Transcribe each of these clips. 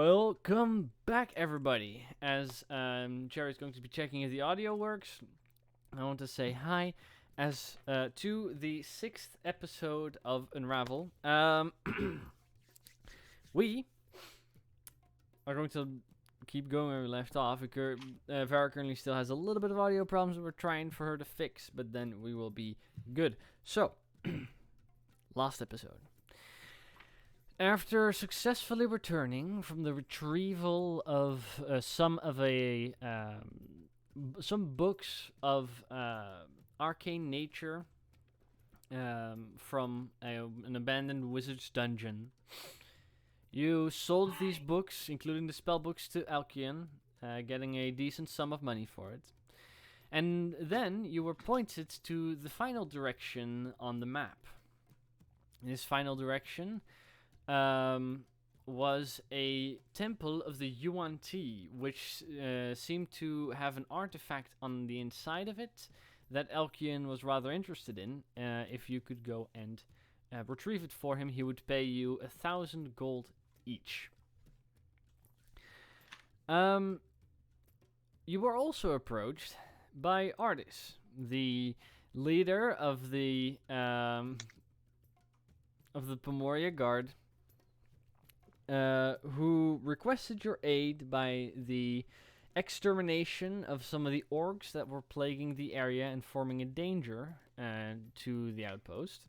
Welcome back, everybody. As Jerry's going to be checking if the audio works, I want to say hi to the 6th episode of Unravel. We are going to keep going where we left off. Vera currently still has a little bit of audio problems that we're trying for her to fix, but then we will be good. So, last episode. After successfully returning from the retrieval of some books of arcane nature from an abandoned wizard's dungeon, you sold these books, including the spell books, to Alkian, getting a decent sum of money for it. And then you were pointed to the final direction on the map. This final direction was a temple of the Yuan, which seemed to have an artifact on the inside of it that Elkian was rather interested in. If you could go and retrieve it for him, he would pay you 1,000 gold each. You were also approached by Ardis, the leader of the Pomoria Guard, who requested your aid by the extermination of some of the orcs that were plaguing the area and forming a danger to the outpost.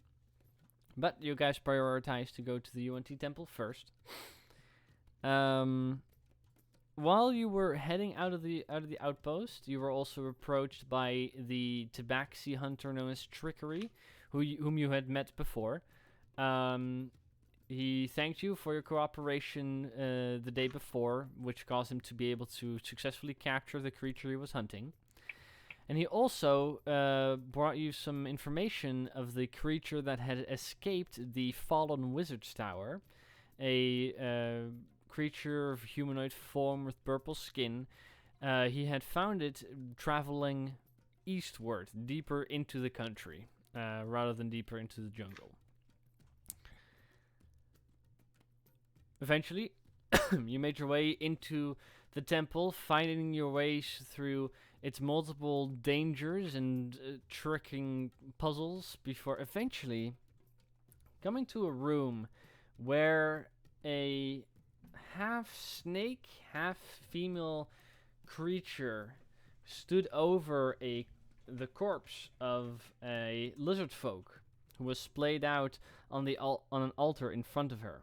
But you guys prioritized to go to the UNT temple first. While you were heading out of the outpost, you were also approached by the Tabaxi hunter known as Trickery, whom you had met before. He thanked you for your cooperation the day before, which caused him to be able to successfully capture the creature he was hunting. And he also brought you some information of the creature that had escaped the fallen wizard's tower, a creature of humanoid form with purple skin. He had found it traveling eastward, deeper into the country, rather than deeper into the jungle. Eventually, you made your way into the temple, finding your way through its multiple dangers and tricking puzzles before eventually coming to a room where a half-snake, half-female creature stood over the corpse of a lizard folk who was splayed out on an altar in front of her.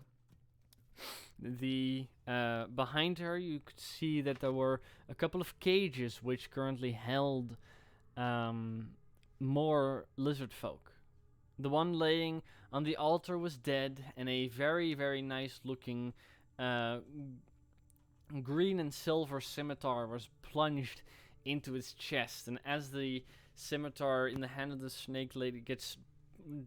Behind her, you could see that there were a couple of cages which currently held more lizard folk. The one laying on the altar was dead, and a very, very nice looking green and silver scimitar was plunged into its chest. And as the scimitar in the hand of the snake lady gets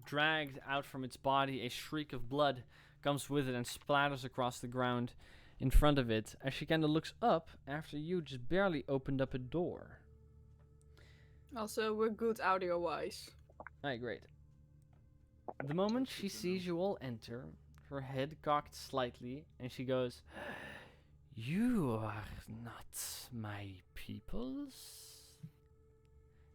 dragged out from its body, a shriek of blood comes with it and splatters across the ground in front of it as she kind of looks up after you just barely opened up a door. Also, we're good audio-wise. Alright, great. The moment she sees you all enter, her head cocked slightly, and she goes, "You are not my peoples?"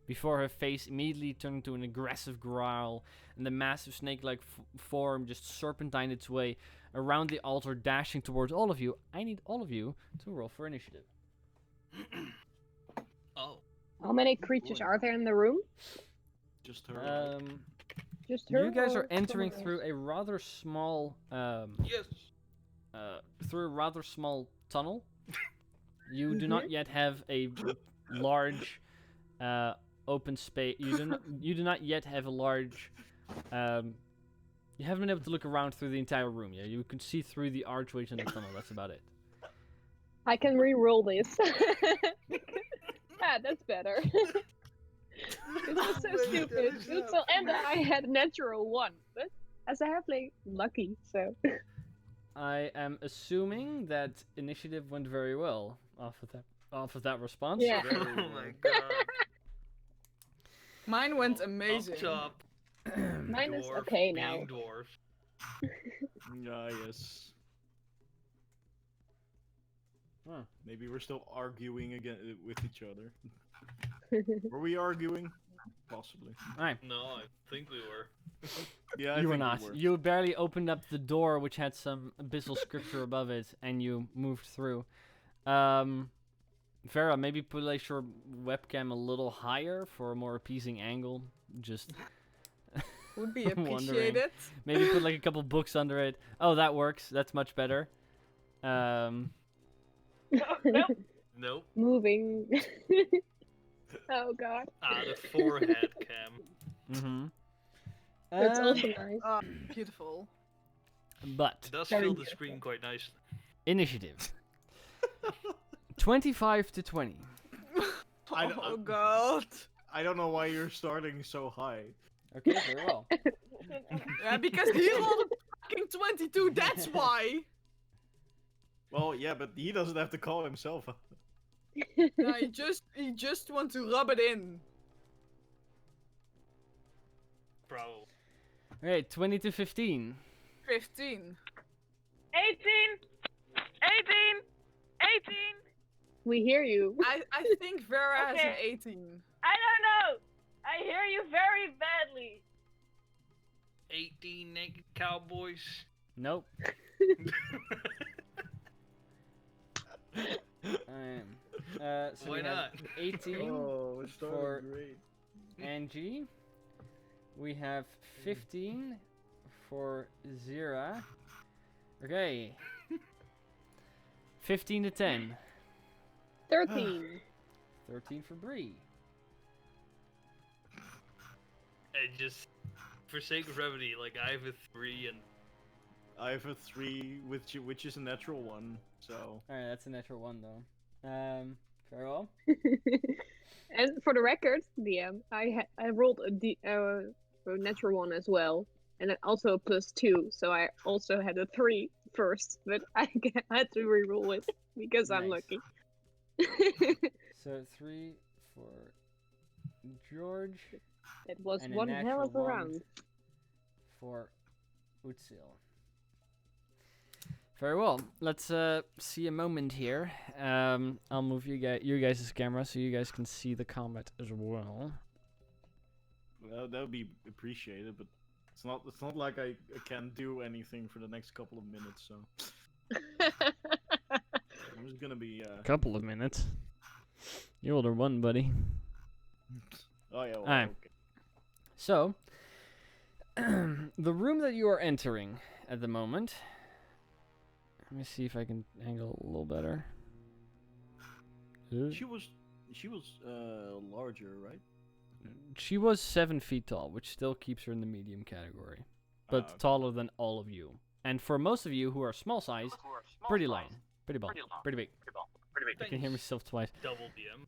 Before her face immediately turned into an aggressive growl, and the massive snake-like form just serpentined its way around the altar, dashing towards all of you. I need all of you to roll for initiative. Oh. How many creatures are there in the room? Just her. Just her. You guys are entering through a rather small Yes. through a rather small tunnel. You do not yet have a large open space. You do not yet have a large. You haven't been able to look around through the entire room yet. You can see through the archways in the tunnel. That's about it. I can re-roll this. That's better. This was so stupid. And I had a natural 1, but as a halfling, lucky. So. I am assuming that initiative went very well off of that response. Yeah. Oh my god. Mine went amazing. Up top. Mine is Dwarf okay being now. Dwarf. Ah, yes. Maybe we're still arguing again with each other. Were we arguing? Possibly. Alright. No, I think we were. Yeah, I You were think not. we were. You barely opened up the door, which had some abyssal scripture above it, and you moved through. Vera, maybe place your webcam a little higher for a more appeasing angle. Just Would be Wondering. appreciated. maybe put like a couple books under it. Oh, that works. That's much better. Nope. Nope. Moving. Oh god. The forehead cam. Mm-hmm. That's also nice. Oh, beautiful. But It does Very fill the beautiful. screen quite nicely. initiative. 25 to 20. I don't- Oh god. I don't know why you're starting so high. Okay, very well. Yeah, because he rolled a fucking 22, that's why. Well, yeah, but he doesn't have to call himself. No, he just want to rub it in. Bro. Okay, 20 to 15. 15. 18! 18! 18! We hear you. I think Vera has an Okay. 18. I don't know! I hear you very badly. 18 naked cowboys. Nope. So Why we have not? 18 Oh, it started for- great. Angie. We have 15 for Zira. Okay. 15 to 10. 13. 13 for Bree. And just, for sake of brevity, like, I have a 3 and... I have a 3, which is a natural 1, so... Alright, that's a natural 1 though. Very well. And for the record, DM, I rolled a natural one as well, and then also a +2, so I also had a 3 first, but I had to reroll it because I'm Nice. lucky. So 3 for George It was And a one hell natural of a one. round. for Utsil. Very well. Let's see a moment here. I'll move you guys' camera so you guys can see the combat as well. Well, that would be appreciated, but it's not like I can't do anything for the next couple of minutes, so... I'm just gonna be, Couple of minutes. You older one, buddy. Oh, yeah, well, Alright. okay. So, the room that you are entering at the moment. Let me see if I can angle a little better. She was larger, right? She was 7 feet tall, which still keeps her in the medium category, but okay. taller than all of you. And for most of you who are small size, pretty long, pretty big. I can hear myself twice. Double DM.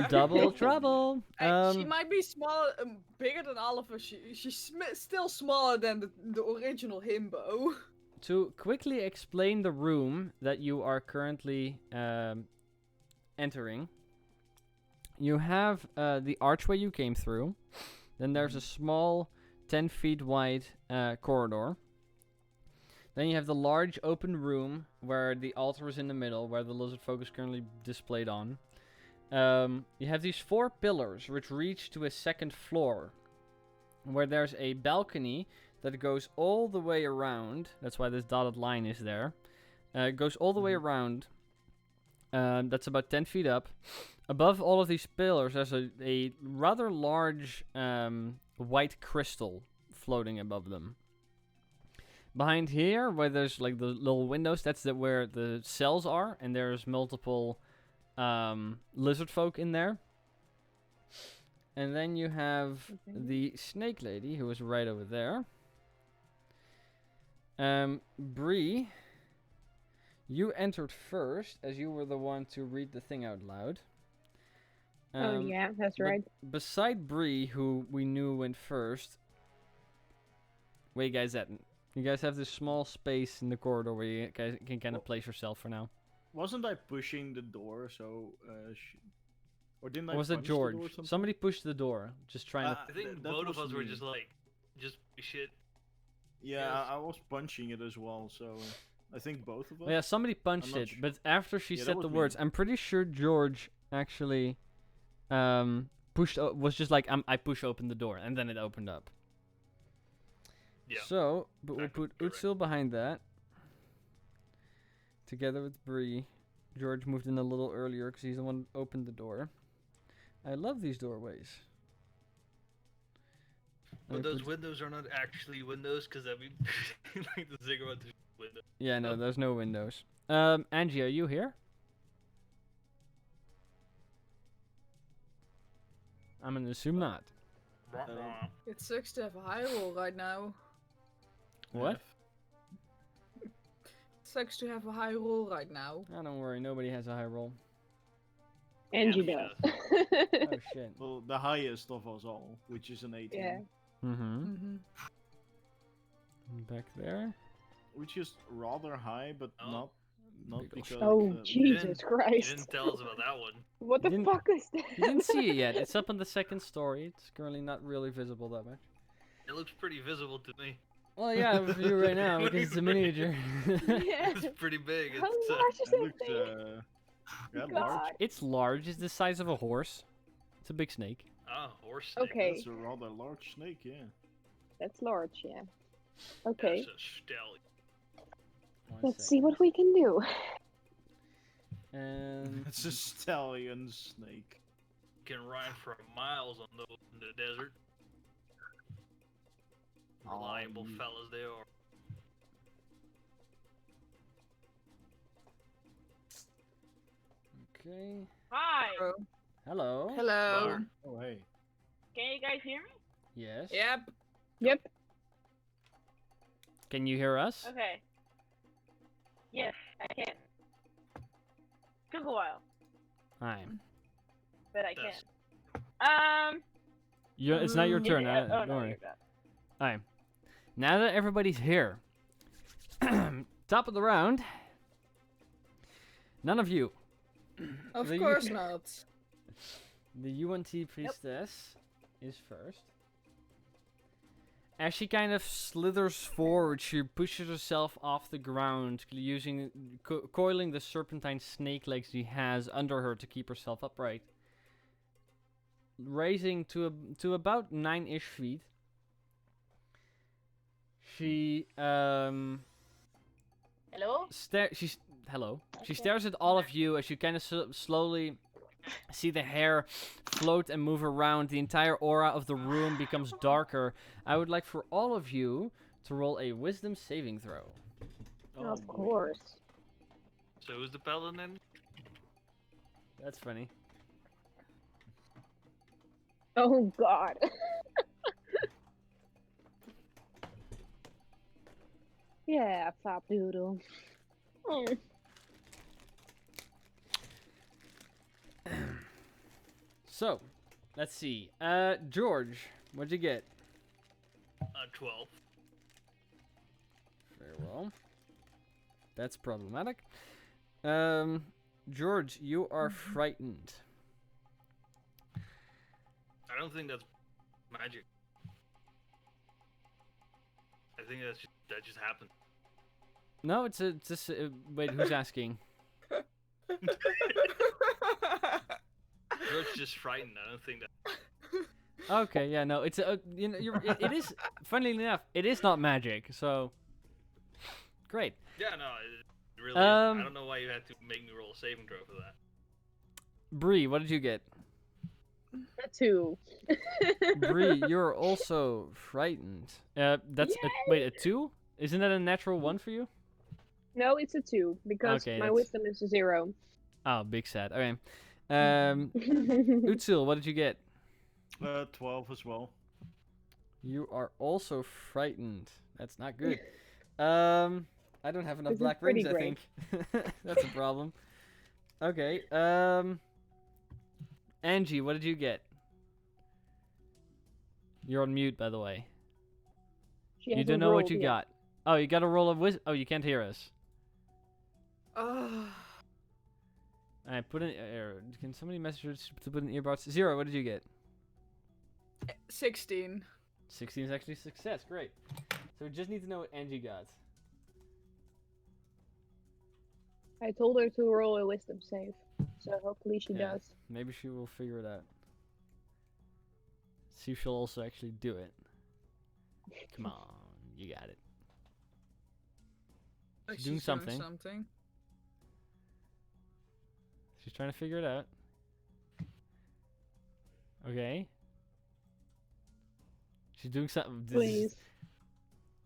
Double trouble. She might be small, bigger than all of us. She's still smaller than the original himbo. To quickly explain the room that you are currently entering, you have the archway you came through. Then there's a small 10 feet wide corridor. Then you have the large open room where the altar is in the middle, where the lizard folk is currently displayed on. You have these 4 pillars which reach to a second floor, where there's a balcony that goes all the way around. That's why this dotted line is there. It goes all the way around. That's about 10 feet up. Above all of these pillars, there's a rather large white crystal floating above them. Behind here, where there's like the little windows, that's where the cells are, and there's multiple lizard folk in there. And then you have the snake lady, who is right over there. Bree, you entered first, as you were the one to read the thing out loud. Oh yeah, that's but right. Beside Bree, who we knew went first, where you guys at? You guys have this small space in the corridor where you guys can kind of place yourself for now. Wasn't I pushing the door, so, or didn't I Or was it punch the door or George? something? Somebody pushed the door, just trying to... I think that both of was us were me. just like, just shit. Yeah, Yes. I was punching it as well, so... I think both of us. Well, yeah, somebody punched not it, su- but after she Yeah, that said was the me. words, I'm pretty sure George actually was just like, I push open the door, and then it opened up. Yeah. So, but we'll That could put be correct. Utsil behind that. Together with Bree. George moved in a little earlier because he's the one who opened the door. I love these doorways. But I those put- windows are not actually windows, because that'd be like the ziggurat window. Yeah, no, Oh. there's no windows. Angie, are you here? I'm gonna assume not. It sucks to have a high roll right now. What? It sucks to have a high roll right now. Oh, don't worry, nobody has a high roll. Angie Yeah, does. Oh shit. Well, the highest of us all, which is an 18. Yeah. Mm-hmm. Mm-hmm. Back there. Which is rather high, but Oh. not Big ol' because. Oh, Jesus didn't- You Christ. didn't tell us about that one. What the Didn't- fuck is that? You didn't see it yet. It's up on the second story. It's currently not really visible that much. It looks pretty visible to me. Well, yeah, for you right now because it's a miniature. Yeah. It's pretty big. How It's, large is It that looks thing? yeah, God. large. It's large. It's the size of a horse. It's a big snake. horse snake. Okay. That's a rather large snake, yeah. That's large, yeah. Okay, That's a stallion. One let's second. see what we can do. And It's a stallion snake. Can ride for miles on in the desert. Reliable you- fellas they are. okay. Hi. Hello. Hello. Bar. Oh, hey. Can you guys hear me? Yes. Yep. Yep. Can you hear us? Okay. Yes, I can. Took a while, Hi. but I That's- can. It's not your yeah, turn. yeah, oh, Don't no, worry. you're done. Hi. Now that everybody's here, top of the round. None of you. Of The course not. The UNT priestess is first. As she kind of slithers forward, she pushes herself off the ground, using coiling the serpentine snake legs she has under her to keep herself upright. Raising to about 9-ish feet. She Hello? hello. She Okay. stares at all of you as you kind of slowly see the hair float and move around. The entire aura of the room becomes darker. I would like for all of you to roll a wisdom saving throw. Oh, Of boy. course. So who's the paladin? That's funny. Oh god. Yeah, Fop Doodle. Mm. So, let's see. George, what'd you get? 12. Very well. That's problematic. George, you are frightened. I don't think that's magic. I think that just happened. No, it's just. Wait, who's asking? George's just frightened. I don't think that. Okay, yeah, no, it's you know, it is. Funnily enough, it is not magic. So, great. Yeah, no, it really. Isn't. I don't know why you had to make me roll a saving throw for that. Bree, what did you get? A 2. Bree, you're also frightened. That's wait, a 2? Isn't that a natural 1 for you? No, it's a 2 because Okay, my that's- wisdom is a 0. Oh, big sad. Okay. Utsil, what did you get? 12 as well. You are also frightened. That's not good. I don't have enough This is black pretty rings, I think. That's a problem. Okay. Angie, what did you get? You're on mute, by the way. She You hasn't don't know what rolled you yet. got. Oh, you got a roll of wisdom. Oh, you can't hear us. I put in. Can somebody message her to put in earbuds? 0, what did you get? 16. 16 is actually a success. Great. So we just need to know what Angie got. I told her to roll a wisdom save, so hopefully she Yeah. does. Maybe she will figure it out. See if she'll also actually do it. Come on, you got it. Oh, She's doing something. something. She's trying to figure it out. Okay. She's doing something. Please.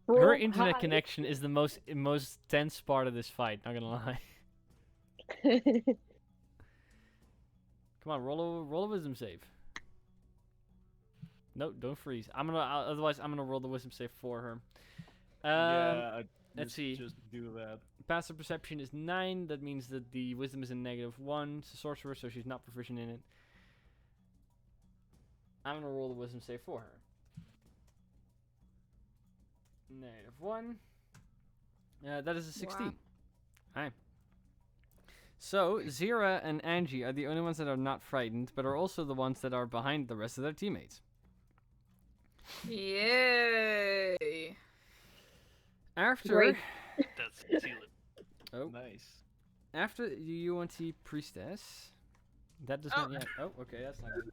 Her Roll internet high. connection is the most tense part of this fight. Not gonna lie. Come on, roll a wisdom save. No, don't freeze. Otherwise I'm gonna roll the wisdom save for her. Let's see. Just do that. Passive perception is 9. That means that the wisdom is a -1. It's a sorcerer, so she's not proficient in it. I'm gonna roll the wisdom save for her. -1. That is a 16. Wow. Hi. So, Zira and Angie are the only ones that are not frightened, but are also the ones that are behind the rest of their teammates. Yay! After Great. That's seal it. oh, Nice. after the UNT priestess, that does not yet. Oh, okay, that's not good.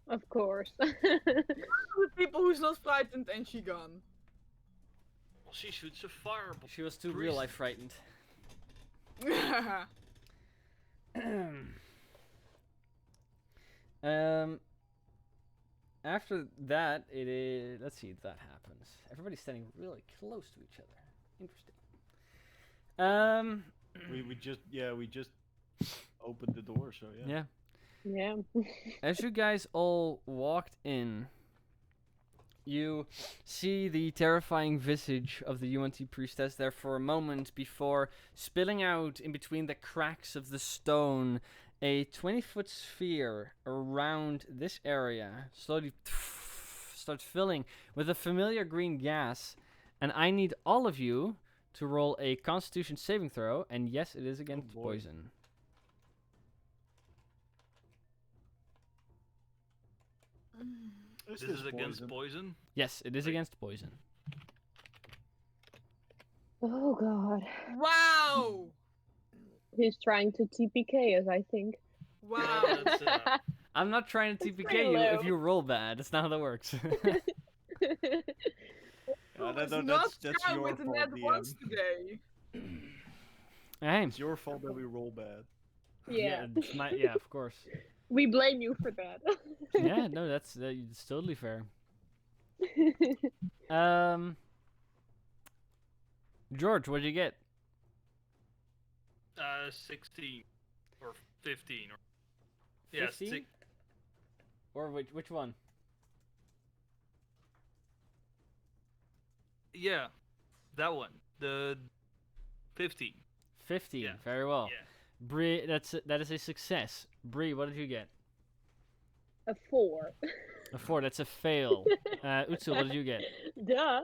Of course. The people who's not frightened and she gone. Well, she shoots a fireball. She was too real life frightened. After that, it is. Let's see if that happens. Everybody's standing really close to each other. Interesting. We just opened the door, so yeah. Yeah. Yeah. As you guys all walked in, you see the terrifying visage of the UNT priestess there for a moment before spilling out in between the cracks of the stone a 20-foot sphere around this area. Slowly starts filling with a familiar green gas. And I need all of you to roll a Constitution saving throw. And yes, it is against boy. poison. This is against poison. Yes, it is against poison. Oh god. Wow! He's trying to TPK us, I think. Wow! That's, I'm not trying to That's TPK pretty you if low. you roll bad. That's not how that works. It's That's not your with the fault, net DM. once today. Hey. It's your fault that we roll bad. Yeah. It's yeah, of course. We blame you for that. Yeah, no, that's it's totally fair. George, what'd you get? 16 or 15 or yeah, 15? Or which one? Yeah, that one. The 15. 15. Yeah. Very well. Yeah. Bree, that is a success. Bree, what did you get? A 4. A 4. That's a fail. Utsu, what did you get? Duh.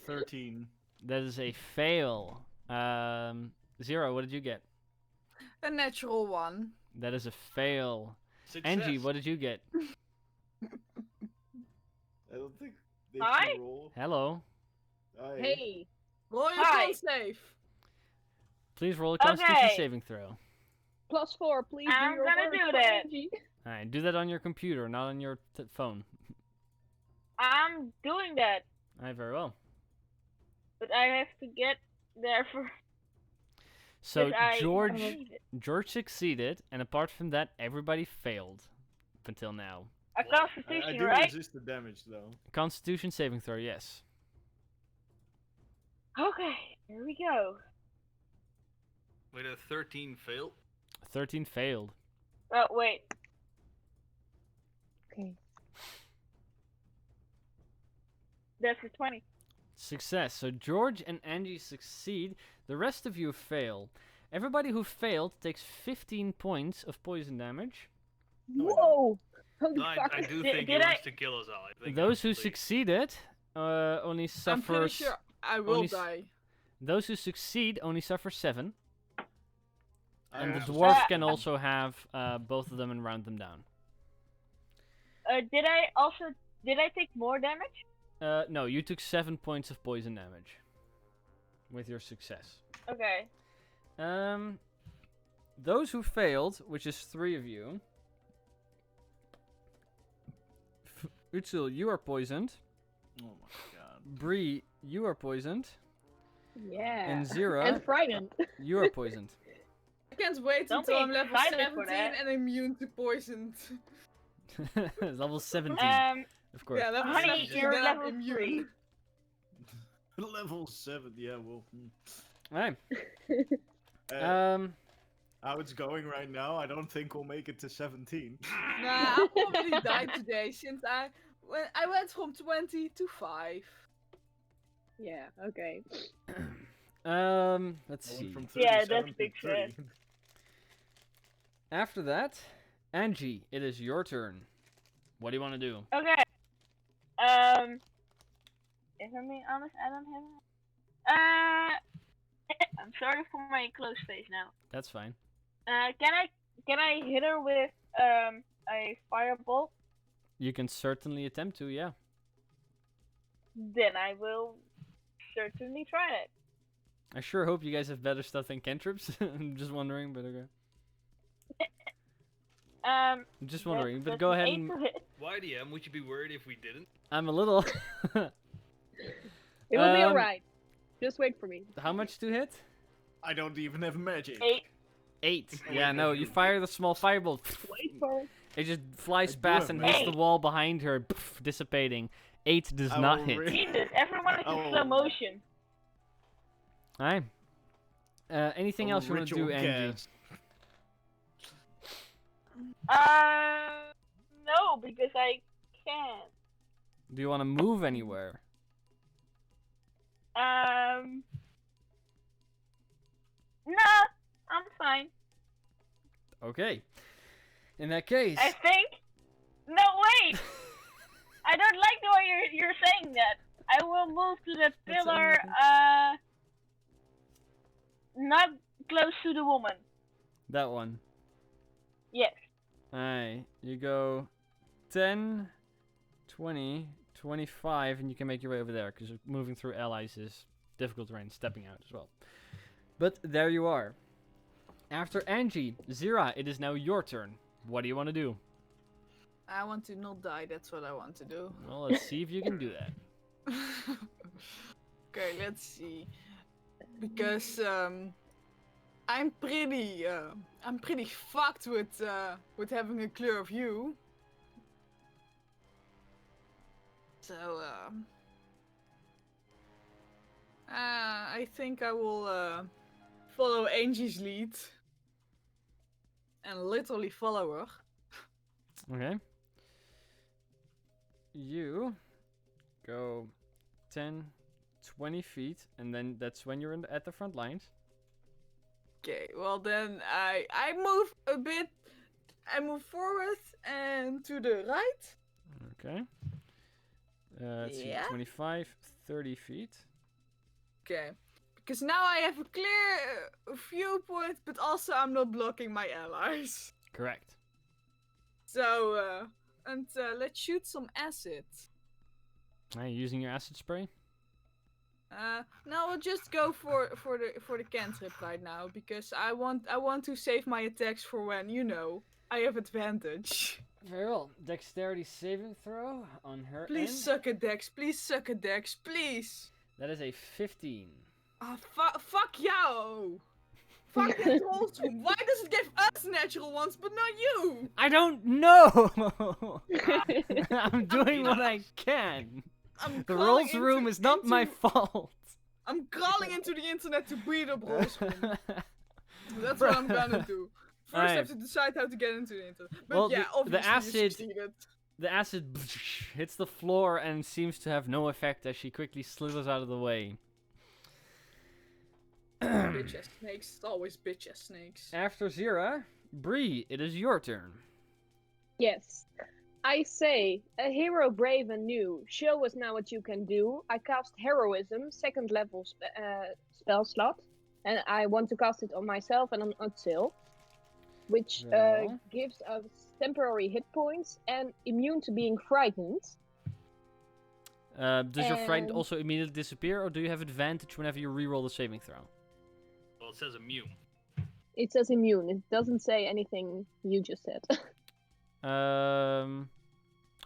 13. That is a fail. 0, what did you get? A natural one. That is a fail. Success. Angie, what did you get? I don't think they Hi? can roll. Hello. Hey. Roll your Hi. con save. Please roll a Constitution Okay. saving throw. +4, please. do I'm your gonna work do for that. Angie. Alright, do that on your computer, not on your phone. I'm doing that, Alright, very well. but I have to get there for. So I George need it. succeeded, and apart from that, everybody failed up until now. A I constitution, do right? resist the damage though. Constitution saving throw, yes. Okay, here we go. With a 13 fail. 13 failed. Oh wait, Okay. that's a 20. Success. So George and Angie succeed. The rest of you fail. Everybody who failed takes 15 points of poison damage. Whoa! Holy No, fuck. I do Did- think he did I- wants to kill us all. I think Those who actually. succeeded only I'm pretty suffer. sure I will only s- die. Those who succeed only suffer 7. And the also dwarf Uh, can also have both of them and round them down. Did I take more damage? No, you took 7 points of poison damage with your success. Okay. those who failed, which is 3 of you. Utsul, you are poisoned. Oh my god. Bree, you are poisoned. Yeah. And Zira, And frightened. you are poisoned. I can't wait Don't until be I'm level excited for 17 that. and immune to poison. Level 17, of course. Yeah, level Honey, 17, you're then I'm level immune. 3. Level 7, yeah, well. Alright. How it's going right now, I don't think we'll make it to 17. Nah, I'll probably die today since I went from 20 to 5. Yeah, okay. Let's I went see. from Yeah, 37 that's to big 30. shit. After that, Angie, it is your turn. What do you want to do? Okay. If I'm being honest, I don't have. I'm sorry for my close face now. That's fine. Can I hit her with a fireball? You can certainly attempt to, yeah. Then I will certainly try it. I sure hope you guys have better stuff than cantrips. I'm just wondering, but okay. I'm just wondering, but that's go an ahead 8 and... to hit. Why, DM? Would you be worried if we didn't? I'm a little... It will be Um, alright. Just wait for me. How much to hit? I don't even have magic. 8. 8. Oh, Yeah, wait, no, no, you you- fire the small fireball. Wait for it. It just flies I do past have and hits the magic. wall behind her, dissipating. 8 does I not will hit. Jesus, everyone is in Oh. slow motion. Alright. Anything else you want to do, Angie? No, because I can't. Do you want to move anywhere? Nah, I'm fine. Okay. In that case... I think. No, wait. I don't like the way you're saying that. I will move to the That's pillar. Not close to the woman. That one. Yes. Alright, you go 10, 20, 25, and you can make your way over there, because moving through allies is difficult terrain, stepping out as well. But there you are. After Angie, Zira, it is now your turn. What do you want to do? I want to not die, that's what I want to do. Well, let's see if you can do that. Okay, let's see. Because I'm pretty fucked with having a clear view. So I think I will follow Angie's lead and literally follow her. Okay. You go 10, 20 feet, and then that's when you're at the front lines. Okay, well then I move a bit. I move forward and to the right. Okay. Let's see, Yeah. 25, 30 feet. Okay, because now I have a clear viewpoint, but also I'm not blocking my allies. Correct. So let's shoot some acid. Are you using your acid spray? No, we'll just go for the cantrip right now because I want to save my attacks for when I have advantage. Very well. Dexterity saving throw on her Please end. suck a dex. Please suck a dex. Please. That is a 15. Ah, fuck you. Fuck that rolls. Why does it give us natural ones but not you? I don't know! I'm doing what I can. I'm The crawling rolls room is not my fault. I'm crawling into the internet to beat up rolls room. That's what I'm gonna do. First, I have Alright. to decide how to get into the internet. But Well, yeah, the obviously you acid- succeeded. The acid hits the floor and seems to have no effect as she quickly slithers out of the way. Bitch ass snakes. It's always bitch ass snakes. After Zira, Bree, it is your turn. Yes. I say, a hero brave and new, show us now what you can do. I cast Heroism, 2nd level spell slot, and I want to cast it on myself and on Utsil, which Very well. gives us temporary hit points and immune to being frightened. Does your friend And- also immediately disappear, or do you have advantage whenever you reroll the saving throw? Well, it says immune. It says immune. It doesn't say anything you just said.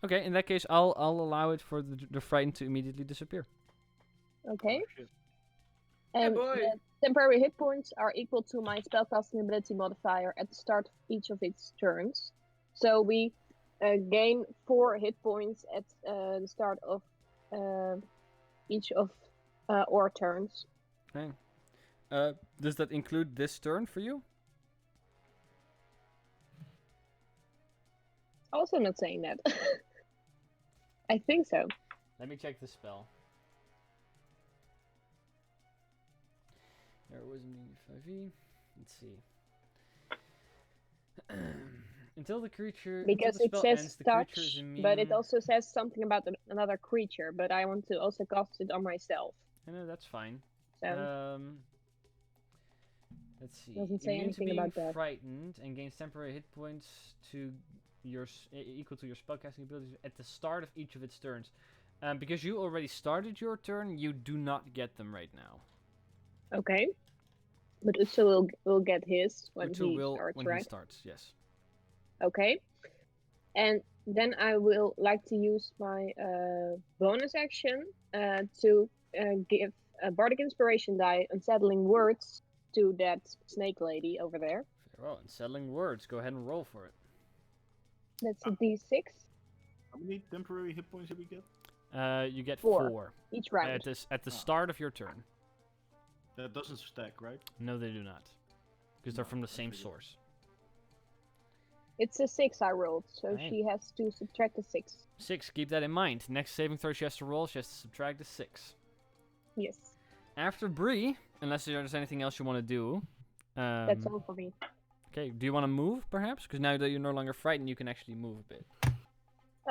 Okay, in that case, I'll allow it for the frightened to immediately disappear. Okay. Oh, shit. And boy. the temporary hit points are equal to my spellcasting ability modifier at the start of each of its turns. So we gain 4 hit points at the start of each of our turns. Okay. Does that include this turn for you? Also not saying that. I think so. Let me check the spell. There was a 5e. Let's see. Until the creature. Because until it the spell says ends, the touch, creature is immune. but it also says something about another creature, but I want to also cast it on myself. No, that's fine. So Let's see. Doesn't say Immune to anything being about that. frightened and gains temporary hit points to your equal to your spellcasting abilities at the start of each of its turns. Because you already started your turn, you do not get them right now. okay. But Utsu will get his when Utsu he will starts, when right? he starts, yes. Okay. And then I will like to use my bonus action to give a bardic inspiration die unsettling words to that snake lady over there. Very well. Unsettling words. Go ahead and roll for it. That's a d6 How many temporary hit points did we get? You get 4. 4 each round. at the Ah. start of your turn. That doesn't stack, right? No, they do not, because they're No, from the I same figured. source. It's a 6 I rolled, so Right. she has to subtract a 6. 6. Keep that in mind. Next saving throw she has to roll, she has to subtract a 6. Yes, After Bree, unless there's anything else you want to do. that's all for me. Okay, do you want to move, perhaps? Because now that you're no longer frightened, you can actually move a bit.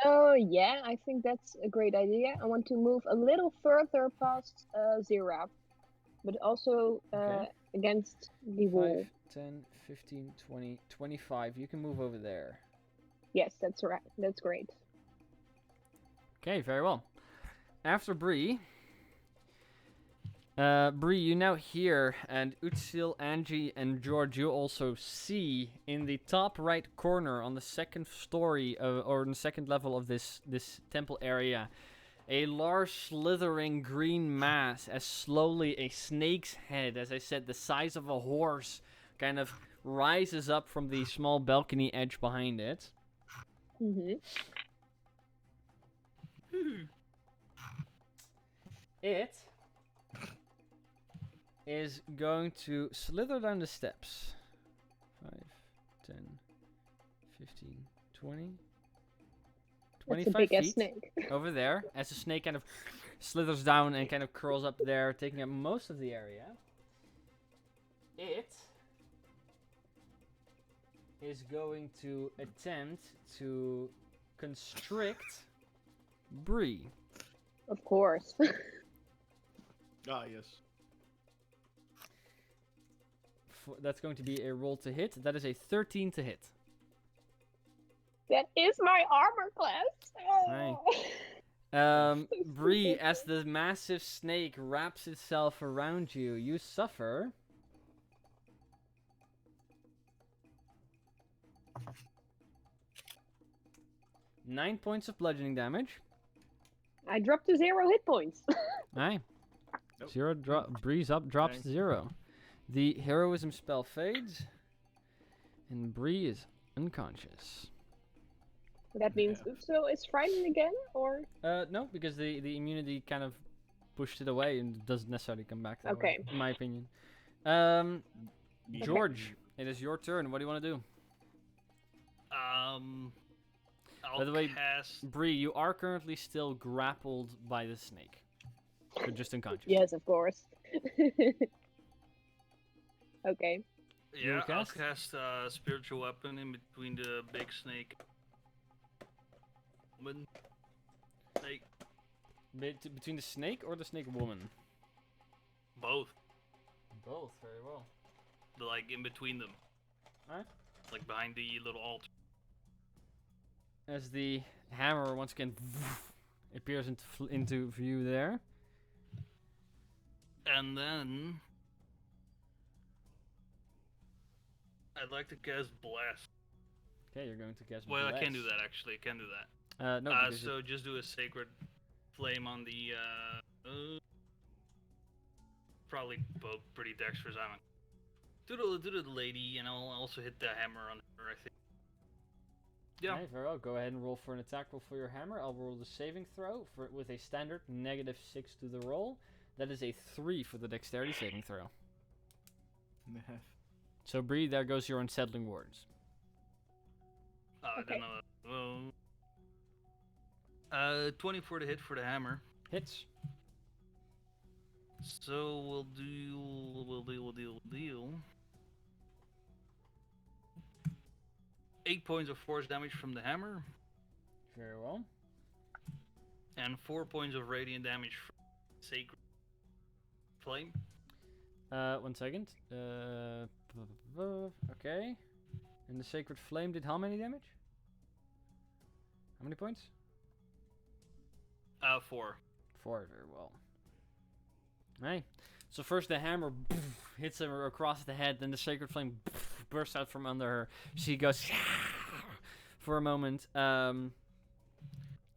Oh yeah, I think that's a great idea. I want to move a little further past Zira, but also Okay. against the 5, wall. 10, 15, 20, 25. You can move over there. Yes, that's right. That's great. Okay, very well. After Bree, Bree, you now hear, and Utsil, Angie, and George, you also see in the top right corner on the second story or on the second level of this temple area, a large slithering green mass as slowly a snake's head, as I said, the size of a horse, kind of rises up from the small balcony edge behind it. Mm-hmm. It is going to slither down the steps. 5, 10, 15, 20, That's a 25 big ass feet snake. over there as the snake kind of slithers down and kind of curls up there, taking up most of the area. It is going to attempt to constrict Bree. Of course. Ah, yes. That's going to be a roll to hit. That is a 13 to hit. That is my armor class. Right. Bree, as the massive snake wraps itself around you, you suffer 9 points of bludgeoning damage. I dropped to 0 hit points. Aye. Nope. Bree's up, drops Thanks. to 0. The heroism spell fades, and Bree is unconscious. That means Utsu is frightened again, or? No, because the immunity kind of pushed it away and doesn't necessarily come back that way, Okay. in my opinion. Me- George, it is your turn. What do you want to do? I'll By the way, cast. Bree, you are currently still grappled by the snake. You're just unconscious. Yes, of course. Okay. Yeah, I'll cast? cast spiritual weapon in between the big snake. Woman. Snake. Between the snake or the snake woman? Both. Both, very well. Like in between them. Alright. Like behind the little altar. As the hammer once again appears into view there. And then I'd like to cast Blast. Okay, you're going to cast Well, Bless. I can't do that actually. I can't do that. No, because So just do a Sacred Flame on the. Probably both pretty dexterous. I'm. Do the lady, and I'll also hit the hammer on her. I think. Yeah. Alright, very well. Go ahead and roll for an attack roll for your hammer. I'll roll the saving throw with a standard -6 to the roll. That is a 3 for the dexterity saving throw. So, Bree, there goes your unsettling words. I Okay. don't know. Well, 24 to hit for the hammer. Hits. So we'll deal. 8 points of force damage from the hammer, Very well. and 4 points of radiant damage from Sacred Flame. 1 second. Okay. And the Sacred Flame did how many damage? How many points? 4. 4, very well. Alright. So first the hammer hits her across the head, then the Sacred Flame bursts out from under her. She goes for a moment.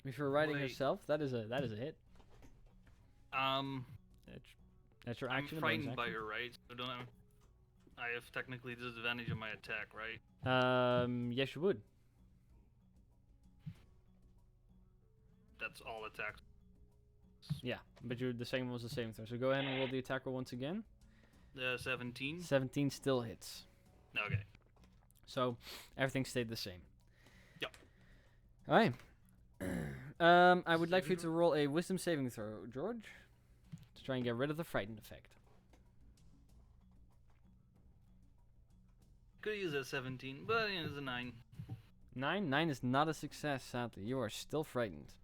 If you're riding Wait. herself, that is a hit. That's your I'm action. frightened by her, right? So don't I have technically disadvantage on my attack, right? Yes, you would. That's all attacks. Yeah, but the same was the same thing. So go ahead and roll the attack roll once again. 17. 17 still hits. Okay. So everything stayed the same. Yep. Alright. I would like for you to roll a wisdom saving throw, George. To try and get rid of the frightened effect. Could use a 17, but yeah, it's a 9. 9 is not a success, sadly. You are still frightened.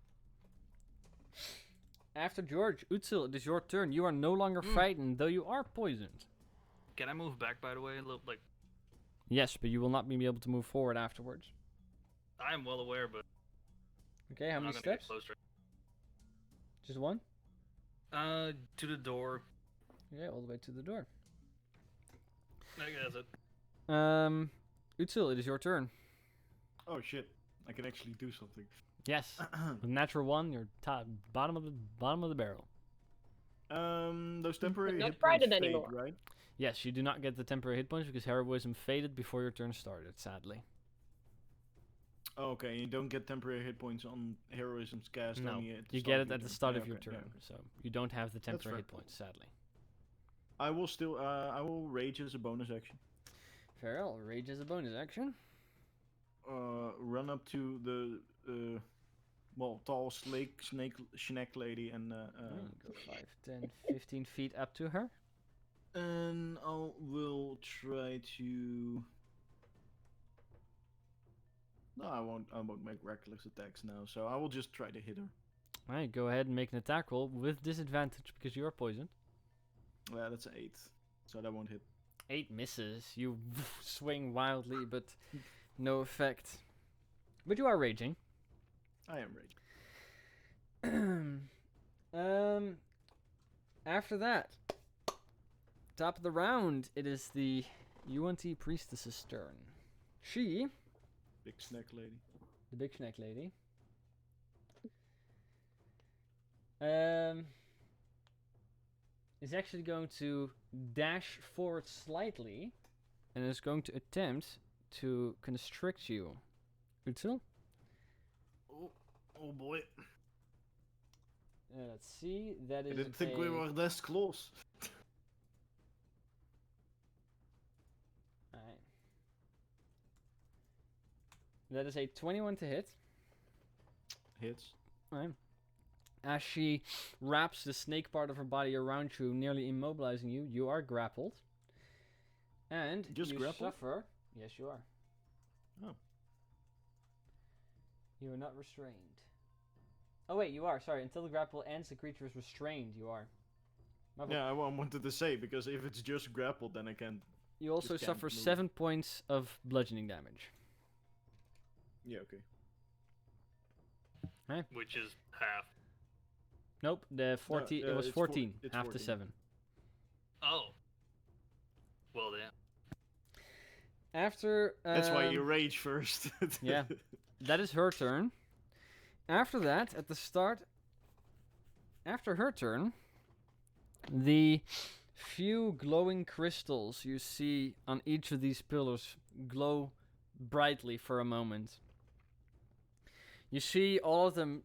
After George, Utsil, it is your turn. You are no longer frightened, though you are poisoned. Can I move back, by the way? Yes, but you will not be able to move forward afterwards. I am well aware, but Okay, how I'm many not gonna steps? get closer. Just one? To the door. Okay, all the way to the door. I guess it. Utsil, it is your turn. Oh shit! I can actually do something. Yes, with natural 1, you're bottom of the barrel. Those temporary not hit points frightened fade, anymore. right? Yes, you do not get the temporary hit points because heroism faded before your turn started, sadly. Oh, okay, you don't get temporary hit points on heroism's cast. No, only at the you start get of it your at the turn. start Yeah, of your okay, turn, yeah, okay. so you don't have the temporary fair. hit points, sadly. I will still. I will rage as a bonus action. Farrell, rage as a bonus action. Run up to the tall snake lady and Go 5, 10, 15 feet up to her. and will try to. No, I won't make reckless attacks now. So I will just try to hit her. Alright, go ahead and make an attack roll with disadvantage because you are poisoned. Yeah, that's an 8, so that won't hit. 8 misses. You swing wildly, but no effect. But you are raging. I am raging. After that, top of the round, it is the UNT priestess's turn. She, Big snack lady. the big snake lady, is actually going to dash forward slightly and is going to attempt to constrict you. Utsil? Oh boy! Let's see. That is I didn't think we a- were this close. Alright. That is a 21 to hit. Hits. Alright. As she wraps the snake part of her body around you, nearly immobilizing you, you are grappled. And Just you grappled? suffer. Yes, you are. Oh. You are not restrained. Oh wait, you are. Sorry. Until the grapple ends, the creature is restrained. You are. My fault. Yeah, I wanted to say because if it's just grappled, then I can't. You also just can't suffer move. 7 points of bludgeoning damage. Yeah, okay. Which is half. Nope. The 14. it was it's 14. it's Half to 14. 7. Oh. Well, then. After That's why you rage first. yeah. That is her turn. After that, at the start, after her turn, the few glowing crystals you see on each of these pillars glow brightly for a moment. You see all of them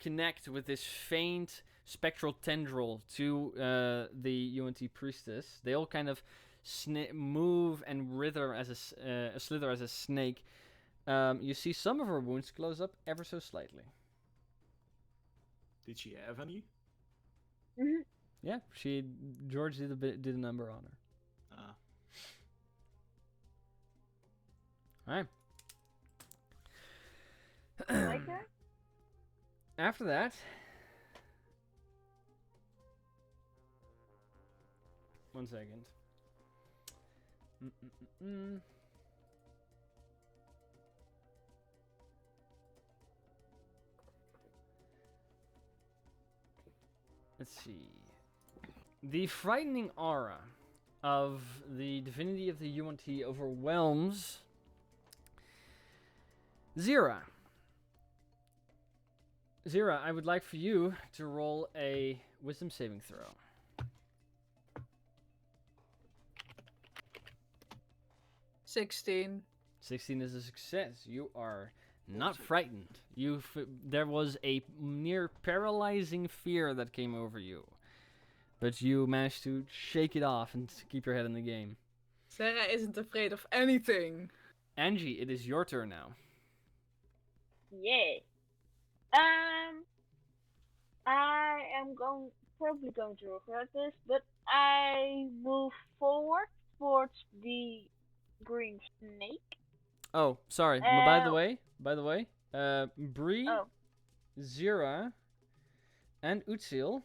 connect with this faint spectral tendril to the UNT priestess. They all kind of move and slither as a snake. You see some of her wounds close up ever so slightly. Did she have any? Mhm. Yeah, George did a number on her. Ah. All right. My turn? After that, one second. Let's see. The frightening aura of the divinity of the UNT overwhelms Zira. Zira, I would like for you to roll a wisdom saving throw. 16. 16 is a success. You are not frightened. There was a near paralyzing fear that came over you. But you managed to shake it off and keep your head in the game. Sarah isn't afraid of anything. Angie, it is your turn now. Yeah. I am probably going to regret this, but I move forward towards the green snake. Oh, sorry. By the way, Bree, Oh, Zira, and Utsil,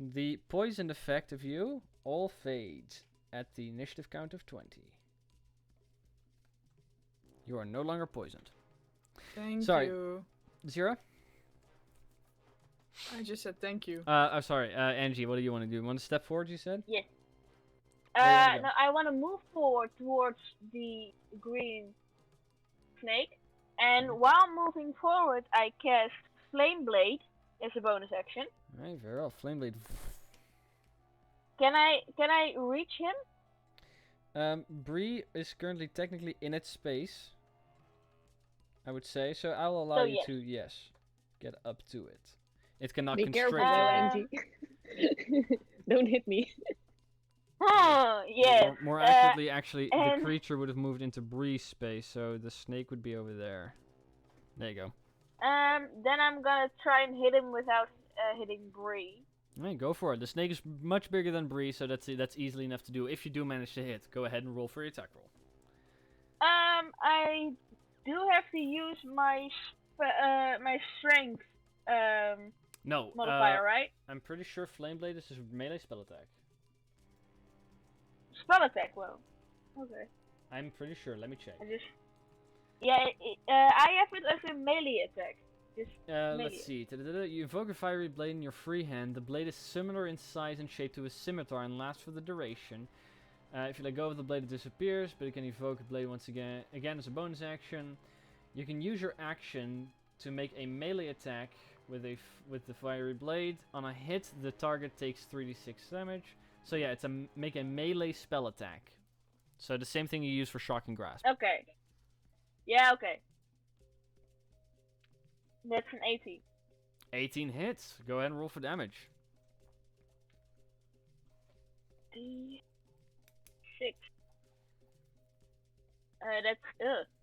the poison effect of you all fades at the initiative count of 20. You are no longer poisoned. Thank Sorry. you. Zira? I just said thank you. I'm sorry. Angie, what do you want to do? You want to step forward, you said? yes. Where you wanna go? No, I want to move forward towards the green snake, and while moving forward, I cast Flame Blade as a bonus action. Alright, very well. Flame Blade. Can I reach him? Bree is currently technically in its space, I would say, so I'll allow So you yes. to, get up to it. It cannot Be constrict careful, though, you. Angie. Don't hit me. Yes. More accurately, actually, the and- creature would have moved into Bree's space, so the snake would be over there. There you go. Then I'm gonna try and hit him without hitting Bree. Alright, go for it. The snake is much bigger than Bree, so that's easily enough to do. If you do manage to hit, go ahead and roll for your attack roll. I do have to use my my strength No, modifier, right? I'm pretty sure Flame Blade is a melee spell attack. Spell attack, well. Okay. I'm pretty sure. Let me check. Yeah, I have it as a melee attack. Just melee. Let's see. You invoke a fiery blade in your free hand. The blade is similar in size and shape to a scimitar and lasts for the duration. If you let go of the blade, it disappears, but you can evoke a blade once again as a bonus action. You can use your action to make a melee attack with the fiery blade. On a hit, the target takes 3d6 damage. So yeah, it's make a melee spell attack. So the same thing you use for shocking grasp. Okay. Yeah, okay. That's an 18. 18 hits. Go ahead and roll for damage. D6.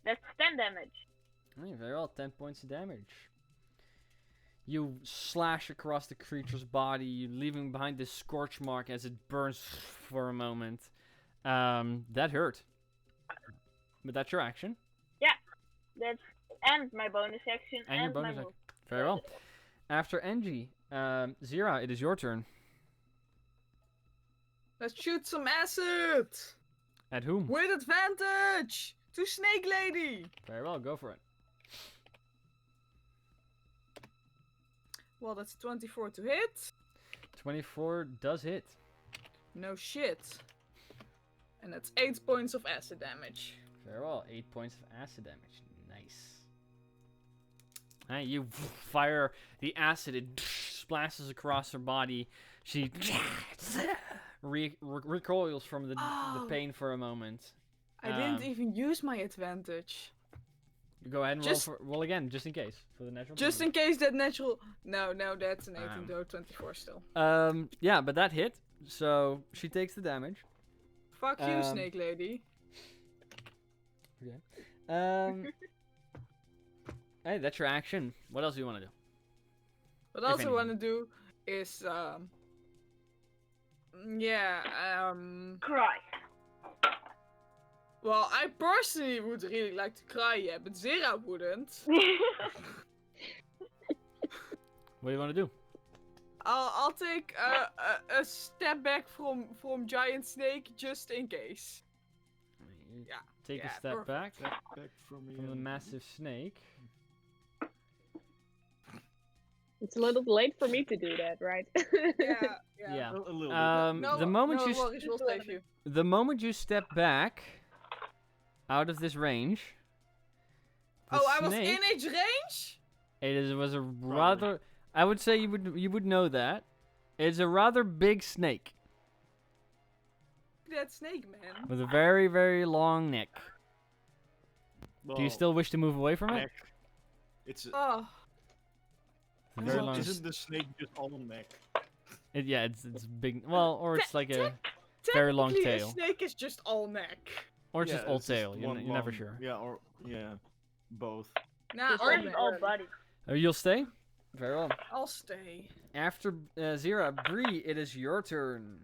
That's 10 damage. Alright, very well. 10 points of damage. You slash across the creature's body, leaving behind this scorch mark as it burns for a moment. That hurt. But that's your action. And my bonus action And your bonus my action. move. Very well. After Engie, Zira, it is your turn. Let's shoot some acid! At whom? With advantage! To Snake Lady! Very well, go for it. Well, that's 24 to hit. 24 does hit. No shit. And that's 8 points of acid damage. Very well. 8 points of acid damage. Nice. Alright, you fire the acid. It splashes across her body. She recoils from the pain for a moment. I didn't even use my advantage. Go ahead and Just- roll again, just in case, for the natural. Just 20. in case that natural... No, that's an 18 though, 24 still. Yeah, but that hit, so she takes the damage. Fuck you, Snake Lady. Hey, that's your action. What else do you want to do? What If else I want to anything. do is, Cry. well, I personally would really like to cry, yeah, but Zera wouldn't. What do you want to do? I'll take a step back from Giant Snake just in case. You Yeah, Take a yeah, step perfect. back Back from me. from the massive snake. It's a little late for me to do that, right? Yeah. Yeah. A little bit. The moment you Worries, we'll save you. the moment you step back out of this range. The Oh, I was snake, in its range? was a rather. I would say you would know that. It's a rather big snake That snake, man. with a very very long neck. Do you Well, still wish to move away from it? neck. It's Oh, A very long. isn't the snake just all neck? It's big. Well, or it's like a very long technically, tail, a snake is just all neck. or it's just all it's just tail. You're, one you're never long- sure. Yeah, both. Nah, Just all Or all is neck. it all body? Oh, you'll stay. Very well. I'll stay. After Zira, Bree, it is your turn.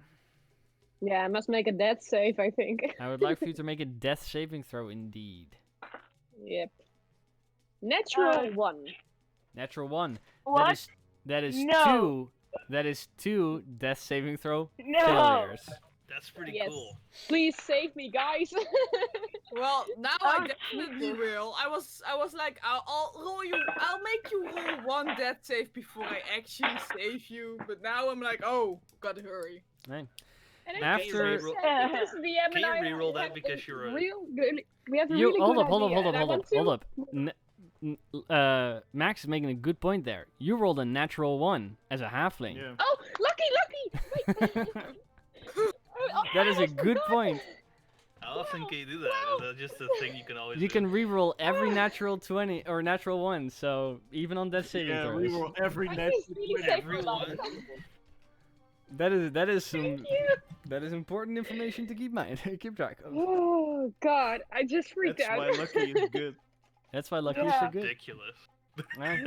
Yeah, I must make a death save, I think. I would like for you to make a death saving throw, indeed. Yep. Natural 1. Natural 1. What? That is No. two. That is 2 death saving throw No. failures. That's pretty Yes. cool. Please save me, guys. Well, now Oh, I definitely will. I was like, I'll roll you. I'll make you roll 1 death save before I actually save you. But now I'm like, oh, gotta hurry. Right. And After- because DM Can and I you reroll that have because a you're a- we have a You really hold good up, hold up, idea, hold up, and I hold up, want to- hold up. Max is making a good point there. You rolled a natural 1 as a halfling. Yeah. Oh, lucky! Wait. That is I a good forgot. point. How often can you do that? Wow. That's just a thing you can always You do. can re-roll every natural 20 or natural 1, so even on death saving Yeah, throws. we were every I net. just really saved my Everyone. life. That is some Thank you. that is important information to keep mind keep track of. Oh God, I just freaked That's out. why lucky is good. That's why lucky is Yeah. so good. Ridiculous. Right.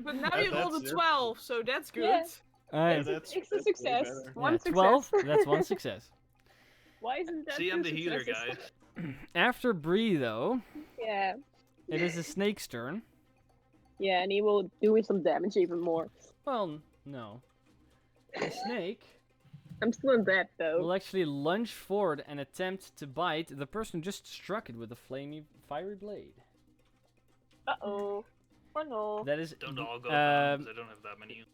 But now you rolled a That's it. 12, so that's good. Yeah. Alright. Yeah, It's a that's way success. better. One Yeah, success. 12. That's 1 success. Why isn't that See, I'm two the healer, successes? guys. After Bree, though, Yeah. it is the snake's turn. Yeah, and he will do me some damage even more. Well, no. The snake I'm still in bed though. will actually lunge forward and attempt to bite the person who just struck it with a fiery blade. Uh-oh. Oh no. That is Don't all go down 'cause um, I don't have that many.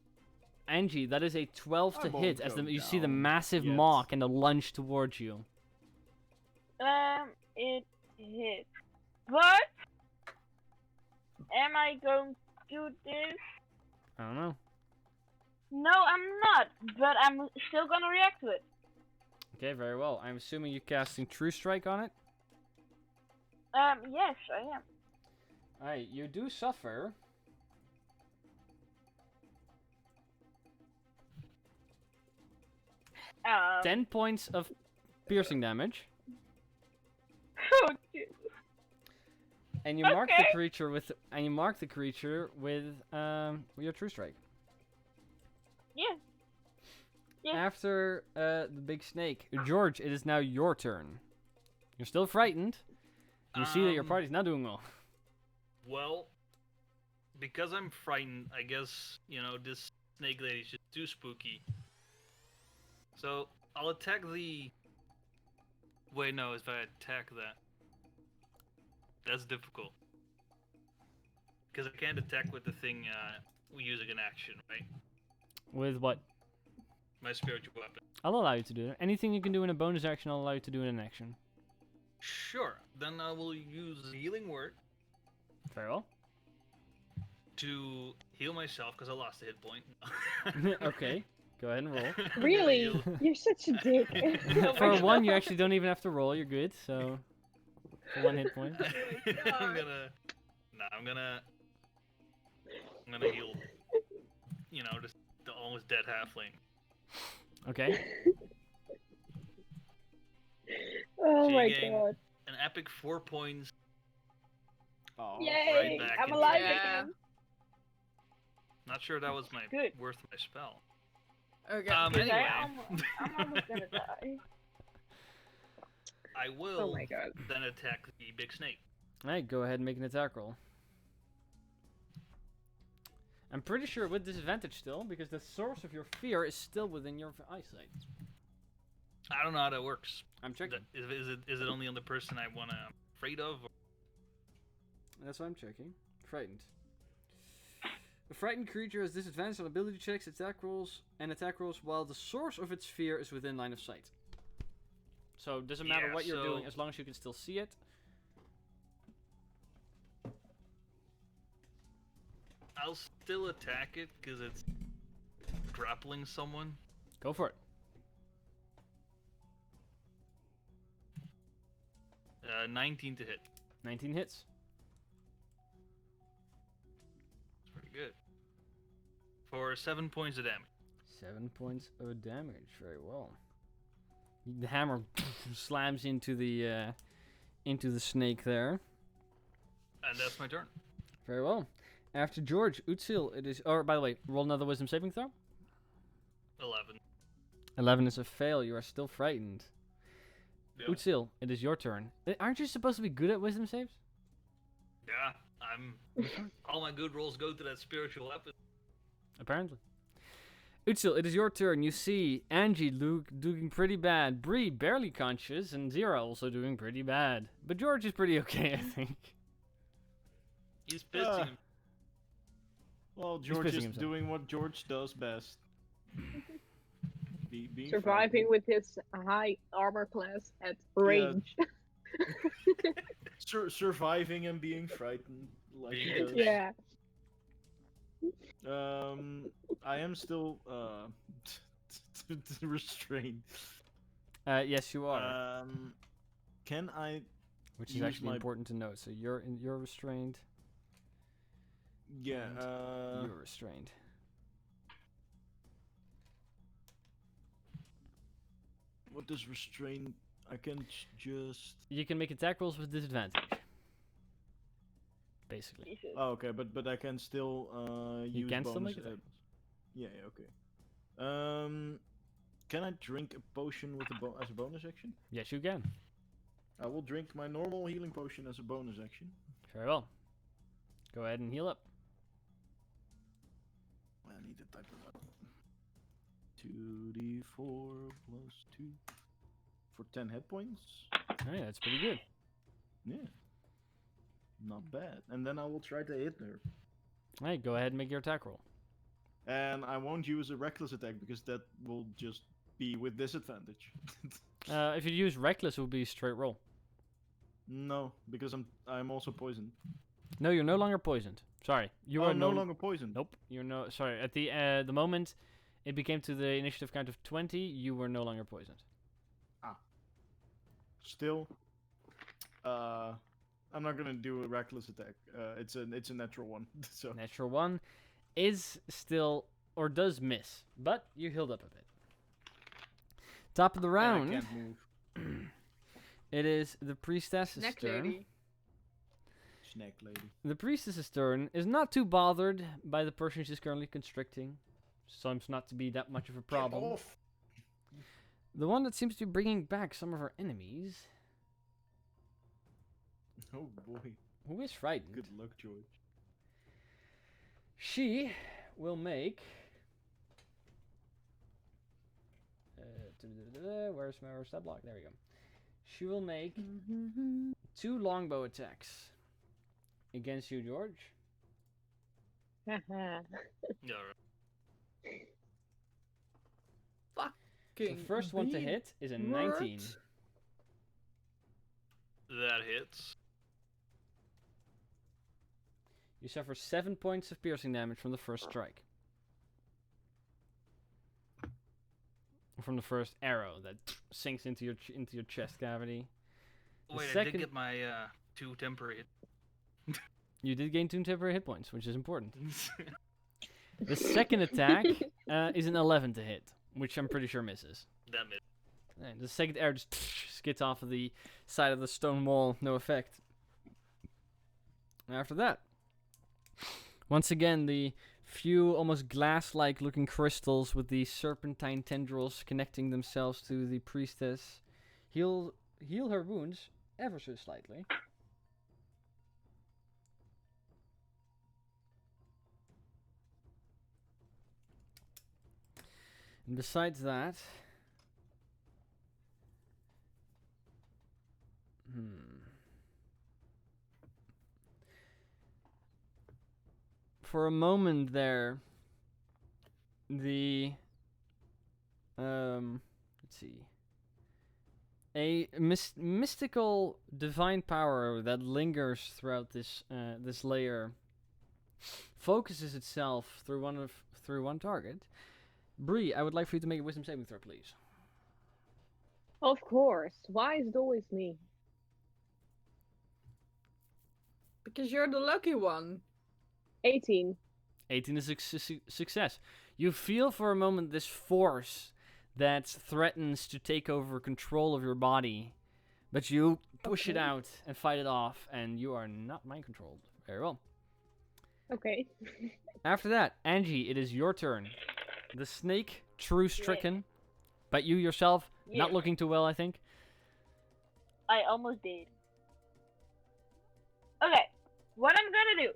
Angie. That is a 12 to I won't hit as go you see the down massive yet. mock and the lunge towards you. It hit. But am I going to do this? I don't know. No, I'm not. But I'm still gonna react to it. Okay, very well. I'm assuming you're casting True Strike on it. Yes, I am. Alright, you do suffer. Um, 10 points of piercing damage, oh, Jesus. and you mark the Okay. creature with your True Strike. Yeah. Yeah. After the big snake, George, it is now your turn. You're still frightened. You see that your Um, party's not doing well. Well, because I'm frightened, I guess, this snake lady's just too spooky. So, I'll attack the... Wait, no, if I attack that... That's difficult. Because I can't attack with the thing using an action, right? With what? my spiritual weapon. I'll allow you to do it. Anything you can do in a bonus action, I'll allow you to do in an action. Sure. Then I will use healing word Very well. to heal myself because I lost a hit point. Okay, go ahead and roll. I'm gonna Really? heal- You're such a dick. For one, you actually don't even have to roll. You're good. So, for 1 hit point. I'm gonna heal. You know, just the almost dead halfling. Okay. Oh She my gained god. An epic 4 points. Oh, Yay! back I'm into alive it. Yeah. again. Not sure that was my Good. worth my spell. Okay. Because Anyway, I'm almost gonna die. I will Oh my god. then attack the big snake. Alright, go ahead and make an attack roll. I'm pretty sure with disadvantage still, because the source of your fear is still within your eyesight. I don't know how that works. I'm checking. Is it only on the person I'm afraid of? Or... That's what I'm checking. Frightened. A frightened creature has disadvantage on ability checks, attack rolls, while the source of its fear is within line of sight. So it doesn't matter Yeah, what you're doing so- as long as you can still see it. I'll still attack it because it's grappling someone. Go for it. 19 to hit. 19 hits. It's pretty good. For 7 points of damage. 7 points of damage. Very well. The hammer slams into the snake there. And that's my turn. Very well. After George, Utsil, it is. Or by the way, roll another wisdom saving throw. 11. 11 is a fail. You are still frightened. Yeah. Utsil, it is your turn. Aren't you supposed to be good at wisdom saves? Yeah, I'm. All my good rolls go to that spiritual weapon. Apparently. Utsil, it is your turn. You see Angie doing pretty bad, Bree barely conscious, and Zira also doing pretty bad. But George is pretty okay, I think. He's pissing him. Well, George pissing is himself. doing what George does best. Being Surviving frightened. with his high armor class at range. Surviving and being frightened. Like Being he does. Yeah. I am still restrained. Yes, you are. Can I? Which is use actually my- important to note. So you're restrained. Yeah. And you're restrained. What does restrain? I can just. You can make attack rolls with disadvantage. Basically. Jesus. Oh, okay, but I can still use. You can still bonus make it. Yeah, okay. Can I drink a potion with as a bonus action? Yes, you can. I will drink my normal healing potion as a bonus action. Very well. Go ahead and heal up. I need to type it out. 2d4 plus 2 for 10 hit points. Alright, that's pretty good. Yeah. Not bad. And then I will try to hit her. Alright, go ahead and make your attack roll. And I won't use a reckless attack because that will just be with disadvantage. If you use reckless, it would be a straight roll. No, because I'm also poisoned. No, you're no longer poisoned. Sorry, you are I'm no longer poisoned. Nope, you're no. Sorry, at the moment it became to the initiative count of 20, you were no longer poisoned. Still, I'm not gonna do a reckless attack. It's a natural one. So Natural 1 is still or does miss, but you healed up a bit. Top of the and I round. can't move. It is the priestess's Snack turn. lady. Snack lady. The priestess's turn is not too bothered by the person she's currently constricting. Seems not to be that much of a problem. Get off. The one that seems to be bringing back some of her enemies, Oh boy. who is frightened, Good luck, George. she will make. Where's my stat block? There we go. She will make 2 longbow attacks against you, George. Yeah, right. The first one to hit is a What? 19. That hits. You suffer 7 points of piercing damage from the first strike. From the first arrow that sinks into your chest cavity. The Wait, I second- did get my 2 temporary hit. You did gain 2 temporary hit points, which is important. The second attack is an 11 to hit, which I'm pretty sure misses. That missed. And the second arrow just skids off of the side of the stone wall, no effect. After that, once again, the few almost glass-like looking crystals with the serpentine tendrils connecting themselves to the priestess heal her wounds ever so slightly. And besides that, for a moment there, the let's see, a mystical divine power that lingers throughout this this layer focuses itself through one target. Bree, I would like for you to make a wisdom saving throw, please. Of course. Why is it always me? Because you're the lucky one. 18. 18 is a success. You feel for a moment this force that threatens to take over control of your body, but you push it Okay. out and fight it off, and you are not mind controlled. Very well. Okay. After that, Angie, it is your turn. The snake, true stricken, but you yourself not Yes. looking too well, I think. I almost did. Okay, what I'm gonna do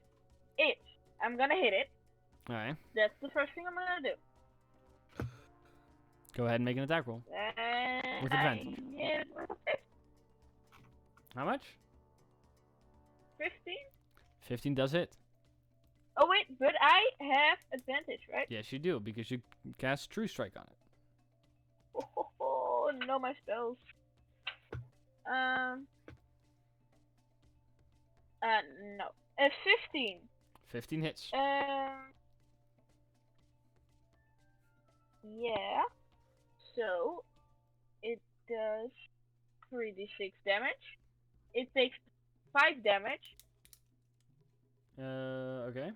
is I'm gonna hit it. All right, That's the first thing I'm gonna do. go ahead and make an attack roll. And With I advantage. hit How much? 15. 15 does hit. Oh wait, but I have advantage, right? Yes, you do, because you cast True Strike on it. Oh, no, my spells. No. 15. 15 hits. Yeah. So, it does 3d6 damage. It takes 5 damage. Okay.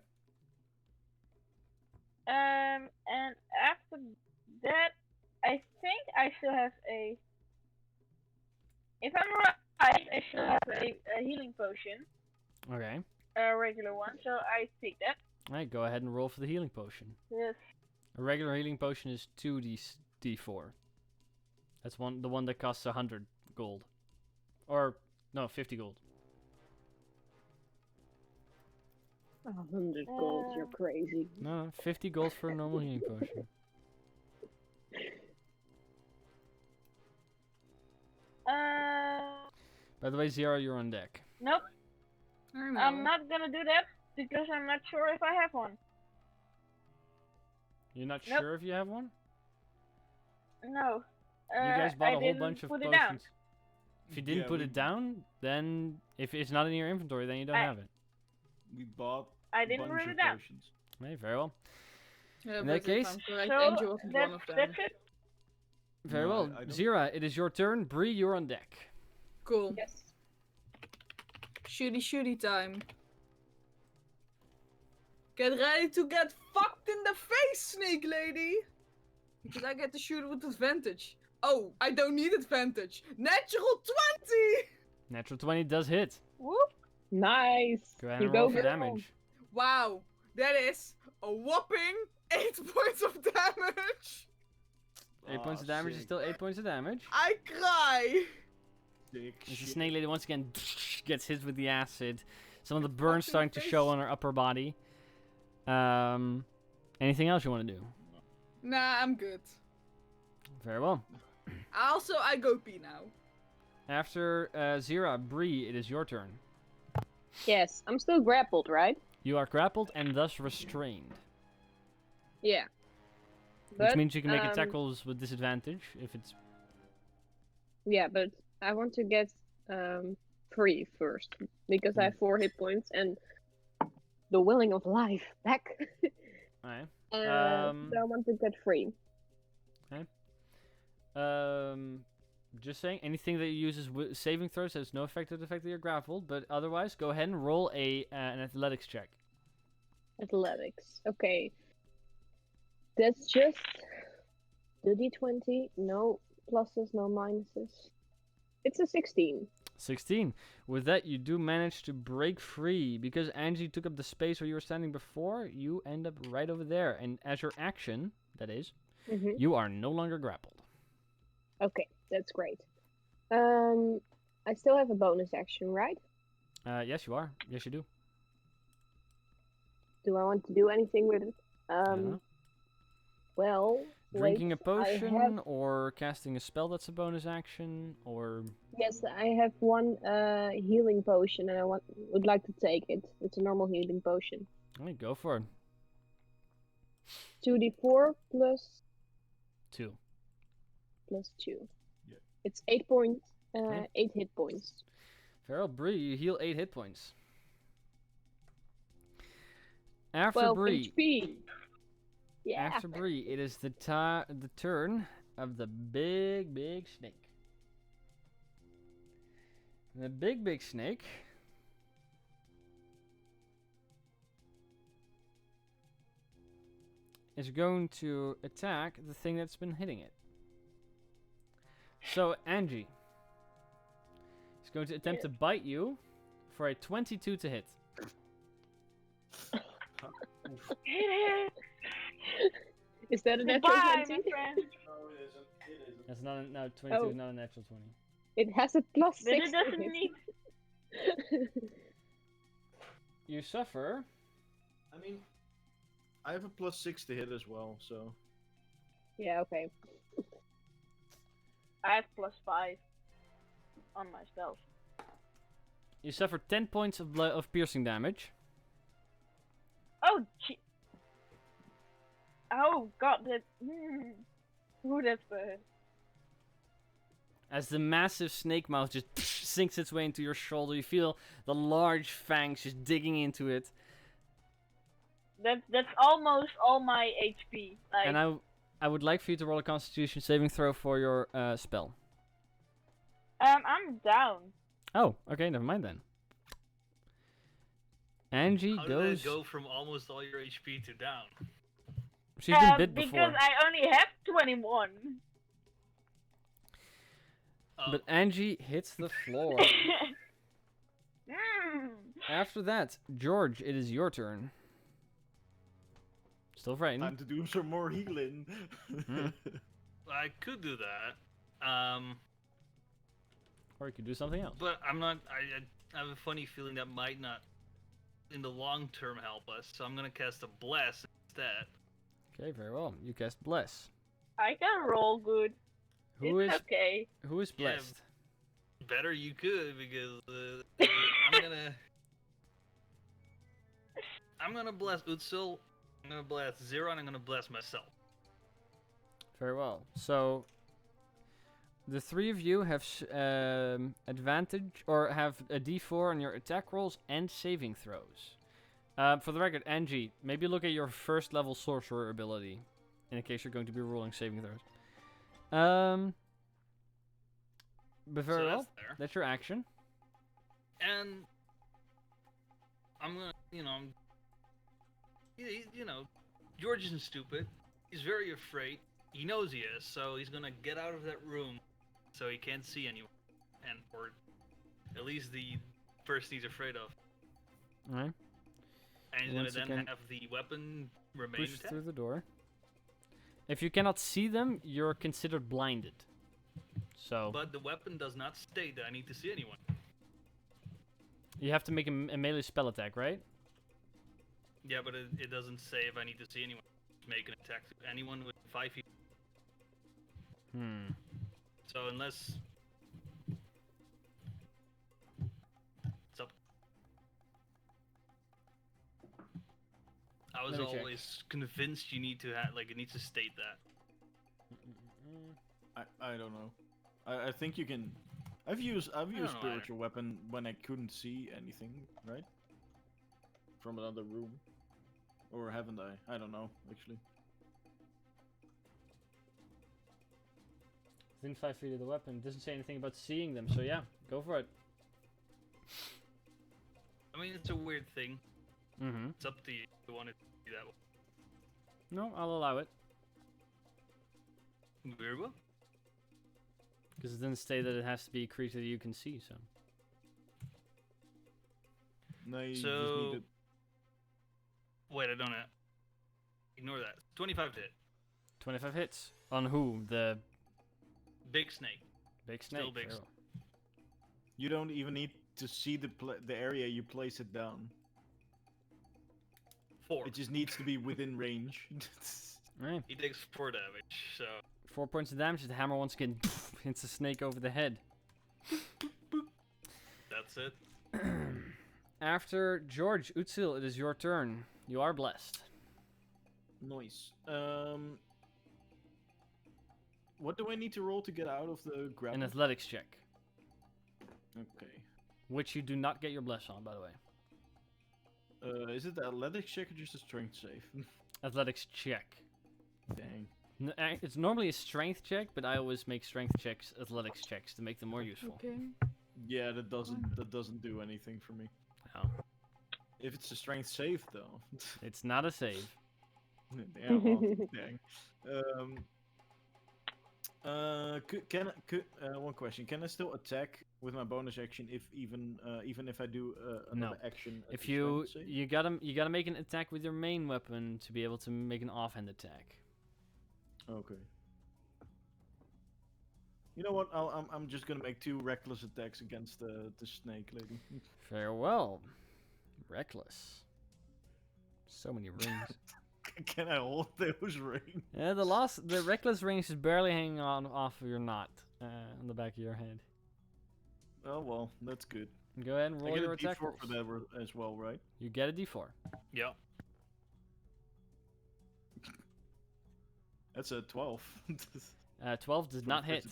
And after that, I think I still have a. If I'm right, I still have a healing potion, Okay. a regular one. So I take that. All right, go ahead and roll for the healing potion. Yes. A regular healing potion is 2d4. That's the one that costs 100 gold. Or, no, 50 gold. 100 gold, you're crazy. No, 50 gold for a normal healing potion. By the way, Zero, you're on deck. Nope. I know. I'm not gonna do that because I'm not sure if I have one. You're not Nope. sure if you have one? No. You guys bought I a whole didn't bunch of put potions. it down. If you didn't Yeah, put we- it down, then if it's not in your inventory, then you don't I- have it. We bought I a didn't bunch write of it down. potions. Okay, very well. Yeah, In but that case- if I'm correct, So Angie wasn't one of them. that's it. Very No, well. I don't- Zira, it is your turn. Bree, you're on deck. Cool. Yes. Shooty time. Get ready to get fucked in the face, Snake Lady! Because I get to shoot with advantage. Oh, I don't need advantage. Natural 20! Natural 20 does hit. Whoop. Nice. Go ahead You and roll go for girl. damage. Wow, that is a whopping 8 points of damage! 8 points Ah, of damage is sick. still 8 points of damage. I cry! Sick As the shit. snake lady once again gets hit with the acid. Some of the burns Fucking starting to show face. on her upper body. Anything else you want to do? Nah, I'm good. Very well. Also, I go pee now. After Zira, Bree, it is your turn. Yes, I'm still grappled, right? You are grappled and thus restrained. Yeah. Which But, means you can make attack rolls with disadvantage if it's. Yeah, but I want to get 3 first because I have 4 hit points and the willing of life back. Alright. So I want to get 3. Just saying, anything that uses saving throws has no effect on the fact that you're grappled, but otherwise, go ahead and roll an athletics check. Athletics. Okay. That's just the d20. No pluses, no minuses. It's a 16. 16. With that, you do manage to break free. Because Angie took up the space where you were standing before, you end up right over there. And as your action, that is, you are no longer grappled. Okay, that's great. I still have a bonus action, right? Yes, you are. Yes, you do. Do I want to do anything with it? I don't know. Well, Drinking wait, a potion I have... or casting a spell that's a bonus action, or... Yes, I have one healing potion and I would like to take it. It's a normal healing potion. Alright, go for it. 2d4 plus 2. 2. Yeah. It's 8 points, Okay. 8 hit points. Feral Bree, you heal 8 hit points. After 12 Bree, HP. Yeah. After Bree, it is the turn of the big snake. The big snake is going to attack the thing that's been hitting it. So Angie is going to attempt to bite you for a 22 to hit. Is that a natural Goodbye, 20? my friend. No, it isn't. It isn't. That's not 22 Oh. is not a natural 20. It has a plus But 6 it to doesn't hit. need. You suffer. I mean, I have a +6 to hit as well, so. Yeah, okay. I have +5 on my spells. You suffer 10 points of piercing damage. Oh, oh God, that. Ooh, that's bad. As the massive snake mouth just sinks its way into your shoulder, you feel the large fangs just digging into it. That's almost all my HP. Like, And I would like for you to roll a Constitution saving throw for your spell. I'm down. Oh, okay, never mind then. Angie How goes. did that go from almost all your HP to down? She's been bit because before. I only have 21. Oh, But Angie hits the floor. After that, George, it is your turn. Still frightened. Time to do some more healing. I could do that. Or you could do something else. But I'm not. I have a funny feeling that might not, in the long term, help us. So I'm gonna cast a bless instead. Okay, very well. You cast Bless. I can roll good. Who It's is okay. who is Yeah, blessed? Better you could, because I'm gonna bless Utsul. I'm gonna bless Zero, and I'm gonna bless myself. Very well. So the three of you have advantage or have a D4 on your attack rolls and saving throws. For the record, Angie, maybe look at your first level sorcerer ability, in case you're going to be rolling saving throws. But very So well. that's there. That's your action. And I'm gonna, George isn't stupid. He's very afraid. He knows he is, so he's gonna get out of that room so he can't see anyone. Or at least the person he's afraid of. Alright. And he's Once gonna again, then have the weapon remain Push intact. through the door. If you cannot see them, you're considered blinded. So But the weapon does not state that I need to see anyone. you have to make a melee spell attack, right? Yeah, but it doesn't say if I need to see anyone. Make an attack to anyone with 5 feet. So unless it's up. I was Let me check. always convinced you need to have like it needs to state that. I don't know. I think you can. I've used don't know either. spiritual weapon when I couldn't see anything, right? From another room, or haven't I? I don't know actually. Within 5 feet of the weapon. It doesn't say anything about seeing them, so yeah, go for it. I mean, it's a weird thing. Mm-hmm. It's up to you if you want it to be that way. No, I'll allow it. Very well. Because it didn't say that it has to be a creature that you can see, so. No, you just So- need to. Wait, I don't know. Ignore that. 25 to hit. 25 hits. On who? The Big snake. big snake? Still big Very well. You don't even need to see the area you place it down. 4. It just needs to be within range. Alright. He takes 4 damage, so 4 points of damage. The hammer once again hits the snake over the head. that's it. After George, Utsil, it is your turn. You are blessed. Nice. What do I need to roll to get out of the grapple? An athletics check. Okay. Which you do not get your bless on, by the way. Is it the athletics check or just a strength save? Athletics check. Dang. It's normally a strength check, but I always make strength checks, athletics checks to make them more useful. Okay. Yeah, that doesn't do anything for me. Oh, If it's a strength save though. it's not a save. Yeah, well, dang. One question. Can I still attack with my bonus action even if I do another action? at If the you strength save? you gotta make an attack with your main weapon to be able to make an offhand attack. Okay. You know what? I'm just gonna make 2 reckless attacks against the snake lady. Farewell, reckless. So many rings. Can I hold those rings? Yeah, the reckless rings is barely hanging on off of your knot on the back of your head. Oh well, that's good. Go ahead and I roll get your a attack D4 rolls. for that as well, right? You get a D4. Yeah. That's a 12. 12 does For not the hit.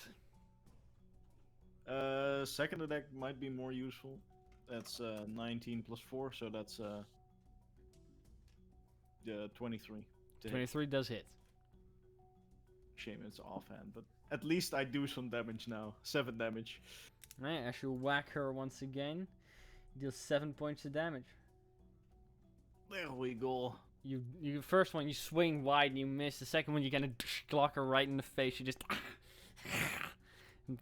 first second attack might be more useful. That's 19 plus 4, so that's 23. to hit. 23 does hit. Shame it's offhand, but at least I do some damage now. 7 damage. Right, as you whack her once again, you deal 7 points of damage. There we go. You first one you swing wide and you miss. The second one you kind of clock her right in the face. You just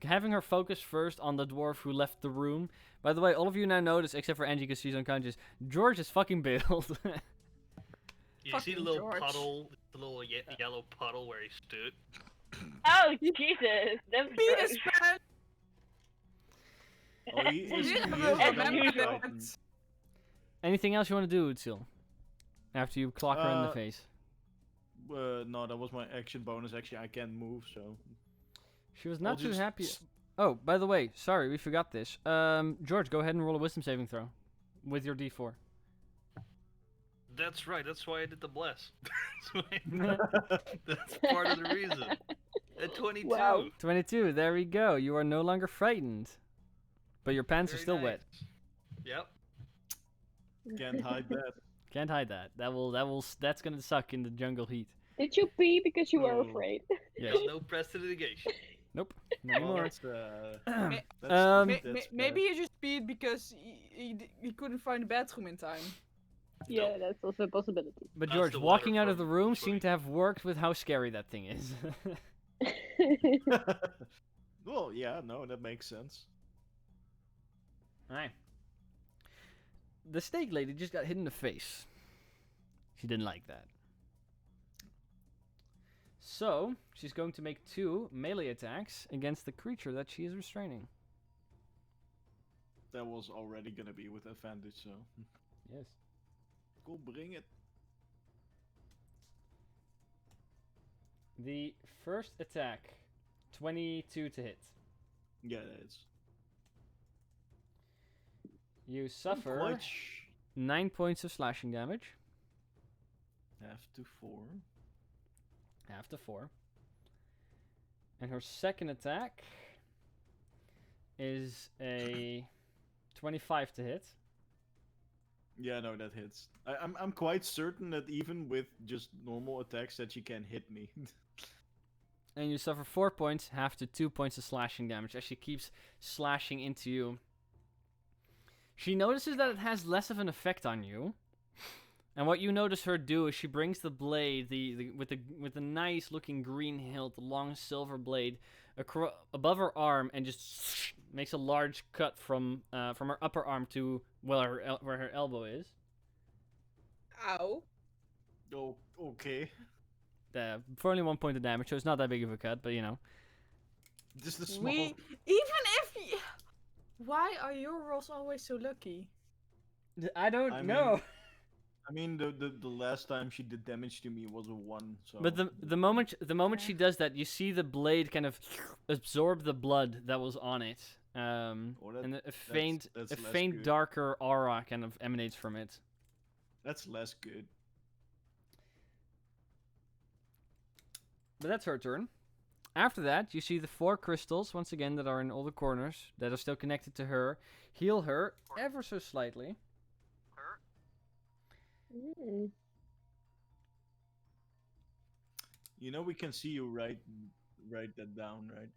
having her focus first on the dwarf who left the room. By the way, all of you now notice, except for Angie because she's unconscious, George is fucking built. You see the Fucking little George. puddle, the little yellow puddle where he stood. Oh Jesus, that's Penis gross. man! Oh, he is, You he will is remember gonna that. frighten. Anything else you want to do, Utsil? After you clock her in the Uh, face. No, that was my action bonus. Actually, I can't move, so. She was I'll not too just happy. Oh, by the way, sorry, we forgot this. George, go ahead and roll a wisdom saving throw with your D4. That's right. That's why I did the bless. That's part of the reason. At 22. Wow. 22, there we go. You are no longer frightened. But your pants are Very still nice. wet. Yep. Can't hide that. Can't hide that. That's gonna suck in the jungle heat. Did you pee because you were Oh. afraid? Yes. No prestidigitation. Nope. Not Well, anymore. that's, Ma- that's Maybe he just peed because he couldn't find the bathroom in time. Yeah, that's also a possibility. But That's George, the walking water out of the from room Detroit. seemed to have worked with how scary that thing is. Well, yeah, no, that makes sense. Alright. The snake lady just got hit in the face. She didn't like that. So, she's going to make 2 melee attacks against the creature that she is restraining. That was already gonna be with advantage, so. Yes. Go bring it. The first attack, 22 to hit. Yeah, that is. You suffer Clutch. 9 points of slashing damage. half to 4. Half to 4. And her second attack is a 25 to hit. Yeah, no, that hits. I'm quite certain that even with just normal attacks that she can hit me. And you suffer 4 points, half to 2 points of slashing damage as she keeps slashing into you. She notices that it has less of an effect on you. And what you notice her do is she brings the blade, with the nice looking green hilt, the long silver blade, above her arm, and just makes a large cut from her upper arm to where her elbow is. Ow. Oh, okay. For only 1 point of damage, so it's not that big of a cut, but you know. Just a small. Even if why are your rolls always so lucky? I don't I know. I mean, the last time she did damage to me was a 1. So. But the moment she does that, you see the blade kind of absorb the blood that was on it, and a faint that's a less faint good. darker aura kind of emanates from it. That's less good. But that's her turn. After that, you see the 4 crystals once again that are in all the corners that are still connected to her heal her ever so slightly. Mm. You know we can see you write that down, right?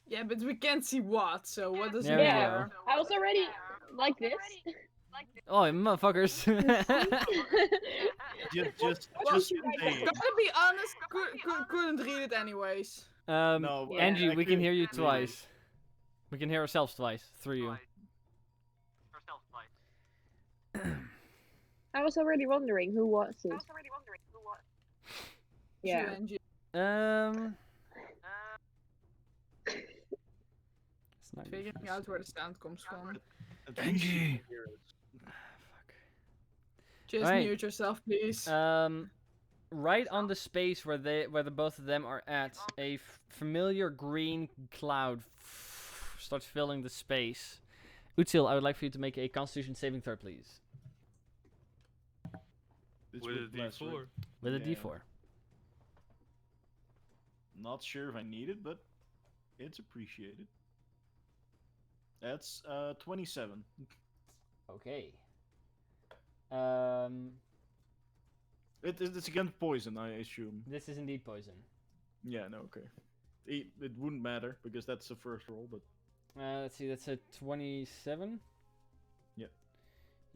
Yeah, but we can't see what, so what does it There we matter? go. I was already like this. Oh, motherfuckers! Just Well, say. gotta be honest, couldn't read it anyways. No, Yeah. Angie, I we can couldn't hear you read it. twice. We can hear ourselves twice through you. I was already wondering who was it. Yeah. True, Angie. It's not Figuring good. out where the sound comes from. At least you can hear it. Just Alright. mute yourself, please. Right on the space where the both of them are at, a familiar green cloud starts filling the space. Util, I would like for you to make a Constitution saving throw, please. It's With a bless, right? D4. With a Yeah. D4. Not sure if I need it, but it's appreciated. That's 27. Okay. It's against poison, I assume. This is indeed poison. Yeah, no, okay. It wouldn't matter because that's the first roll, but Let's see, that's a 27. Yep.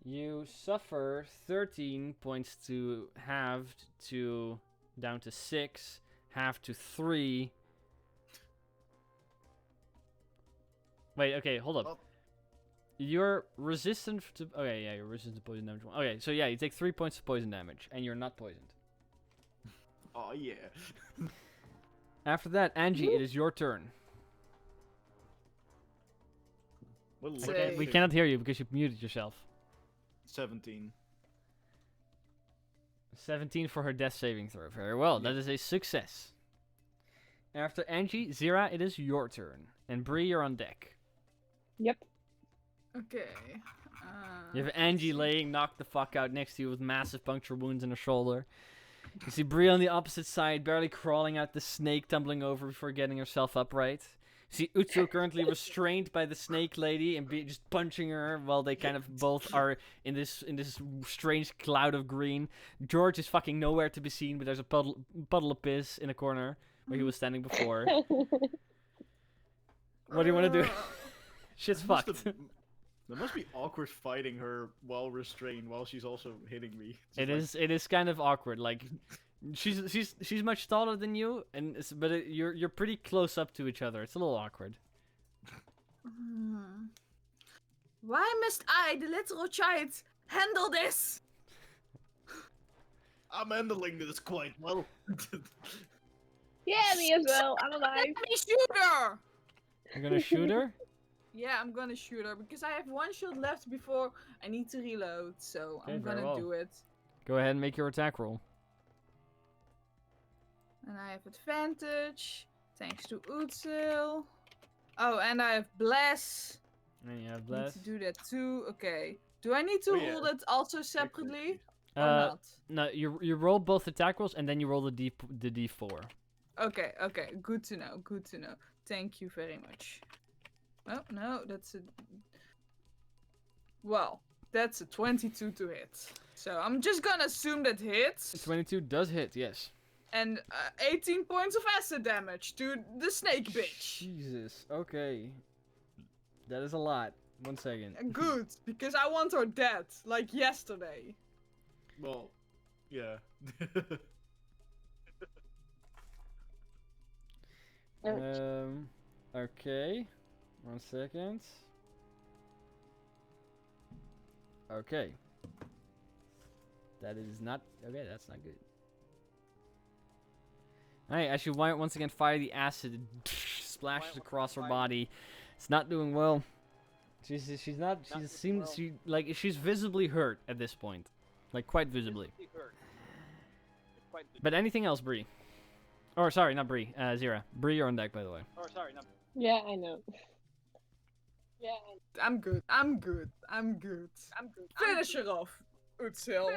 You suffer 13 points to halved to down to 6, half to 3. Wait, okay, hold up. Oh. You're resistant to. Okay, yeah, you're resistant to poison damage. Okay, so yeah, you take 3 points of poison damage, and you're not poisoned. oh yeah. After that, Angie, it is your turn. Well, Say- We cannot hear you because you muted yourself. 17. 17 for her death saving throw. Very well, that is a success. After Angie, Zira, it is your turn. And Bree, you're on deck. Yep. Okay. You have Angie laying knocked the fuck out next to you with massive puncture wounds in her shoulder. You see Bree on the opposite side, barely crawling out the snake, tumbling over before getting herself upright. You see Utsu currently restrained by the snake lady and just punching her while they kind of both are in this strange cloud of green. George is fucking nowhere to be seen, but there's a puddle of piss in a corner where he was standing before. What do you want to do? Shit's Must fucked. have- That must be awkward fighting her while restrained, while she's also hitting me. It's It like- is. It is kind of awkward. Like, she's much taller than you, but you're pretty close up to each other. It's a little awkward. Why must I, the little child, handle this? I'm handling this quite well. Yeah, me as well. I'm alive. Let me shoot her! You're gonna shoot her? Yeah, I'm gonna shoot her because I have 1 shot left before I need to reload, so Okay, I'm very gonna well. do it. Go ahead and make your attack roll. And I have advantage, thanks to Utsil. Oh, and I have Bless. And you have Need bless. to do that too. Okay. Do I need to Oh, yeah. roll that also separately? Or Uh, not? No, you roll both attack rolls and then you roll the d4. Okay, okay. Good to know. Good to know. Thank you very much. Oh, no, that's a... Well, that's a 22 to hit. So I'm just gonna assume that hits. 22 does hit, yes. And 18 points of acid damage to the snake bitch. Jesus. Okay. That is a lot. 1 second. Good, because I want her dead, like yesterday. Well, yeah. Okay. 1 second. Okay. That is not... Okay, that's not good. Alright, as you once again fire the acid, it splashes across her body. It's not doing well. She's visibly hurt at this point. Like, quite visibly. But anything else, Bree? Or, sorry, not Bree. Zira. Bree, you're on deck, by the way. Yeah, I know. I'm good. I'm good. I'm good. I'm good. Finish her off, Utsil.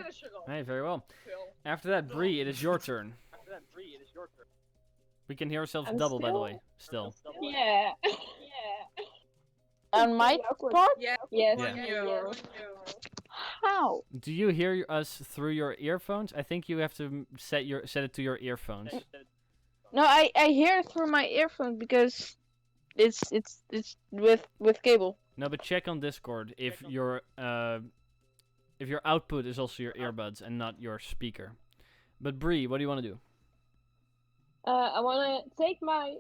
Hey, very well. After that, Bree, it is your turn. We can hear ourselves I'm double, by the still- way. Still. Yeah. On my Awkward. part? Yes. Yeah. You. How? Do you hear us through your earphones? I think you have to set it to your earphones. No, I hear it through my earphone because it's with cable. No, but check on Discord if your output is also your earbuds and not your speaker. But Bree, what do you want to do? I want to take my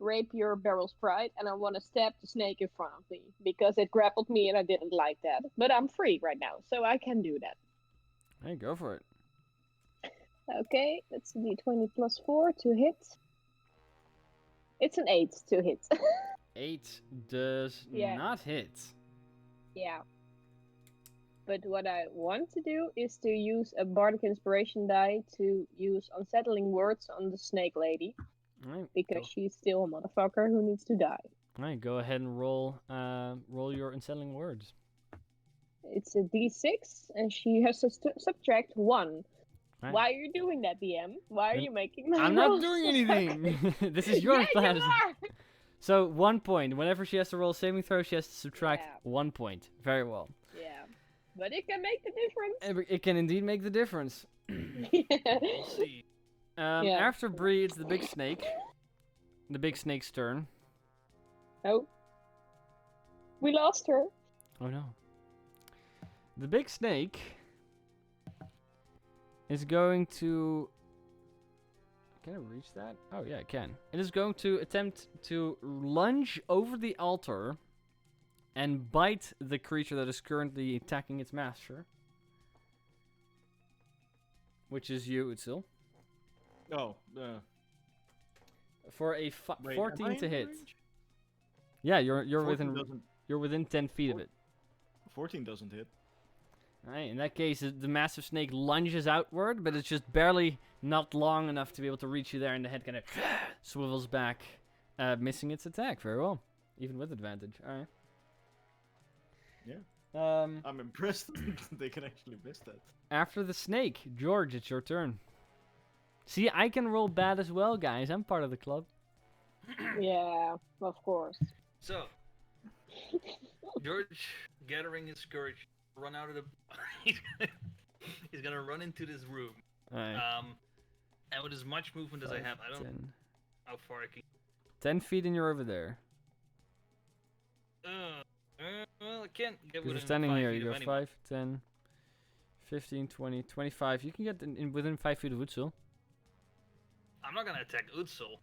rapier barrel sprite and I want to stab the snake in front of me because it grappled me and I didn't like that. But I'm free right now, so I can do that. Hey, go for it. Okay, that's a d20 plus 4 to hit. It's an 8 to hit. 8 does Yeah. not hit. Yeah. But what I want to do is to use a bardic inspiration die to use unsettling words on the snake lady Alright, because she's still a motherfucker who needs to die. Alright, go ahead and roll your unsettling words. It's a d6 and she has to subtract 1. Right. Why are you doing that, DM? Why are I'm- you making my I'm not rolls doing suck? anything. This is your Yeah, plan. you are! So 1 point. Whenever she has to roll a saving throw, she has to subtract Yeah. 1 point. Very well. Yeah. But it can make the difference. It can indeed make the difference. We'll see. Yeah. After Bree, it's the big snake. The big snake's turn. Oh. We lost her. Oh no. The big snake is going to... Can I reach that? Oh yeah, I can. It is going to attempt to lunge over the altar and bite the creature that is currently attacking its master. Which is you, Utsil. Oh, For a wait, 14 am I to in hit. range? Yeah, you're 14 within doesn't- you're within 10 feet of it. 14 doesn't hit. Alright, in that case, the massive snake lunges outward, but it's just barely not long enough to be able to reach you there, and the head kind of swivels back, missing its attack. Very well. Even with advantage. Alright. Yeah. I'm impressed they can actually miss that. After the snake, George, it's your turn. See, I can roll bad as well, guys. I'm part of the club. Yeah, of course. So, George, gathering his courage, run out of the. He's gonna run into this room. Alright. And with as much movement as I have, I don't know 10. how far I can. 10 feet and you're over there. Well, I can't get Because you're within standing 5 here. feet You of go anyone. 5, 10, 15, 20, 25. You can get within 5 feet of Utsul. I'm not gonna attack Utsul.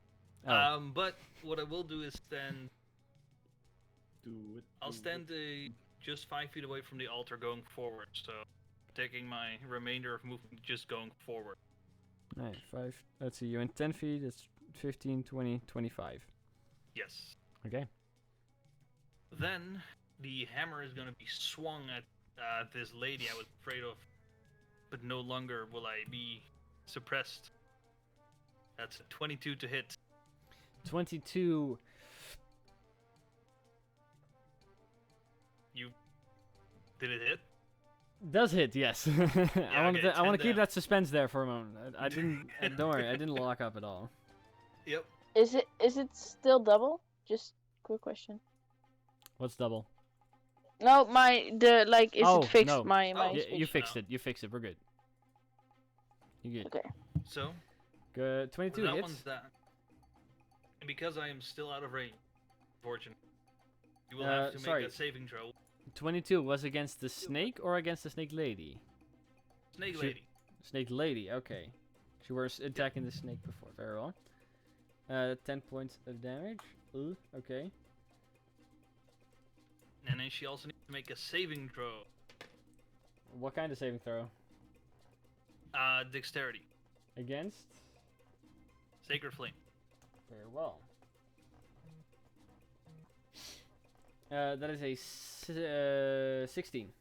Oh. But what I will do is stand. Do it. I'll do stand it. just 5 feet away from the altar, going forward. So, taking my remainder of movement, just going forward. Alright, 5. Let's see. You're in 10 feet. It's 15, 20, 25. Yes. Okay. Then the hammer is gonna be swung at this lady I was afraid of, but no longer will I be suppressed. That's a 22 to hit. 22. Did it hit? Does hit, yes. I want okay, to 10 keep damage. that suspense there for a moment. I didn't. Don't worry, I didn't lock up at all. Yep. Is it still double? Just quick question. What's double? No, is Oh, it fixed? no. My Oh. You speech. fixed No. it. You fixed it. We're good. You good? Okay. So Good. 22 that hits. one's that. And because I am still out of range, unfortunately, you will have to make sorry. a saving throw. 22 was against the snake or against the snake lady? Snake Shoot. lady. Snake lady. Okay. She was attacking the snake before. Very well. 10 points of damage. Ooh. Okay. And then she also needs to make a saving throw. What kind of saving throw? Dexterity. Against? Sacred Flame. Very well. That is a 16.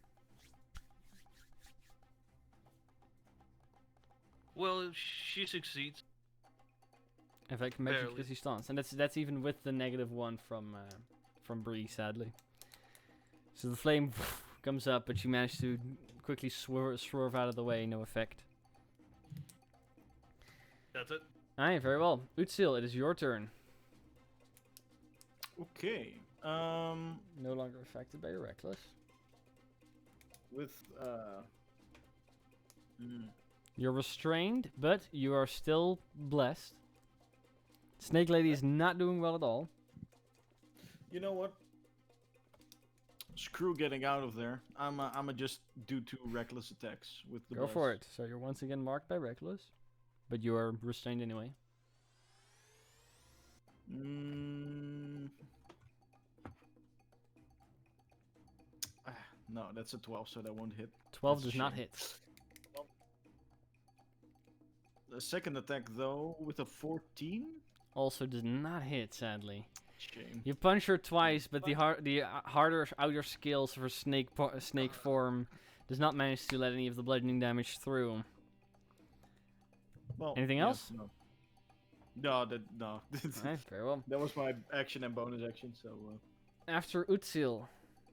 Well, she succeeds. Effect magic Barely. resistance, and that's even with the -1 from Bree, sadly. So the flame comes up, but you manage to quickly swerve out of the way. No effect. That's it. Alright, very well. Utsil, it is your turn. Okay. No longer affected by your reckless. With You're restrained, but you are still blessed. Snake Lady is not doing well at all. you know what? Screw getting out of there. I'ma just do 2 reckless attacks with the Go for it. So you're once again marked by reckless, but you are restrained anyway. No, that's a 12, so that won't hit. 12 That's a does not shame. hit. The second attack, though, with a 14. Also does not hit, sadly. Shame. You punch her twice, but the harder outer scales for snake form does not manage to let any of the bludgeoning damage through. Well, Anything yeah, else? No. No. Alright, very well. That was my action and bonus action, so. After Utsil,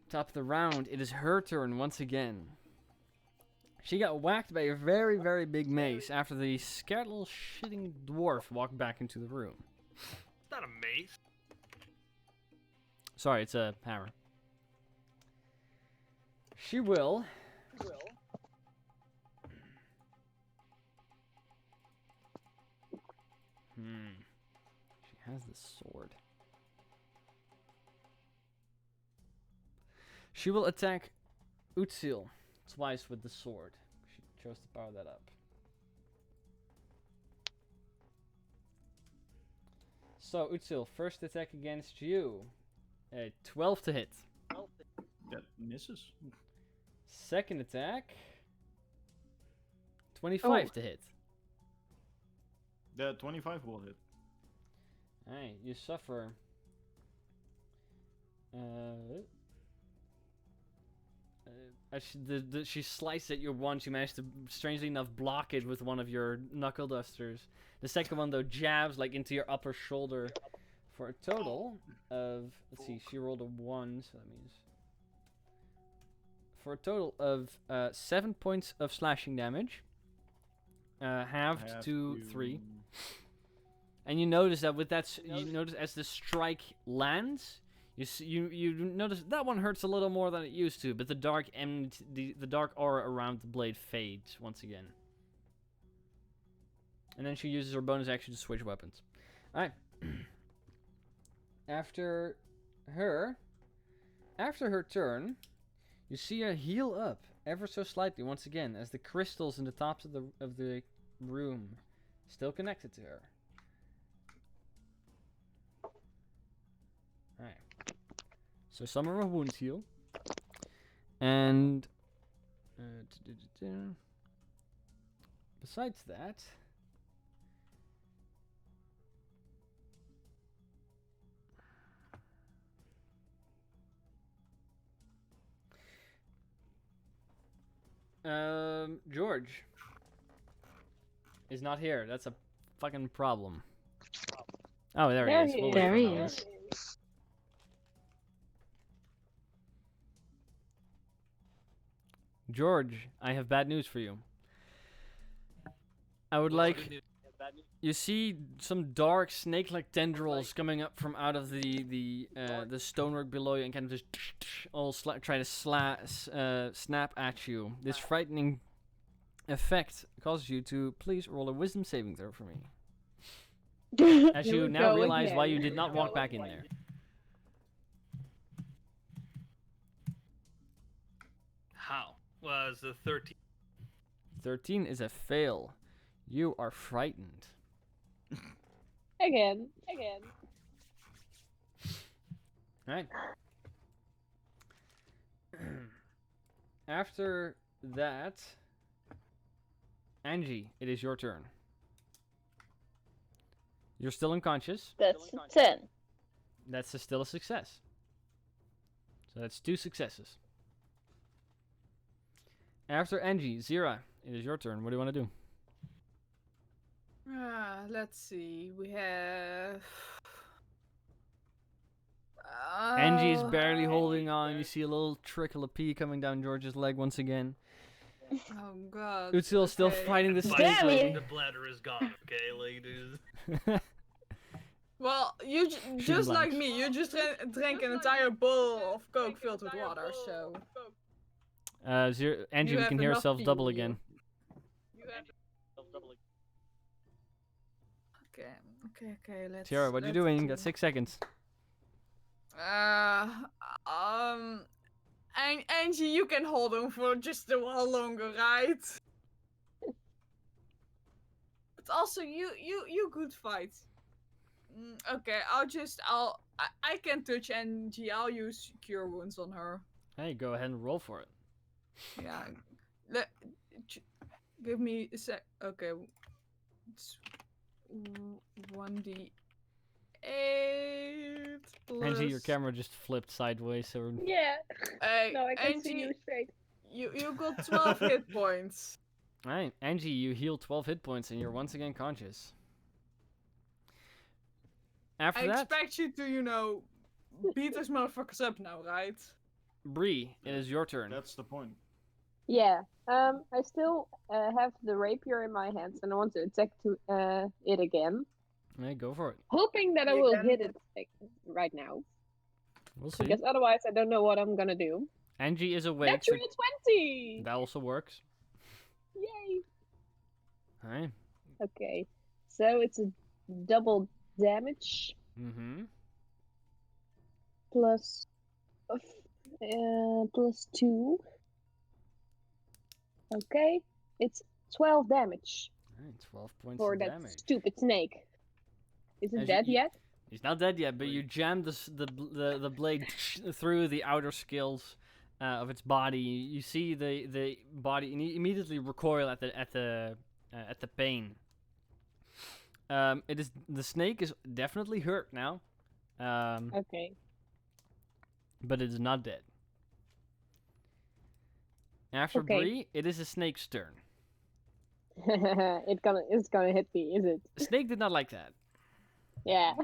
top of the round, it is her turn once again. She got whacked by a very, very big mace after the scared little shitting dwarf walked back into the room. It's not a mace. Sorry, it's a hammer. She will. She has the sword. She will attack Utsil twice with the sword. She chose to power that up. So, Utsil, first attack against you. 12 to hit. That misses. Second attack. 25 to hit. The 25 will hit. Alright, you suffer. As she sliced at you once, you managed to, strangely enough, block it with one of your knuckle dusters. The second one, though, jabs like into your upper shoulder for a total of, let's see, she rolled a 1, so that means... For a total of 7 points of slashing damage. Halved to 3. And you notice that with that, you notice as the strike lands, you notice that one hurts a little more than it used to, but the dark aura around the blade fades once again. And then she uses her bonus action to switch weapons. Alright. After her turn, you see her heal up ever so slightly once again as the crystals in the tops of the room still connected to her. Alright. So some of her wounds heal. And besides that, George is not here. That's a fucking problem. Oh, there he is. We'll wait There for he a moment. is. George, I have bad news for you. I would Well, like. good news. You see some dark snake-like tendrils coming up from out of the stonework below you and kind of just all try to snap at you. This frightening effect causes you to please roll a wisdom saving throw for me. As Here you we now go realize why again. you did not walk back in there. How? Was the 13? 13 is a fail. You are frightened. Again. Right. After that, Angie, it is your turn. You're still unconscious. That's a 10. That's still a success. So that's 2 successes. After Angie, Zira, it is your turn. What do you want to do? Let's see. We have. Angie is barely holding on. You see a little trickle of pee coming down George's leg once again. Oh god. Utsil still okay. fighting the By snake Damn lady. it. the bladder is gone. Okay, ladies. Well, you just like blanks. me, you just drank an entire bowl of Coke filled with water, so. Angie, You we have can hear enough ourselves pee double in you. again. Okay, let's. Tiara, what are you doing? You got 6 seconds. Angie, you can hold on for just a while longer, right? But also, you good fight. Okay, I can touch Angie. I'll use Cure Wounds on her. Hey, go ahead and roll for it. Yeah. Give me a sec. Okay. It's 1d8 plus. Angie, your camera just flipped sideways. So Yeah. Hey, No, I can see Angie, you straight. you got 12 hit points. Alright, Angie, you heal 12 hit points and you're once again conscious. After I that, expect you to, beat those motherfuckers up now, right? Bree, it is your turn. That's the point. Yeah. I still have the rapier in my hands, and I want to attack it again, Hey, go for it. hoping that I You will can- hit it right now, We'll see. because otherwise I don't know what I'm gonna do. Angie is awake, so Natural 20. that also works. Yay. Alright. Okay. So it's a double damage Mm-hmm. plus 2. Okay. It's 12 damage Alright, 12 points for of that damage. stupid snake. Is it As dead you- yet? He's not dead yet, but you jammed the blade through the outer scales of its body. You see the body immediately recoil at the pain. The snake is definitely hurt now, Okay. but it is not dead. After Okay. Bree, it is the snake's turn. it's gonna hit me, is it? The snake did not like that. Yeah.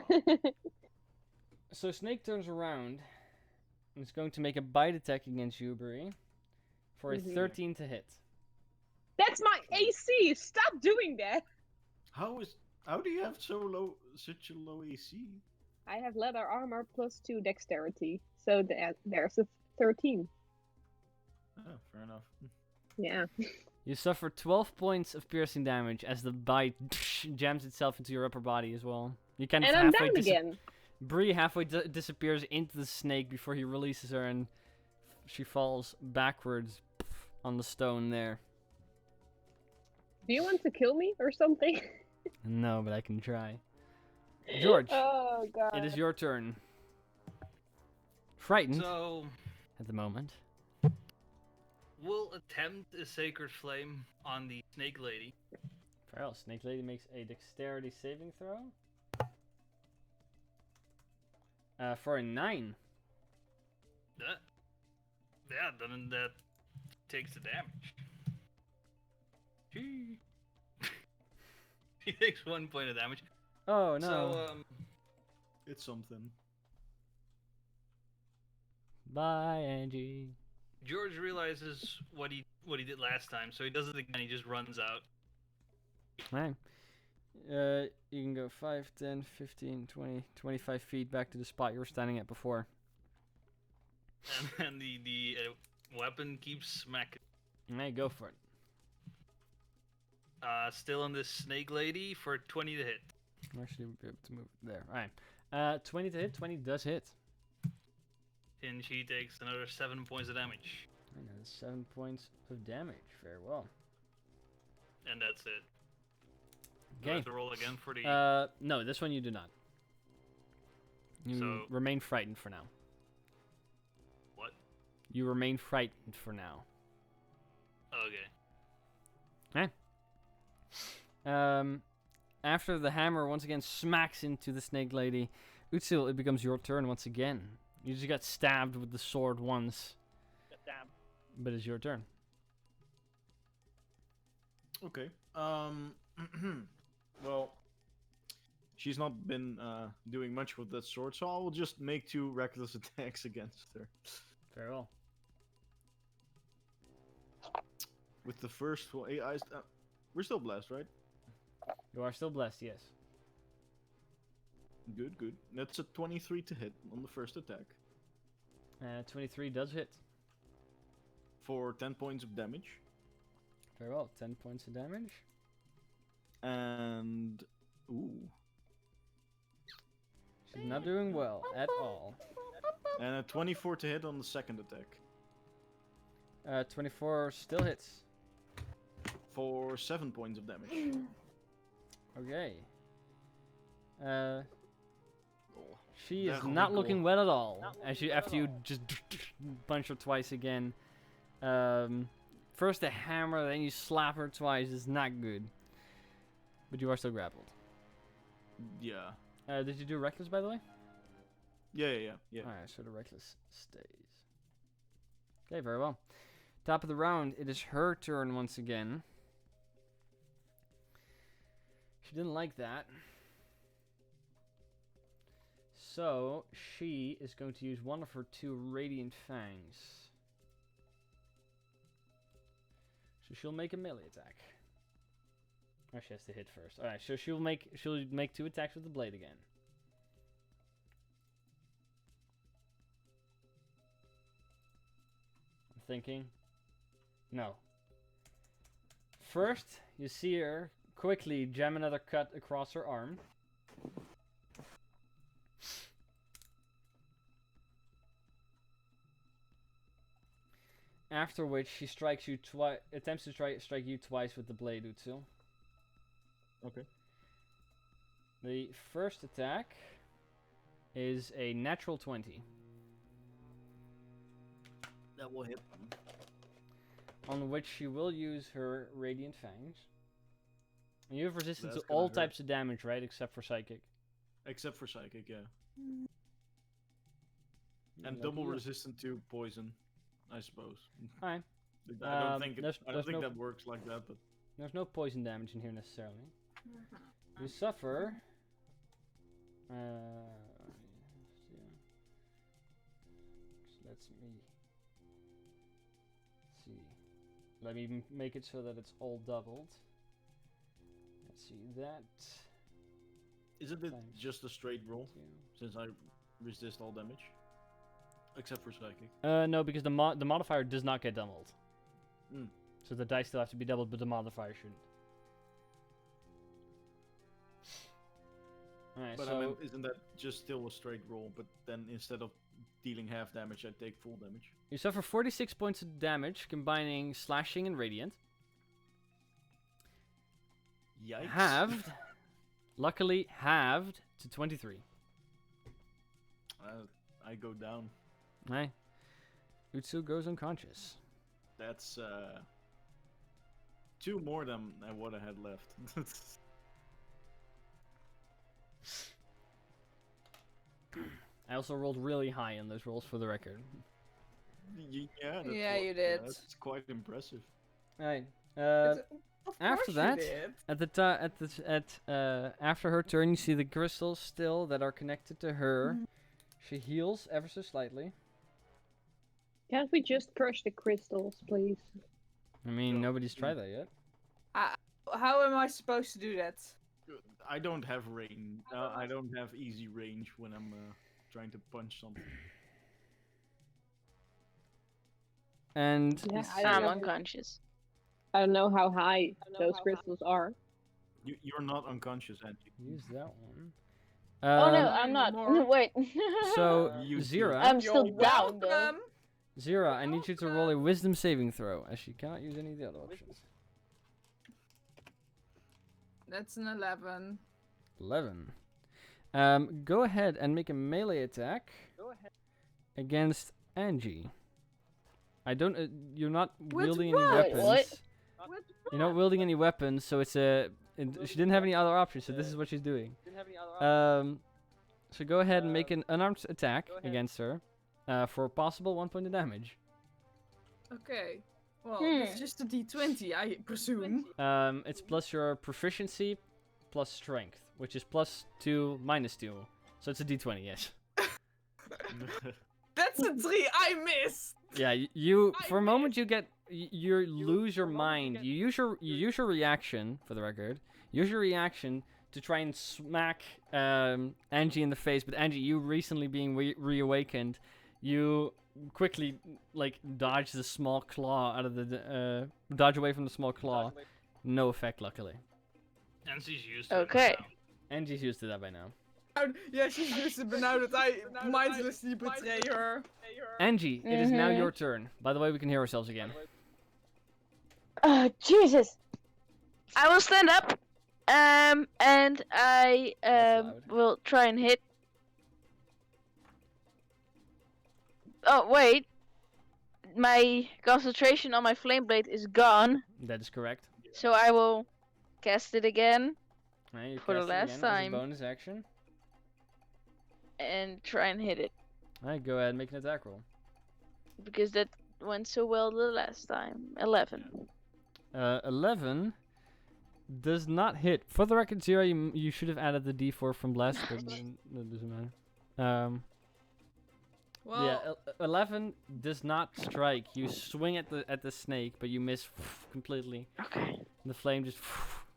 So Snake turns around and is going to make a bite attack against you, Bree, for a Mhm. 13 to hit. That's my AC. Stop doing that. How do you have such a low AC? I have leather armor plus 2 dexterity, so there's a 13. Oh, fair enough. Yeah. You suffer 12 points of piercing damage as the bite jams itself into your upper body as well. You kind of And I'm halfway down again. Bree halfway disappears into the snake before he releases her, and she falls backwards on the stone there. Do you want to kill me or something? No, but I can try. George, Oh god. it is your turn. Frightened So, at the moment. we'll attempt a sacred flame on the snake lady. Farrell, Snake Lady makes a dexterity saving throw. For a 9. Then that takes the damage. She takes 1 point of damage. Oh no. So, It's something. Bye, Angie. George realizes what he did last time, so he does it again. He just runs out, Right. You can go 5, 10, 15, 20, 25 feet back to the spot you were standing at before. and then the weapon keeps smacking. Alright, go for it. Still on this snake lady for 20 to hit. Actually, we'll be able to move it there. Alright. 20 to hit. 20 does hit. And she takes another 7 points of damage. And that's 7 points of damage. Very well. And that's it. Do I Okay. have to roll again for the... No, this one you do not. You So- remain frightened for now. What? You remain frightened for now. Okay. After the hammer once again smacks into the snake lady, Utsil, it becomes your turn once again. You just got stabbed with the sword once, Damn. but it's your turn. Okay. Well, she's not been doing much with that sword, so I will just make 2 reckless attacks against her. Very well. With the first one, we're still blessed, right? You are still blessed, yes. Good, good. That's a 23 to hit on the first attack 23 does hit. for 10 points of damage. Very well. 10 points of damage. And ooh, She's not doing well at all. and a 24 to hit on the second attack 24 still hits. for 7 points of damage. Okay. Oh, She is That'll be not looking cool. well at all. After you just punch her twice again. First a hammer, then you slap her twice. Is not good. But you are still grappled. yeah. Did you do reckless, by the way? Yeah. Alright, so the reckless stays. Okay, very well. Top of the round, it is her turn once again. She didn't like that. So, she is going to use one of her 2 Radiant Fangs. So she'll make a melee attack. Or she has to hit first. Alright, so she'll make 2 attacks with the blade again. I'm thinking. No. First, you see her quickly jam another cut across her arm. After which she strikes you attempts to strike you twice with the blade, Utsu. Okay. The first attack is a natural 20. That will hit. On which she will use her Radiant Fangs. And you have resistance That's to all gonna hurt. types of damage, right? Except for Psychic. Except for psychic, yeah. And Lucky double you. resistant to poison, I suppose. Alright. I don't think there's I don't think no- that works like that, but There's no poison damage in here necessarily. You suffer. Let's see. Let me make it so that it's all doubled. Let's see that. isn't it Thanks. just a straight roll? 2. Since I resist all damage, except for psychic. No, because the modifier does not get doubled. Mm. So the dice still have to be doubled, but the modifier shouldn't. Alright, But so I mean, isn't that just still a straight roll? But then instead of dealing half damage, I take full damage. you suffer 46 points of damage, combining slashing and radiant. Yikes. Halved. Luckily, halved to 23. I go down. Right. Utsu goes unconscious. That's 2 more than what I had left. I also rolled really high on those rolls for the record. Yeah, Yeah, you did. That's quite impressive. Alright. Of after course you that, did. after her turn, you see the crystals still that are connected to her. She heals ever so slightly. Can't we just crush the crystals, please? I mean, No. nobody's tried that yet. How am I supposed to do that? I don't have range. I don't have easy range when I'm trying to punch something. And Yeah, I'm unconscious. I don't know how high those crystals are. You're not unconscious, Angie. use that one. Oh no, I'm not. more. Wait. So, You do. Zira, I'm still You're down though. welcome. Zira, I need you to roll a wisdom saving throw, as she cannot use any of the other options. That's an 11. 11. Go ahead and make a melee attack against Angie. I don't. You're not wielding any what? weapons. What? You're not wielding any weapons, so it's a. She didn't have any other options, so this is what she's doing. So go ahead and make an unarmed attack against her, for a possible 1 point of damage. Okay. Well, it's just a d20, I presume. It's plus your proficiency, plus strength, which is +2, -2. So it's a d20, yes. That's a 3 I missed! Yeah, you for a moment you get you lose your mind. You use your reaction, for the record. Use your reaction to try and smack Angie in the face, but Angie, you recently being reawakened, you quickly dodge the small claw out of the dodge away from the small claw. No effect, luckily. And she's used to it Okay. now. Angie's used to that by now. Yeah, she's used it, but now that I mindlessly betray her. Angie, it is now your turn. By the way, we can hear ourselves again. Oh Jesus! I will stand up, and I loud. will try and hit. Oh wait, my concentration on my flame blade is gone, That is correct. so I will cast it again Right, you For the cast it last again as a time. bonus action. and try and hit it Alright, go ahead and make an attack roll. because that went so well the last time. 11. 11 does not hit. For the record, Zero, you should have added the d4 from last, but that doesn't matter. Well, Yeah, 11 does not strike. You swing at the snake, but you miss completely. Okay. The flame just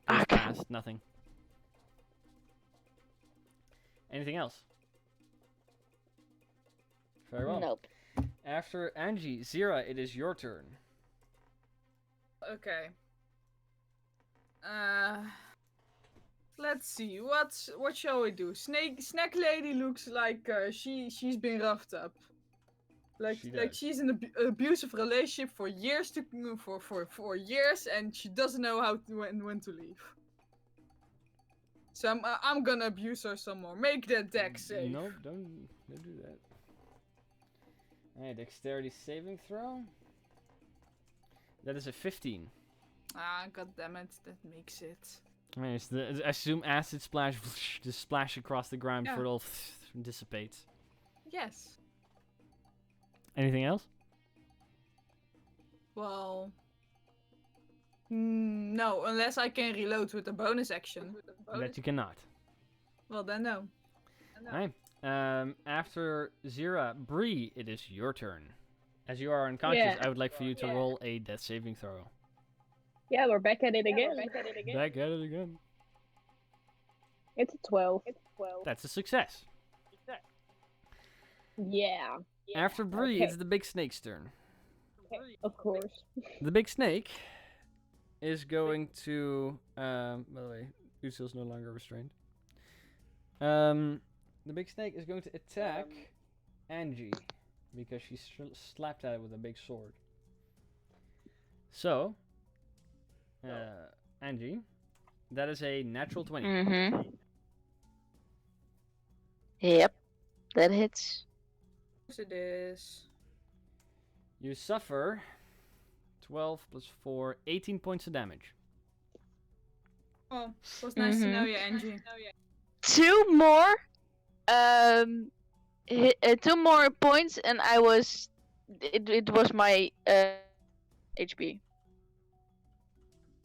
goes Okay. past. Nothing. Anything else? Very well. Nope. After Angie, Zira, it is your turn. okay. Let's see. What shall we do? Snack lady looks like she's been roughed up. She does. She's in an abusive relationship for years for years, and she doesn't know when to leave. So I'm gonna abuse her some more. Make that deck save. Nope, don't do that. Alright, dexterity saving throw. That is a 15. Ah, goddammit, that makes it. Alright, so I assume acid splash just splash across the ground before it Yeah. all dissipates. Yes. Anything else? Well. No, unless I can reload with a bonus action. That you cannot. Well, then no. Alright. After Zira, Bree, it is your turn. As you are unconscious, Yeah. I would like for you to roll a death saving throw. Yeah, we're back at it again. Back at it again. It's a 12. That's a success. Yeah, After Bree, Okay. it's the big snake's turn. of course. The big snake is going to. By the way, Usil's no longer restrained. The big snake is going to attack Angie because she slapped at it with a big sword. So, Angie, that is a natural 20. Mm-hmm. Yep. That hits. Yes, it is. You suffer 12 plus 4, 18 points of damage. Oh, was nice to know you, Angie. 2 more. 2 more points, and I was. It was my HP.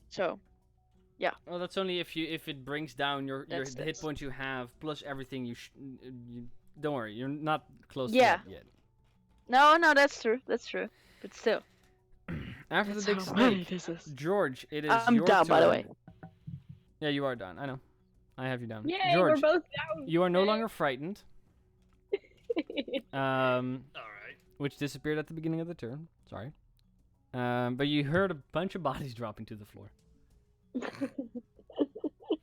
So. Well, that's only if it brings down the hit That's- points you have plus everything you don't worry, you're not close Yeah. to that yet. No, that's true. That's true. But still. After That's the big how many snake, this is. George, it is I'm your down, turn. by the way. Yeah, you are done. I know. I have you down. Yay, George, we're both down. you are no Yay. longer frightened. All right. Which disappeared at the beginning of the turn. Sorry. But you heard a bunch of bodies dropping to the floor.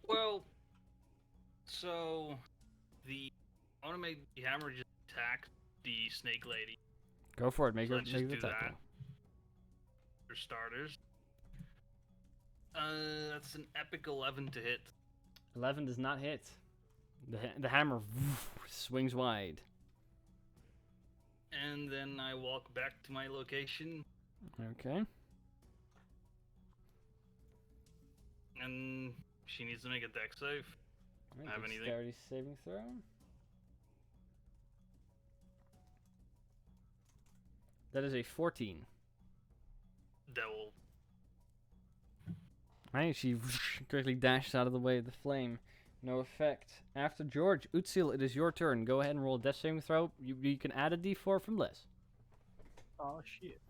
Well, so I want to make the hammer just attack the snake lady. Go for it. Make So her let's make just the do attack that. roll. For starters. That's an epic 11 to hit. 11 does not hit. The hammer swings wide. And then I walk back to my location, Okay. and she needs to make a dex save. Alright, Have anything? dexterity saving throw. That is a 14. That will. Right, she quickly dashes out of the way of the flame. No effect. After George, Utsil, it is your turn. Go ahead and roll a death saving throw. You can add a d4 from less. Oh shit.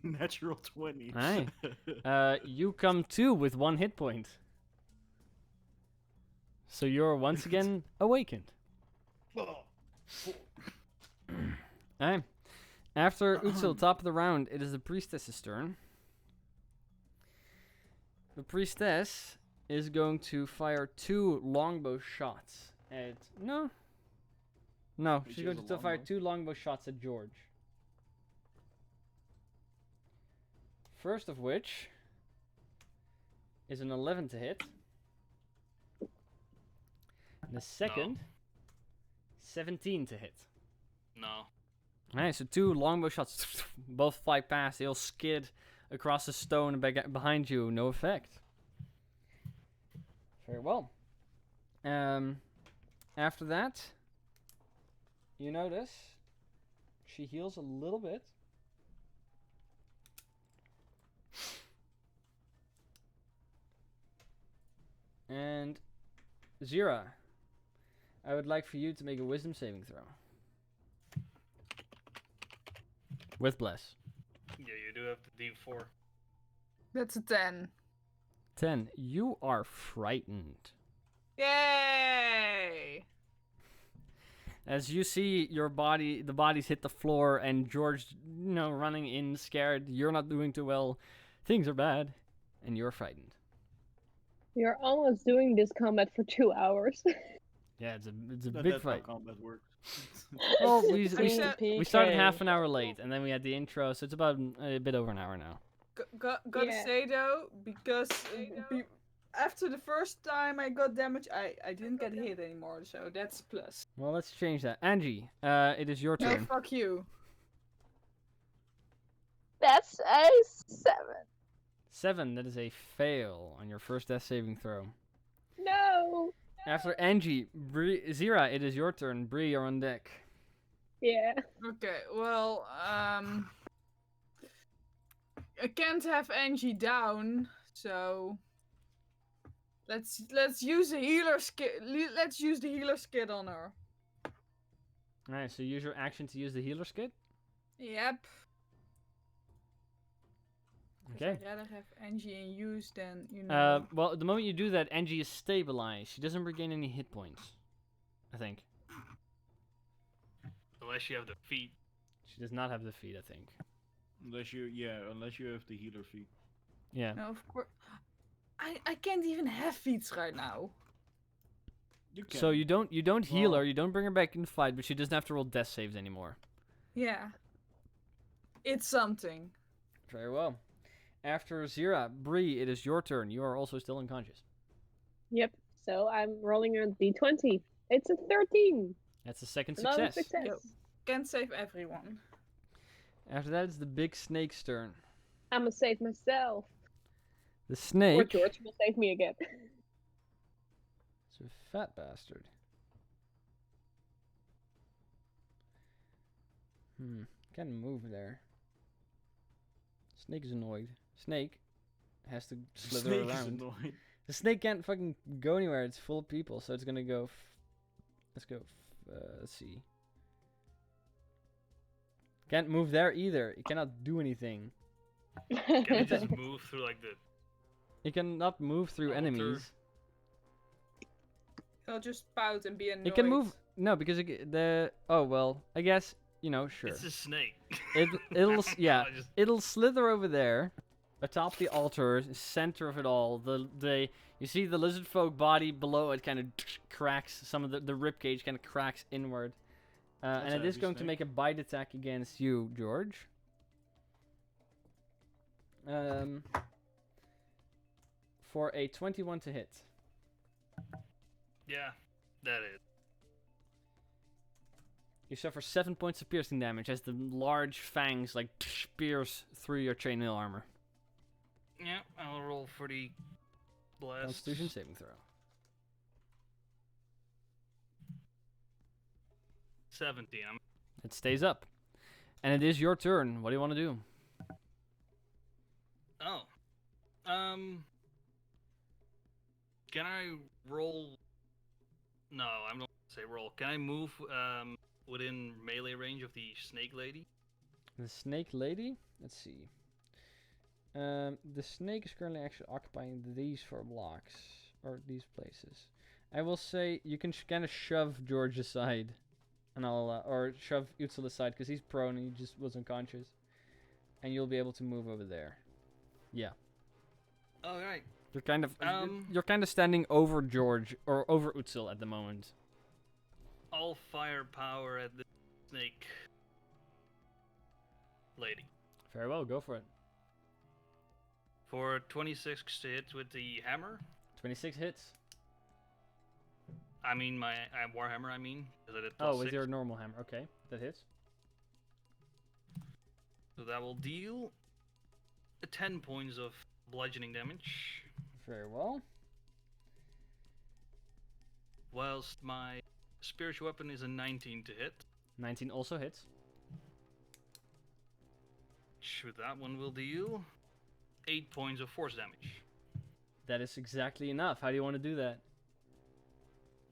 Natural 20. Aye. You come to with 1 hit point. So you're once again awakened. Aye. After Utsil, top of the round, it is the priestess's turn. The priestess is going to fire 2 longbow shots at... No, She she's going has a to fire longbow? 2 longbow shots at George. First of which is an 11 to hit. And the second, 17 to hit. No. Alright, so 2 longbow shots both fly past. They all skid across the stone behind you. No effect. Very well. After that, you notice she heals a little bit. And Zira, I would like for you to make a wisdom saving throw. With bless. Yeah, you do have the D4. That's a 10. 10. You are frightened. Yay! As you see the bodies hit the floor, and George, running in scared. You're not doing too well. Things are bad, and you're frightened. You're almost doing this combat for 2 hours. Yeah, it's a That's big how fight. combat works. Well, we Except- started half an hour late, and then we had the intro, so it's about a bit over an hour now. Gotta Yeah. say though, because after the first time I got damage, I didn't get hit anymore, so that's plus. Well, let's change that. Angie, it is your No, turn. fuck you. That's a 7. 7, that is a fail on your first death saving throw. No. After Angie, Zira, it is your turn. Bree, you're on deck. Yeah. Okay, well, I can't have Angie down, so let's use the healer skill. Let's use the healer skill on her. Alright, so use your action to use the healer skit. Yep. 'Cause Okay. I'd rather have Angie in use than Well, the moment you do that, Angie is stabilized. She doesn't regain any hit points, I think. Unless you have the feet. She does not have the feet, I think. Unless you have the healer feat. Yeah. No, of course. I can't even have feats right now. You can. So you don't heal Well- her, you don't bring her back in the fight, but she doesn't have to roll death saves anymore. Yeah. It's something. Very well. After Zira, Bree, it is your turn. You are also still unconscious. Yep. So I'm rolling a d20. It's a 13. That's the second Another success. success. Yo. Can't save everyone. After that, it's the big snake's turn. I'm gonna save myself. The Or snake George will save me again. is a fat bastard. Can't move there. Snake is annoyed. Snake has to slither Snake is around. annoying. The snake can't fucking go anywhere. It's full of people, so it's gonna go Let's go. Let's see. Can't move there either. You cannot do anything. Can it just move through like the? You cannot move through Altar. enemies. He'll just pout and be annoyed. It can move. No, because oh well. I guess sure. It's a snake. It'll yeah. I just- It'll slither over there, atop the altar, center of it all. You see the lizard folk body below it kind of cracks. Some of the rib cage kind of cracks inward, and That's a it is heavy going to snake. make a bite attack against you, George. For a 21 to hit. Yeah, that is. You suffer 7 points of piercing damage as the large fangs like pierce through your chainmail armor. Yeah, I'll roll for the blast. Constitution saving throw. 17. It stays up. And it is your turn. What do you want to do? Oh. Can I roll? No, I'm not gonna say roll. Can I move within melee range of the snake lady? The snake lady? Let's see. The snake is currently actually occupying these 4 blocks. Or these places. I will say you can kind of shove George aside. And I'll, or shove Utsil aside because he's prone and he just was unconscious. And you'll be able to move over there. Yeah. All right. You're kind of Um, you're kind of standing over George or over Utsil at the moment. All firepower at the snake lady. Very well, go for it. For 26 to hit with the hammer. 26 hits. I mean my warhammer. I mean, because I did Oh, plus with 6. your normal hammer. Okay, that hits. So that will deal 10 points of bludgeoning damage. Very well. Whilst my spiritual weapon is a 19 to hit. 19 also hits. With that one will deal 8 points of force damage. That is exactly enough. How do you want to do that?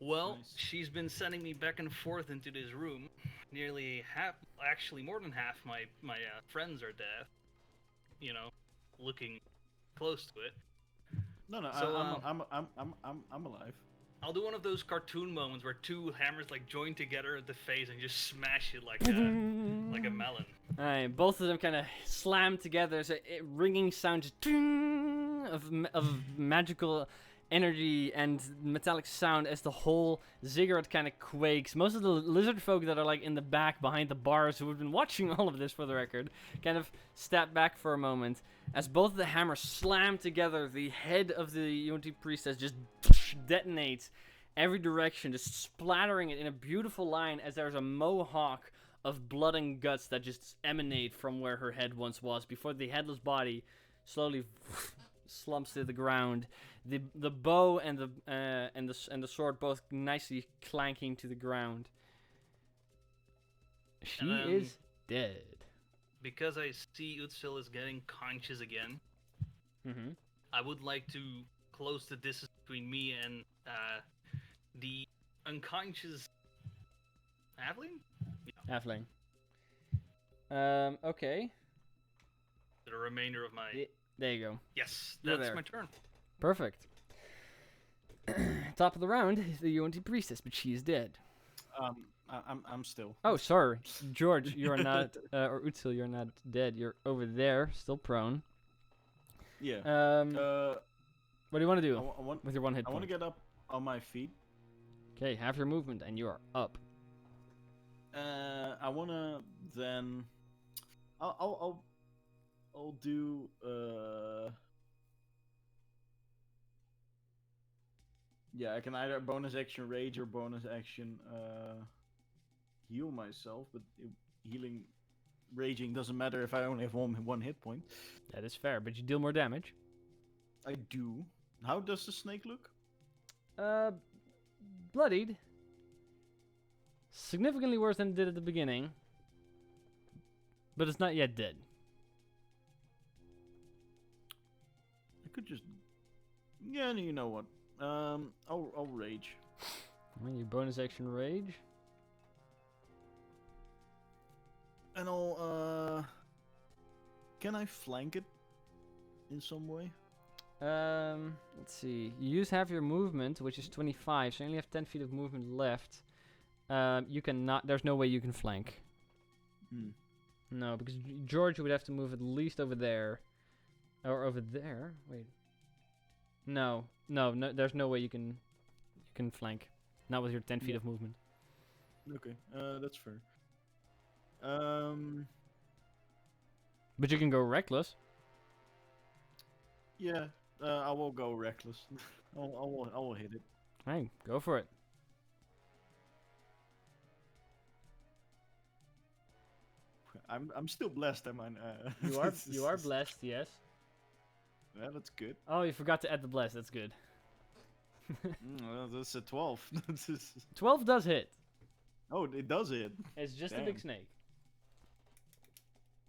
Well, Nice. she's been sending me back and forth into this room. Nearly half, actually more than half my friends are dead. You know, looking close to it. No, So, I'm alive. I'll do one of those cartoon moments where 2 hammers like join together at the face and just smash it like a melon. Alright, both of them kind of slam together. There's a ringing sound just ting of magical energy and metallic sound as the whole ziggurat kind of quakes. Most of the lizard folk that are like in the back behind the bars who have been watching all of this for the record kind of step back for a moment as both of the hammers slam together. The head of the Unity priestess just detonates every direction, just splattering it in a beautiful line as there's a mohawk of blood and guts that just emanate from where her head once was before the headless body slowly slumps to the ground. The bow and the sword both nicely clanking to the ground. She And then- is dead. Because I see Utsil is getting conscious again, Mm-hmm. I would like to close the distance between me and the unconscious halfling? Halfling. Okay. The remainder of my... There you go. Yes, You're that's there. my turn. Perfect. Top of the round is the Unity priestess, but she is dead. I'm still. Oh, sorry, George, you are not, or Utsil, you're not dead. You're over there, still prone. Yeah. What do you want to I, do wa- I want. with your 1 hit I want point? to get up on my feet. Okay, half your movement, and you are up. I wanna then. I'll do. Yeah, I can either bonus action rage or bonus action heal myself, but healing, raging doesn't matter if I only have one hit point. That is fair, but you deal more damage. I do. How does the snake look? Bloodied. Significantly worse than it did at the beginning. But it's not yet dead. I could just. Yeah, you know what? I'll rage. Your bonus action rage. And I'll can I flank it in some way? Let's see. You use half your movement, which is 25, so you only have 10 feet of movement left. You cannot. There's no way you can flank. Hmm. No, because George would have to move at least over there, or over there. Wait. No. There's no way you can flank. Not with your 10 feet Yeah. of movement. Okay, that's fair. But you can go reckless. Yeah, I will go reckless. I will hit it. Hey, go for it. I'm still blessed, am I? You are blessed, yes. Yeah, that's good. Oh, you forgot to add the bless. That's good. Well, that's a 12. 12 does hit. Oh, it does hit. It's just a big Damn. snake.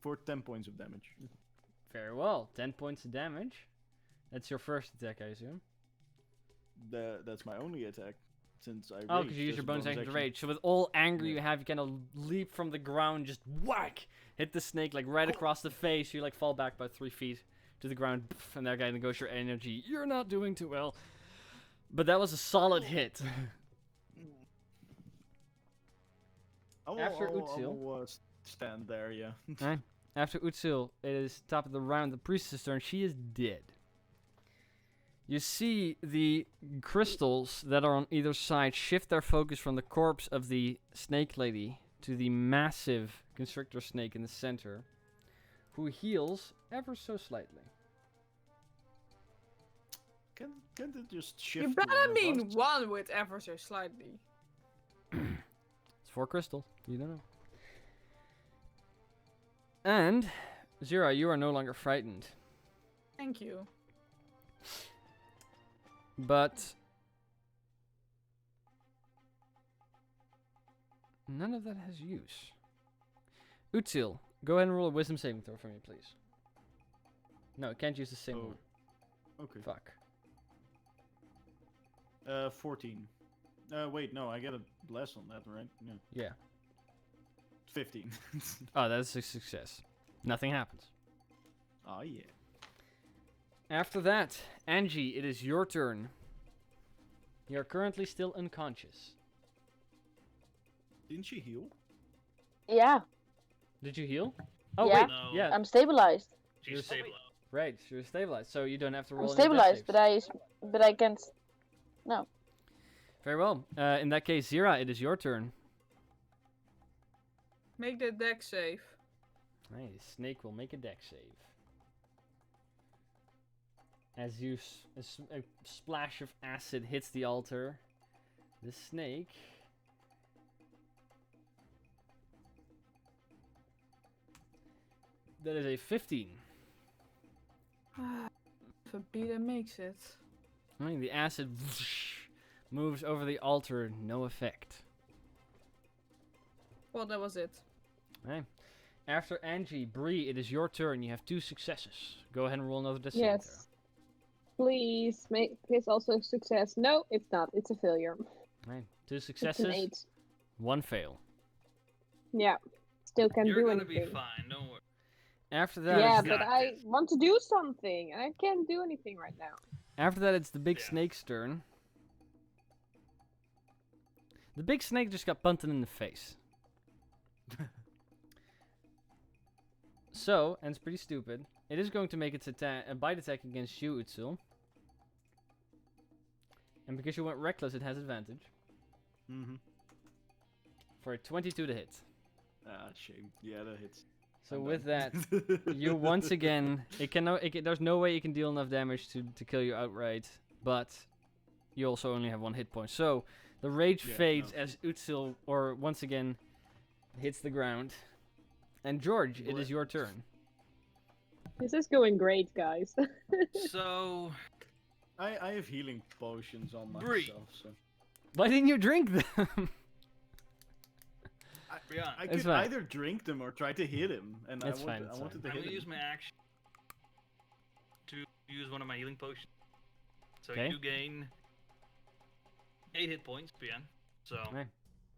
For 10 points of damage. Very well. 10 points of damage. That's your first attack, I assume. That's my only attack. Since I Oh, raged, because you use as your a bonus action to rage. So with all anger you have, you kind of leap from the ground, just whack! Hit the snake like right across the face. You like fall back about 3 feet to the ground, and that guy goes your energy. You're not doing too well. But that was a solid hit. After I Utsil. will stand there, yeah. Right. After Utsil, it is top of the round. The priestess turn. She is dead. You see the crystals that are on either side shift their focus from the corpse of the snake lady to the massive constrictor snake in the center, who heals ever so slightly. Can't it just shift? You to better one of mean us? one with ever so slightly. It's 4 crystals. You don't know. And, Zira, you are no longer frightened. Thank you. But none of that has use. Utsil, go ahead and roll a wisdom saving throw for me, please. No, can't use the same Oh. one. Okay. Fuck. 14. Wait, no, I get a bless on that, right? Yeah. Yeah. 15. Oh, that's a success. Nothing happens. Oh yeah. After that, Angie, it is your turn. You're currently still unconscious. Didn't she heal? Yeah, Did you heal? Oh, Yeah. wait. No. Yeah, I'm stabilized. She's stable. right. You're stabilized, so you don't have to roll I'm any death stabilized, saves. but I can't. No. Very well. In that case, Zira, it is your turn. Make the deck save. Nice. Snake will make a deck save. As you a splash of acid hits the altar, the snake that is a 15. If a beater makes it. I mean, the acid moves over the altar, no effect. Well, that was it. Right. After Angie, Bree, it is your turn. You have 2 successes. Go ahead and roll another death saving throw. Yes. Please make this also a success. No, it's not. It's a failure. Right. 2 It's an successes, 8. 1 fail. Yeah. Still can't You're do gonna anything. be fine. Don't worry. After that, Yeah, it's but got I this. want to do something, and I can't do anything right now. after that, it's the big Yeah. snake's turn. The big snake just got punted in the face. So, and it's pretty stupid, it is going to make its a bite attack against you, Utsul. And because you went reckless, it has advantage. Mm-hmm. For a 22 to hit. Ah, shame. Yeah, that hits. So I'm with done. that, you once again, there's no way it can deal enough damage to kill you outright, but you also only have 1 hit point. So the rage Yeah, fades no. as Utsil, or once again, hits the ground. And George, it Blah. is your turn. This is going great, guys. So I have healing potions on Bree. myself, so Why didn't you drink them? Brian, I It's could fine. either drink them or try to hit him, and It's I fine, wanted, it's I wanted to I'm hit gonna him. use my action to use one of my healing potions. So Okay. you gain 8 hit points, Brian. So, Right.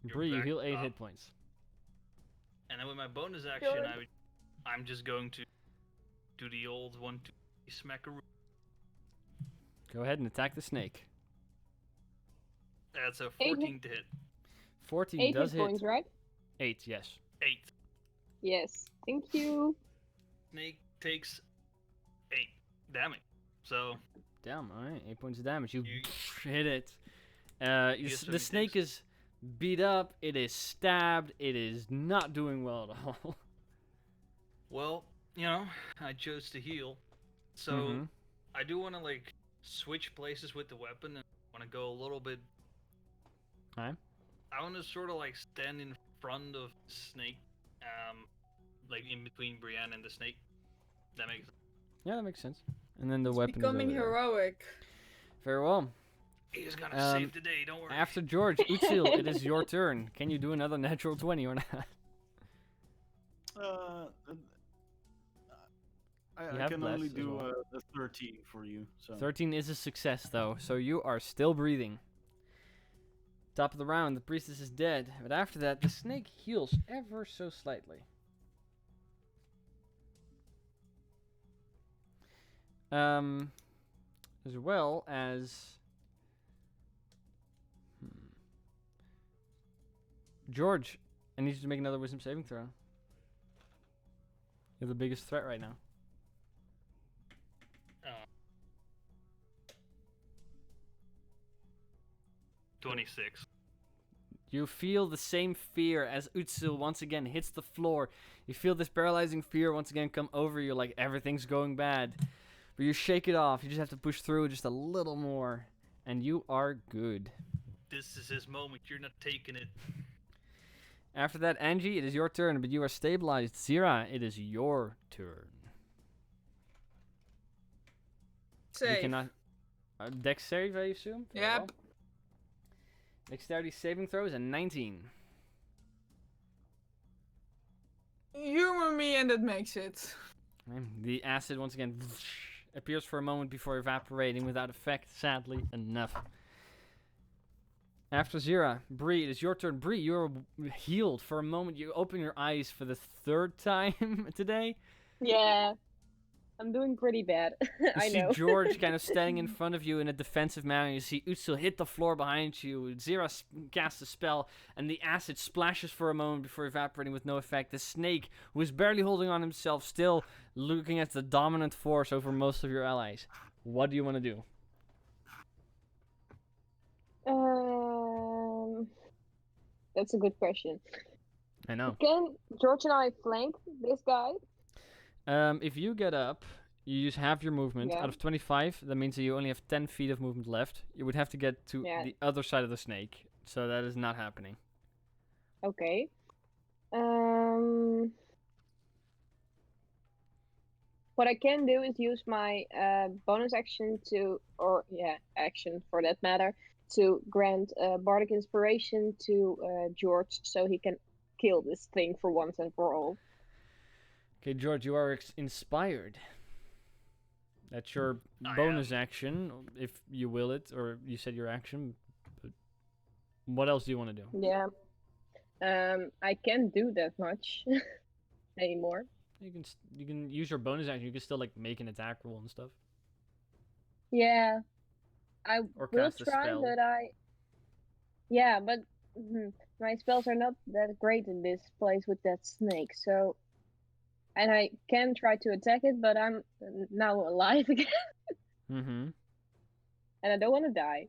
You're Bree, you back heal 8 up. hit points. and then with my bonus action, Good. I'm just going to do the old 1-2 smackaroo. Go ahead and attack the snake. That's a 8 14 to hit. 14 8 does hit hit. points, right? 8, yes. 8. Yes. Thank you. Snake takes 8 damage. So Damn, alright, 8 points of damage. You You- hit it. Guess The what it snake takes. is beat up, it is stabbed, it is not doing well at all. well, I chose to heal. So Mhm. I do want to like switch places with the weapon and want to go a little bit. Alright. I want to sort of like stand in front of Snake, like in between Brienne and the snake. That makes Yeah, that makes sense. And then the weapon is Becoming over there. heroic. Very well. He's gonna Um, save the day. Don't worry. After George, Utsil, it is your turn. Can you do another natural 20 or not? I have can bless only as do well. a 13 for you. So 13 is a success, though, so you are still breathing. Top of the round, the priestess is dead, but after that, the snake heals ever so slightly. As well as George, I need you to make another wisdom saving throw. You're the biggest threat right now. 26. You feel the same fear as Utsil once again hits the floor. You feel this paralyzing fear once again come over you like everything's going bad. But you shake it off. You just have to push through just a little more. And you are good. This is his moment. You're not taking it. After that, Angie, it is your turn, but you are stabilized. Zira, it is your turn. You Save. cannot... Dex save, I assume? Very Yep. well. Dexterity saving throw is a 19. Humor me and that makes it. The acid once again appears for a moment before evaporating without effect, sadly enough. After Zira, Bree, it is your turn. Bree, you are healed for a moment. You open your eyes for the 3rd time today. Yeah. I'm doing pretty bad. You I see know. George kind of standing in front of you in a defensive manner. You see Utsil hit the floor behind you. Zira casts a spell, and the acid splashes for a moment before evaporating with no effect. The snake, who is barely holding on himself, still looking at the dominant force over most of your allies. What do you want to do? That's a good question. I know. Can George and I flank this guy? If you get up, you use half your movement. Yeah. Out of 25, that means that you only have 10 feet of movement left. You would have to get to Yeah. the other side of the snake. So that is not happening. Okay. What I can do is use my bonus action action for that matter, to grant bardic inspiration to George so he can kill this thing for once and for all. Okay, George, you are inspired. That's your I bonus action, if you will it, or you said your action. But what else do you want to do? Yeah. I can't do that much anymore. You can use your bonus action. You can still like make an attack roll and stuff. Yeah. I Or will cast a try, spell. but but my spells are not that great in this place with that snake, so... And I can try to attack it, but I'm now alive again. Mm-hmm. And I don't want to die.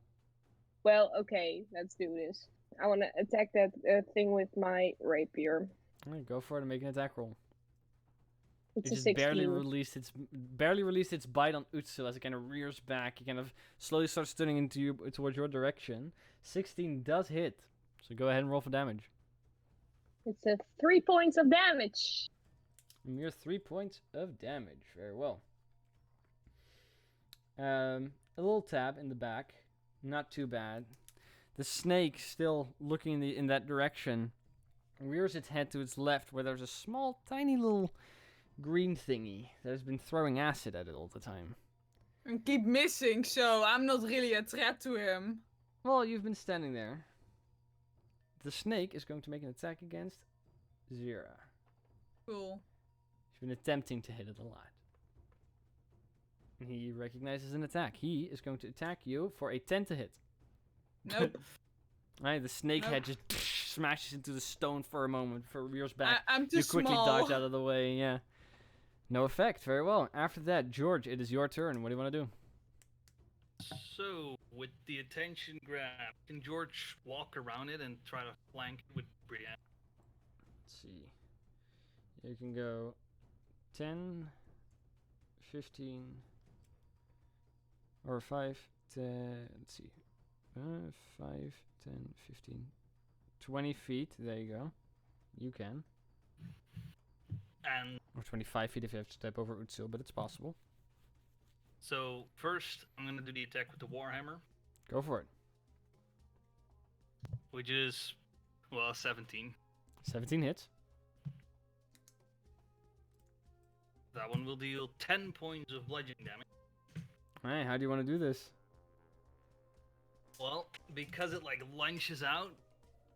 Well, okay, let's do this. I want to attack that thing with my rapier. Alright, go for it and make an attack roll. It's It a just 16. barely released its bite on Utsil as it kind of rears back. It kind of slowly starts turning towards your direction. 16 does hit, so go ahead and roll for damage. It's a 3 points of damage. A mere 3 points of damage. Very well. A little tab in the back, not too bad. The snake, still looking in that direction, rears its head to its left, where there's a small, tiny little green thingy that has been throwing acid at it all the time. And keep missing, so I'm not really a threat to him. Well, you've been standing there. the snake is going to make an attack against Zira. Cool. He's been attempting to hit it a lot. He recognizes an attack. He is going to attack you for a 10 to hit. Nope. Right, the snake head Nope. just smashes into the stone for a moment, for rears back. I'm too You quickly small. dodge out of the way, yeah. No effect, very well. After that, George, it is your turn. What do you want to do? So, with the attention grab, can George walk around it and try to flank it with Brienne? Let's see. You can go 10, 15, or 5, 10, let's see. 5, 10, 15, 20 feet. There you go. You can. And Or 25 feet if you have to step over Utsil, but it's possible. so, first, I'm gonna do the attack with the Warhammer, Go for it. which is, well, 17. 17 hits. That one will deal 10 points of bludgeoning damage. Alright, how do you want to do this? Well, because it like lunges out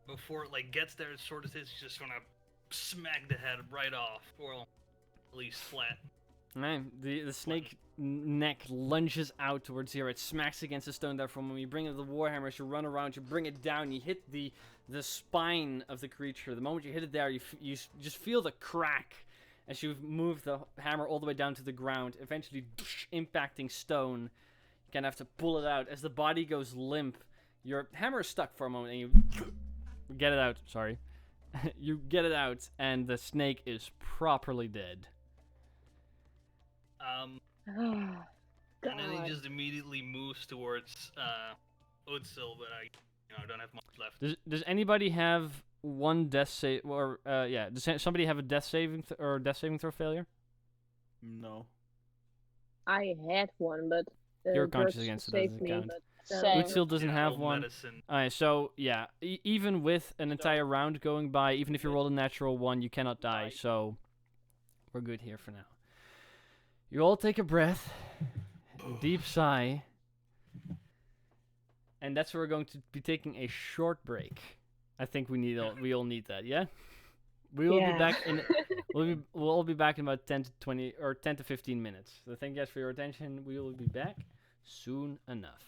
before it like gets there, it sort of is just gonna smack the head right off, or at least flat. Alright, the snake neck lunges out towards here. It smacks against the stone. Therefore, when you bring in the warhammer, as you run around, you bring it down. You hit the spine of the creature. The moment you hit it there, you just feel the crack as you move the hammer all the way down to the ground, eventually impacting stone. You kind of have to pull it out. As the body goes limp, your hammer is stuck for a moment, and you get it out. Sorry. You get it out, and the snake is properly dead. And then he just immediately moves towards Utsil, but I don't have much left. Does anybody have one death save, or does somebody have a death saving death saving throw failure? No. I had one, but You're conscious George against it, saved doesn't me, count. but, Same. Utsil doesn't Yeah, have roll one. medicine. Alright, so yeah, even with an entire round going by, even if you roll a natural one, you cannot die. Right. So we're good here for now. You all take a breath, a deep sigh, and that's where we're going to be taking a short break. I think we all need that, yeah? We will be back in we'll all be back in about 10 to 20 or 10 to 15 minutes. So thank you guys for your attention. We will be back soon enough.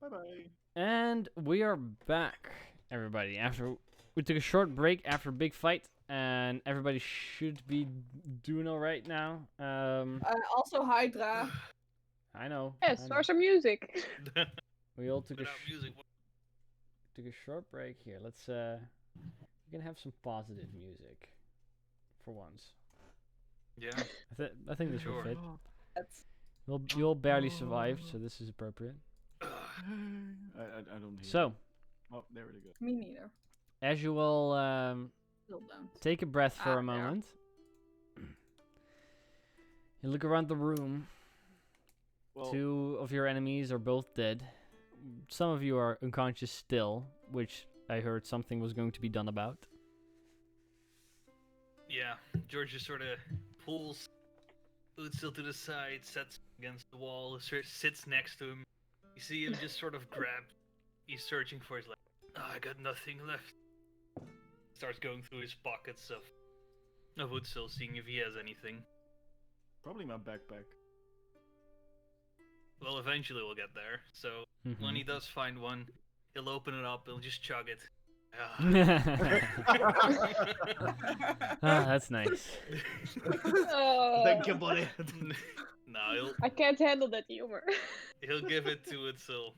Bye-bye. And we are back, everybody. After we took a short break after a big fight, and everybody should be doing all right now. Also Hydra. I know. yes, I know. or some music. We all took Without music, took a short break here. Let's we can have some positive music for once. yeah. I think this will Sure. fit. That's You all barely survived, so this is appropriate. I don't hear So, it. Oh, there we go. me neither. as you all Still don't. take a breath for a There. moment, you look around the room. Well, 2 of your enemies are both dead. Some of you are unconscious still, which I heard something was going to be done about. Yeah, George just sort of pulls Utsil to the side, sets against the wall, sits next to him. You see him just sort of grab. He's searching for his I got nothing left. Starts going through his pockets of Utsil, seeing if he has anything. probably my backpack. Well, eventually we'll get there. So when he does find one, he'll open it up. He'll just chug it. That's nice. Thank you, buddy. No, I can't handle that humor. he'll give it to Utsil.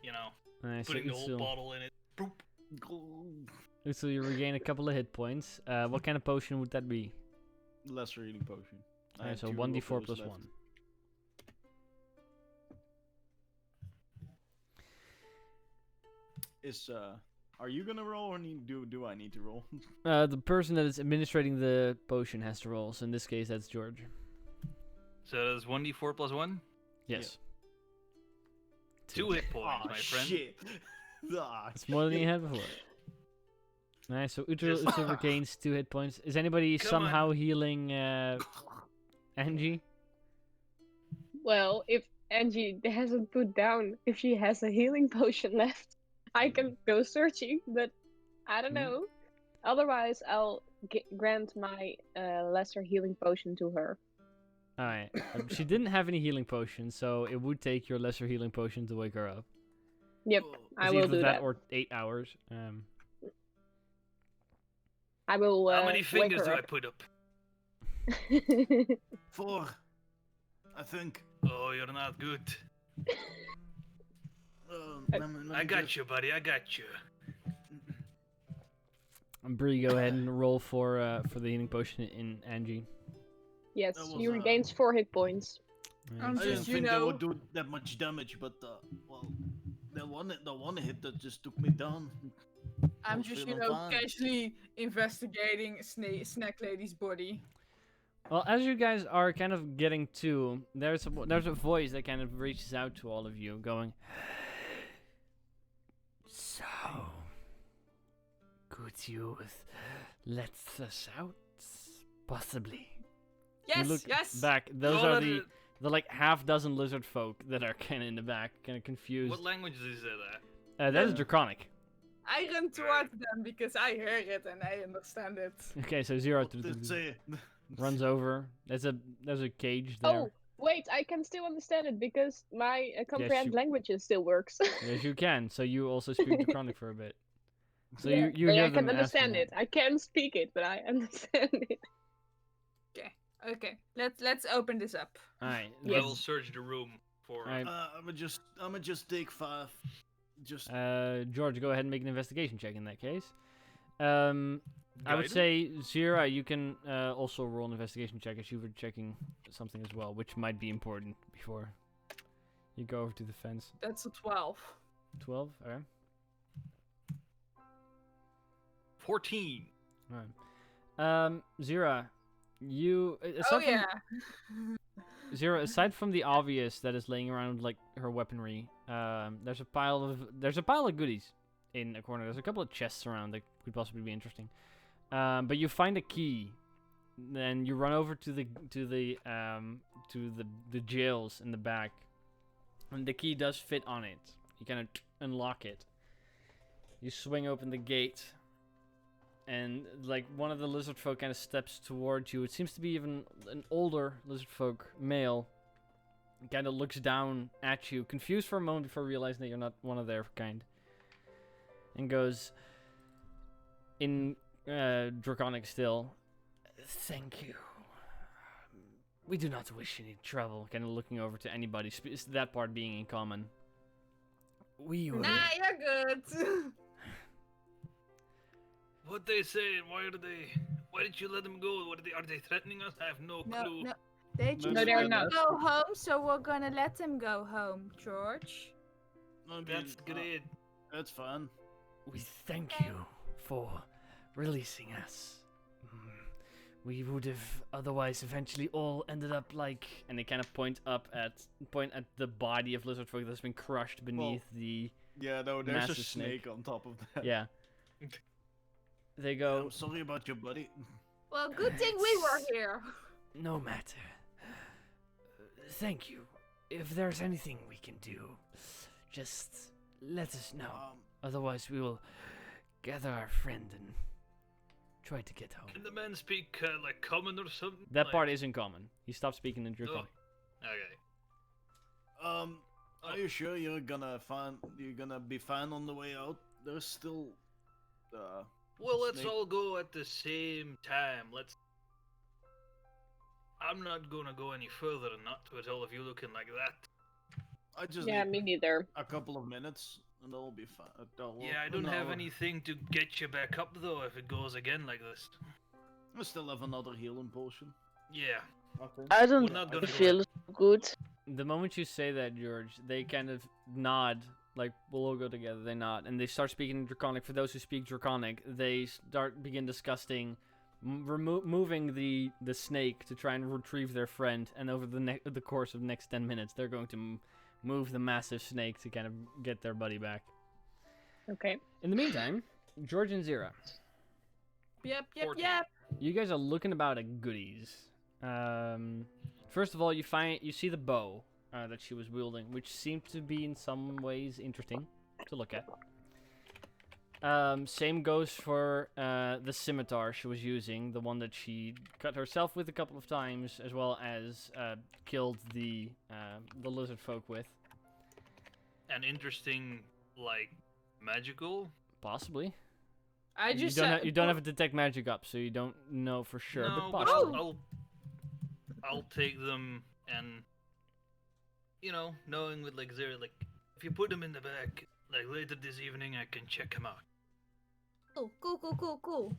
You know, Nice. So putting the whole Utsil, bottle in it. Boop. Utsil, you regain a couple of hit points. What kind of potion would that be? Lesser healing potion. I have So 2 1d4 of those plus left. 1. Are you gonna roll or do I need to roll? The person that is administrating the potion has to roll. So in this case, that's George. So that's 1d4 plus 1? Yes. 2 hit points, Aw, my friend. shit. Ah, It's more than you had before. Nice. So Just- Utsil regains 2 hit points. Is anybody Come somehow healing Angie? Well, if Angie hasn't put down if she has a healing potion left. I can go searching, but I don't know. Otherwise, I'll grant my lesser healing potion to her. Alright. She didn't have any healing potions, so it would take your lesser healing potion to wake her up. Yep, Oh, I It's will either do that. or 8 hours. I will. How many wake fingers her do I up. put up? 4, I think. Oh, you're not good. I got you, buddy. I got you. Bree, go ahead and roll for the healing potion in Angie. Yes, That you was, regains 4 hit points. I'm I didn't just, you think they know, would do that much damage, but well, the one hit that just took me down. I'm was just, you feeling know, fine. casually investigating Snack Lady's body. Well, as you guys are kind of getting to, there's a voice that kind of reaches out to all of you, going, "So, could you let us out? Possibly." Yes, you look yes. back. Those Oh, are that- the like half dozen lizard folk that are kind of in the back, kind of confused. What language is that? That is Draconic. I run towards them because I hear it and I understand it. Okay, so Zero What did it say? runs over. There's a cage there. Oh, wait, I can still understand it because my comprehend you- languages still works. Yes, you can. So you also speak Draconic for a bit. So Yeah, you but hear I them can understand asking- it. I can't speak it, but I understand it. Okay, let's open this up. Alright. Yes. I will search the room for. Alright. I'ma just take 5. Just George, go ahead and make an investigation check in that case. I would Guidance? say Zira, you can also roll an investigation check as you were checking something as well, which might be important before you go over to the fence. That's a 12. 12. Okay. 14. Alright. Zira, you Oh aside from yeah. Zero, aside from the obvious that is laying around like her weaponry, there's a pile of goodies in a corner. There's a couple of chests around that could possibly be interesting. But you find a key, then you run over to the jails in the back, and the key does fit on it. You kind of unlock it. You swing open the gate, and like one of the lizard folk kind of steps towards you. It seems to be even an older lizard folk, male. Kind of looks down at you, confused for a moment before realizing that you're not one of their kind, and goes in Draconic still. "Thank you. We do not wish any trouble." Kind of looking over to anybody. That part being in common. We would. Nah, you're good. What they saying? Why did you let them go? Are they threatening us? I have no clue. no. They just No, they're want not. to go home, so we're gonna let them go home, George. I mean, That's great. That's fine. We thank you for releasing us. We would have otherwise eventually all ended up like, and they kind of point at the body of lizard folk that's been crushed beneath the Yeah, no, there's a Massive snake. snake on top of that. yeah. They go, I'm sorry about your buddy. Well, good thing we were here. "No matter. Thank you. If there's anything we can do, just let us know. Otherwise, we will gather our friend and try to get home." Can the man speak like common or something? That Like- part is in common. He stopped speaking in Draconic. Okay. Are you sure you're gonna be fine on the way out? There's still Well, let's Snake. all go at the same time. I'm not gonna go any further, not with all of you looking like that. I just Yeah, need me neither. a couple of minutes and I'll be fine. Yeah, I don't have anything to get you back up though if it goes again like this. I still have another healing potion. Yeah. Okay. I We're don't not gonna go feel so good. The moment you say that, George, they kind of nod, like, we'll all go together. They nod, and they start speaking in Draconic. For those who speak Draconic, they begin discussing moving the snake to try and retrieve their friend. And over the course of the next 10 minutes, they're going to move the massive snake to kind of get their buddy back. Okay. In the meantime, George and Zira, Yep. 14. you guys are looking about at goodies. First of all, you see the bow that she was wielding, which seemed to be in some ways interesting to look at. Same goes for the scimitar she was using, the one that she cut herself with a couple of times, as well as killed the lizard folk with. An interesting, like, magical. Possibly. I just you don't have a detect magic up, so you don't know for sure. No, but but possibly. I'll take them, and knowing with like they're like, if you put them in the bag, like later this evening, I can check them out. Oh, cool.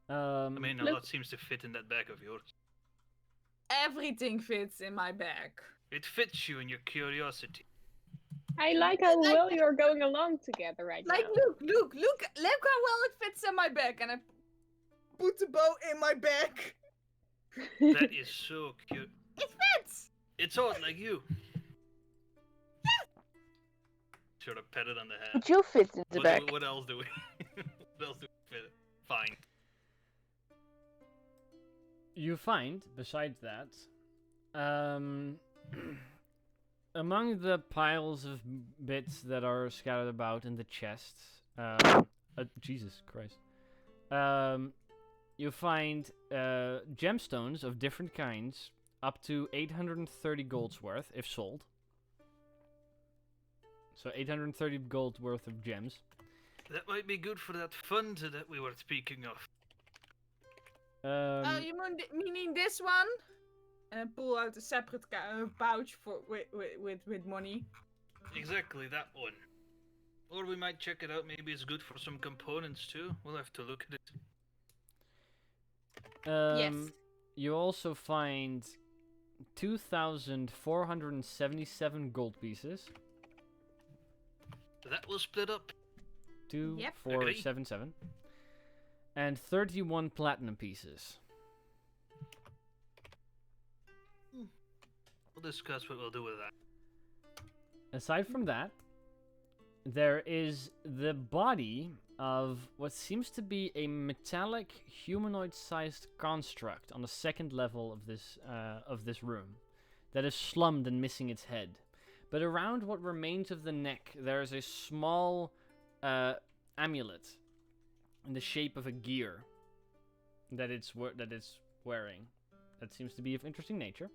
I mean, a Look- lot seems to fit in that bag of yours. Everything fits in my bag. It fits you and your curiosity. I like how well you're going along together right Like, now. look how well it fits in my bag, and I put the bow in my bag. That is so cute. It fits. It's all like you. Sort of pat it on the head. But you fit in the back. What else do we? What else do we fit? Fine. You find, besides that, among the piles of bits that are scattered about in the chests, Jesus Christ, you find gemstones of different kinds, up to 830 gold's worth, if sold. So 830 gold worth of gems. That might be good for that fund that we were speaking of. You meaning this one? And pull out a separate pouch for with money. Exactly that one. Or we might check it out. Maybe it's good for some components too. We'll have to look at it. Yes. You also find 2,477 gold pieces. That will split up. 2,477. And 31 platinum pieces. We'll discuss what we'll do with that. Aside from that, there is the body of what seems to be a metallic humanoid-sized construct on the second level of this room that is slummed and missing its head. But around what remains of the neck, there is a small amulet in the shape of a gear that it's wearing. That seems to be of interesting nature.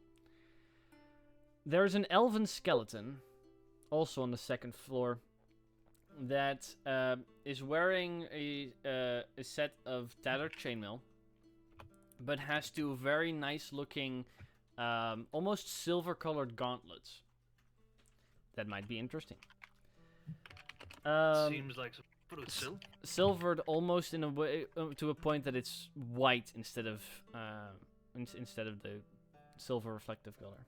There is an elven skeleton, also on the second floor, that is wearing a set of tattered chainmail, but has two very nice-looking, almost silver-colored gauntlets. That might be interesting. Seems like some fruit still. Silvered almost in a way to a point that it's white instead of the silver reflective color.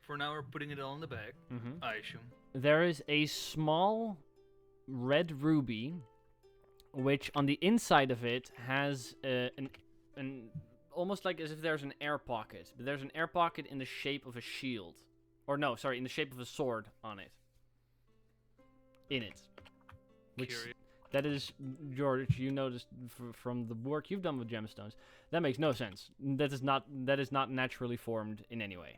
For now, we're putting it all in the bag. Mm-hmm. I assume. There is a small red ruby, which on the inside of it has an almost like as if there's an air pocket, but there's an air pocket in the shape of a shield, or no, sorry, in the shape of a sword on it. In it, which Curious. that is, George. You noticed from the work you've done with gemstones, that makes no sense. That is not naturally formed in any way.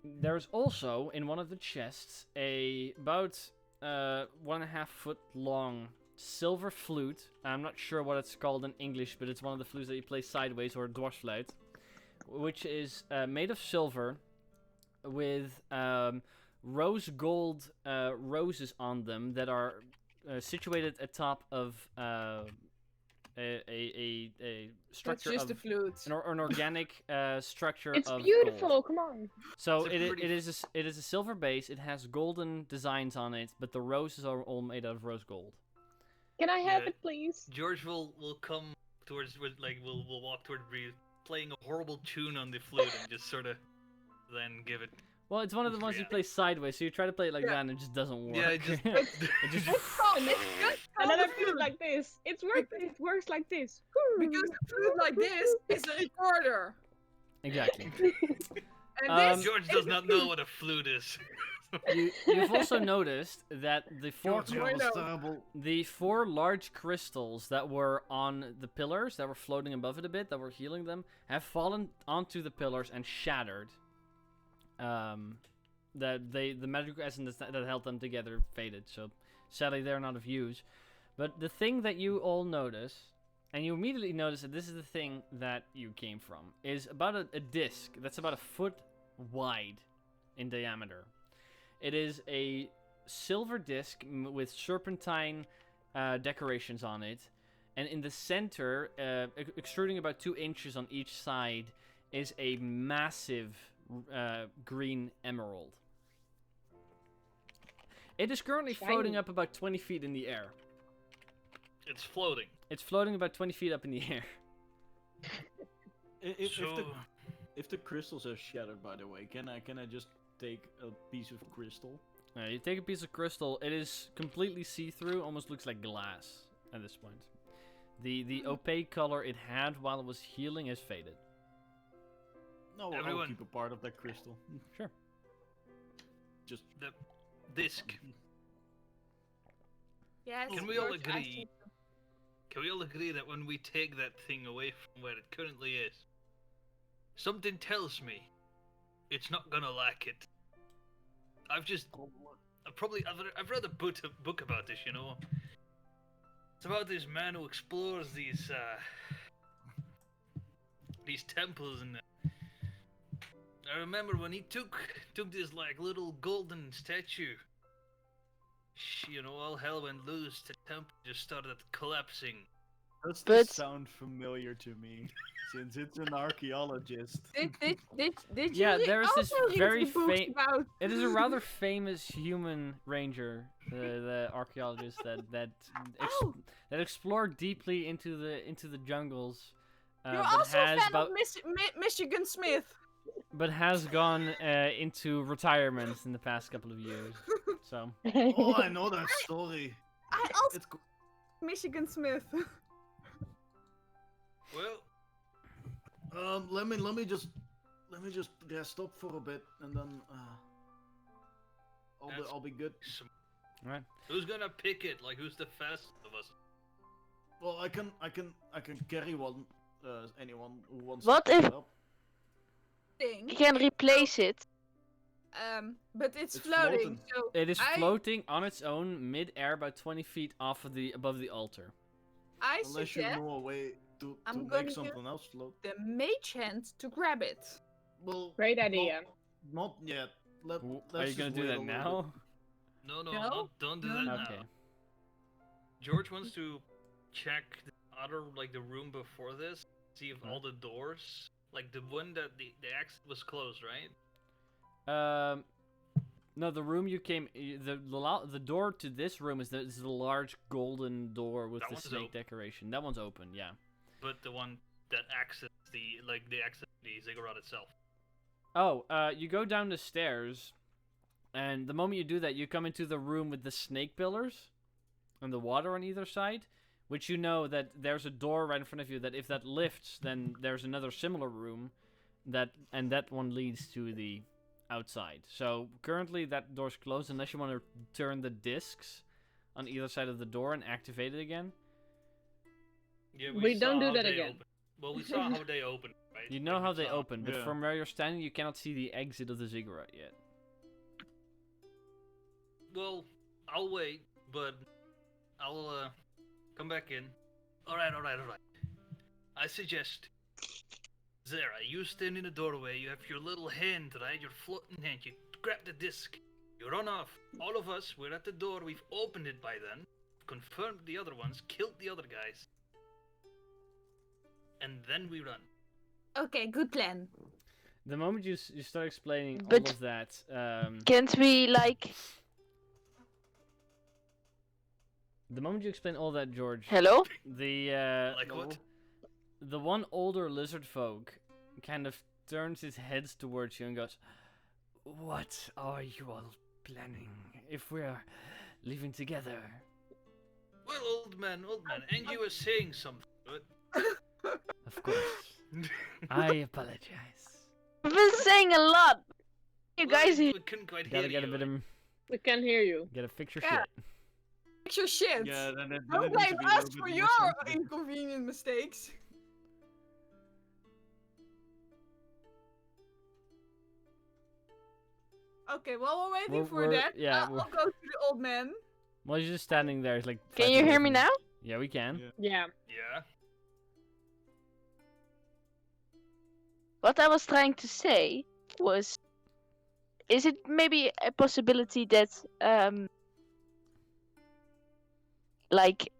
There's also in one of the chests about 1.5 foot long silver flute. I'm not sure what it's called in English, but it's one of the flutes that you play sideways, or a dwarsfluit, which is made of silver with rose gold roses on them that are situated atop of a structure That's just of a flute. an organic structure It's of beautiful, gold. come on. So It's a pretty it is a silver base. It has golden designs on it, but the roses are all made out of rose gold. Can I have Yeah. it, please? George will come towards we'll walk toward Bree, playing a horrible tune on the flute and just sort of then give it. Well, it's one of the ones you Yeah. play sideways, so you try to play it like Yeah. that, and it just doesn't work. Yeah, it just. It just It's called, it's just And called then I a do it flute. like this. It works like this. Because a flute like this is a recorder. exactly. And Um, this George is does a not flute. know what a flute is. You've also noticed that I know. the 4 large crystals that were on the pillars, that were floating above it a bit, that were healing them, have fallen onto the pillars and shattered. The magical essence that held them together faded, so sadly they're not of use. But the thing that you all notice, and you immediately notice that this is the thing that you came from, is about a disc that's about a foot wide in diameter. It is a silver disc with serpentine decorations on it, and in the center, extruding about 2 inches on each side, is a massive green emerald. It is currently floating Shiny. up about 20 feet in the air. It's floating. It's floating about 20 feet up in the air. If the crystals are shattered, by the way, can I just take a piece of crystal? You take a piece of crystal. It is completely see-through, almost looks like glass at this point. The opaque color it had while it was healing has faded. No, I'll Everyone- keep a part of that crystal. Sure. Just The disc. Yes. Can we all George, I agree? see. Can we all agree that when we take that thing away from where it currently is, something tells me it's not gonna like it. I've read a book about this, you know. It's about this man who explores these temples, and I remember when he took this like little golden statue. You know, all hell went loose. The temple just started collapsing. does But- this sound familiar to me? Since it's an archaeologist. Did Yeah, you there is this also read very the books about? It is a rather famous human ranger, the archaeologist that Oh. explored deeply into the jungles, You're but also a has fan about of Michigan Smith. but has gone into retirement in the past couple of years. So Oh, I know that story. I also It's Michigan Smith. Well, let me just rest up for a bit, and then I'll be good. Right. who's gonna pick it? Like, who's the fastest of us? Well, I can carry one. Anyone who wants What to pick if- it up. Thing. You can replace it. But it's It's floating. floating. So It is I- floating on its own mid-air, about 20 feet above the altar. I Unless you suggest know a way to I'm gonna make do- something else float. the mage hand to grab it. Well, Great idea. Not yet. Are Let's you gonna just do wait that a little now? No, No? don't do No, that no. now. Okay. George wants to check the other, like the room before this, see if all the doors, like the one that the exit was closed, right? No, the room you came, the door to this room is the large golden door with That the one's snake open. decoration. That one's open, yeah. But the one that exits the ziggurat itself. Oh, you go down the stairs, and the moment you do that, you come into the room with the snake pillars and the water on either side, which you know that there's a door right in front of you that if that lifts, then there's another similar room, and that one leads to the outside. So currently that door's closed unless you want to turn the discs on either side of the door and activate it again. Yeah, We don't saw do how that they again. opened. Well, we saw how they opened, right? You know Like, we how they saw- open, but Yeah. from where you're standing, you cannot see the exit of the ziggurat yet. Well, I'll wait, but I'll come back in. All right. I suggest, Zara, you stand in the doorway. You have your little hand, right? Your floating hand. You grab the disc. You run off. All of us, we're at the door. We've opened it by then. Confirmed the other ones. Killed the other guys. And then we run. Okay, good plan. The moment you start explaining all But- of that, Can't we, like... the moment you explain all that, George, Hello? the Like what? the one older lizard folk kind of turns his head towards you and goes, "What are you all planning if we're leaving together?" Well, old man, and you were saying something, but... Of course. I apologize. I've been saying a lot. You Well, guys, we couldn't quite Gotta hear get a you. bit of. We can hear you. Gotta fix your Yeah. shit. Fix your shit. Yeah, then it Don't needs blame to be a us little for bit your more sensitive. inconvenient mistakes. Okay, while we're waiting for we're- that, yeah, I'll go to the old man. Well, he's just standing there. He's like. can 5 you feet away hear me from now? Yeah, we can. Yeah. Yeah. Yeah. What I was trying to say was, is it maybe a possibility that like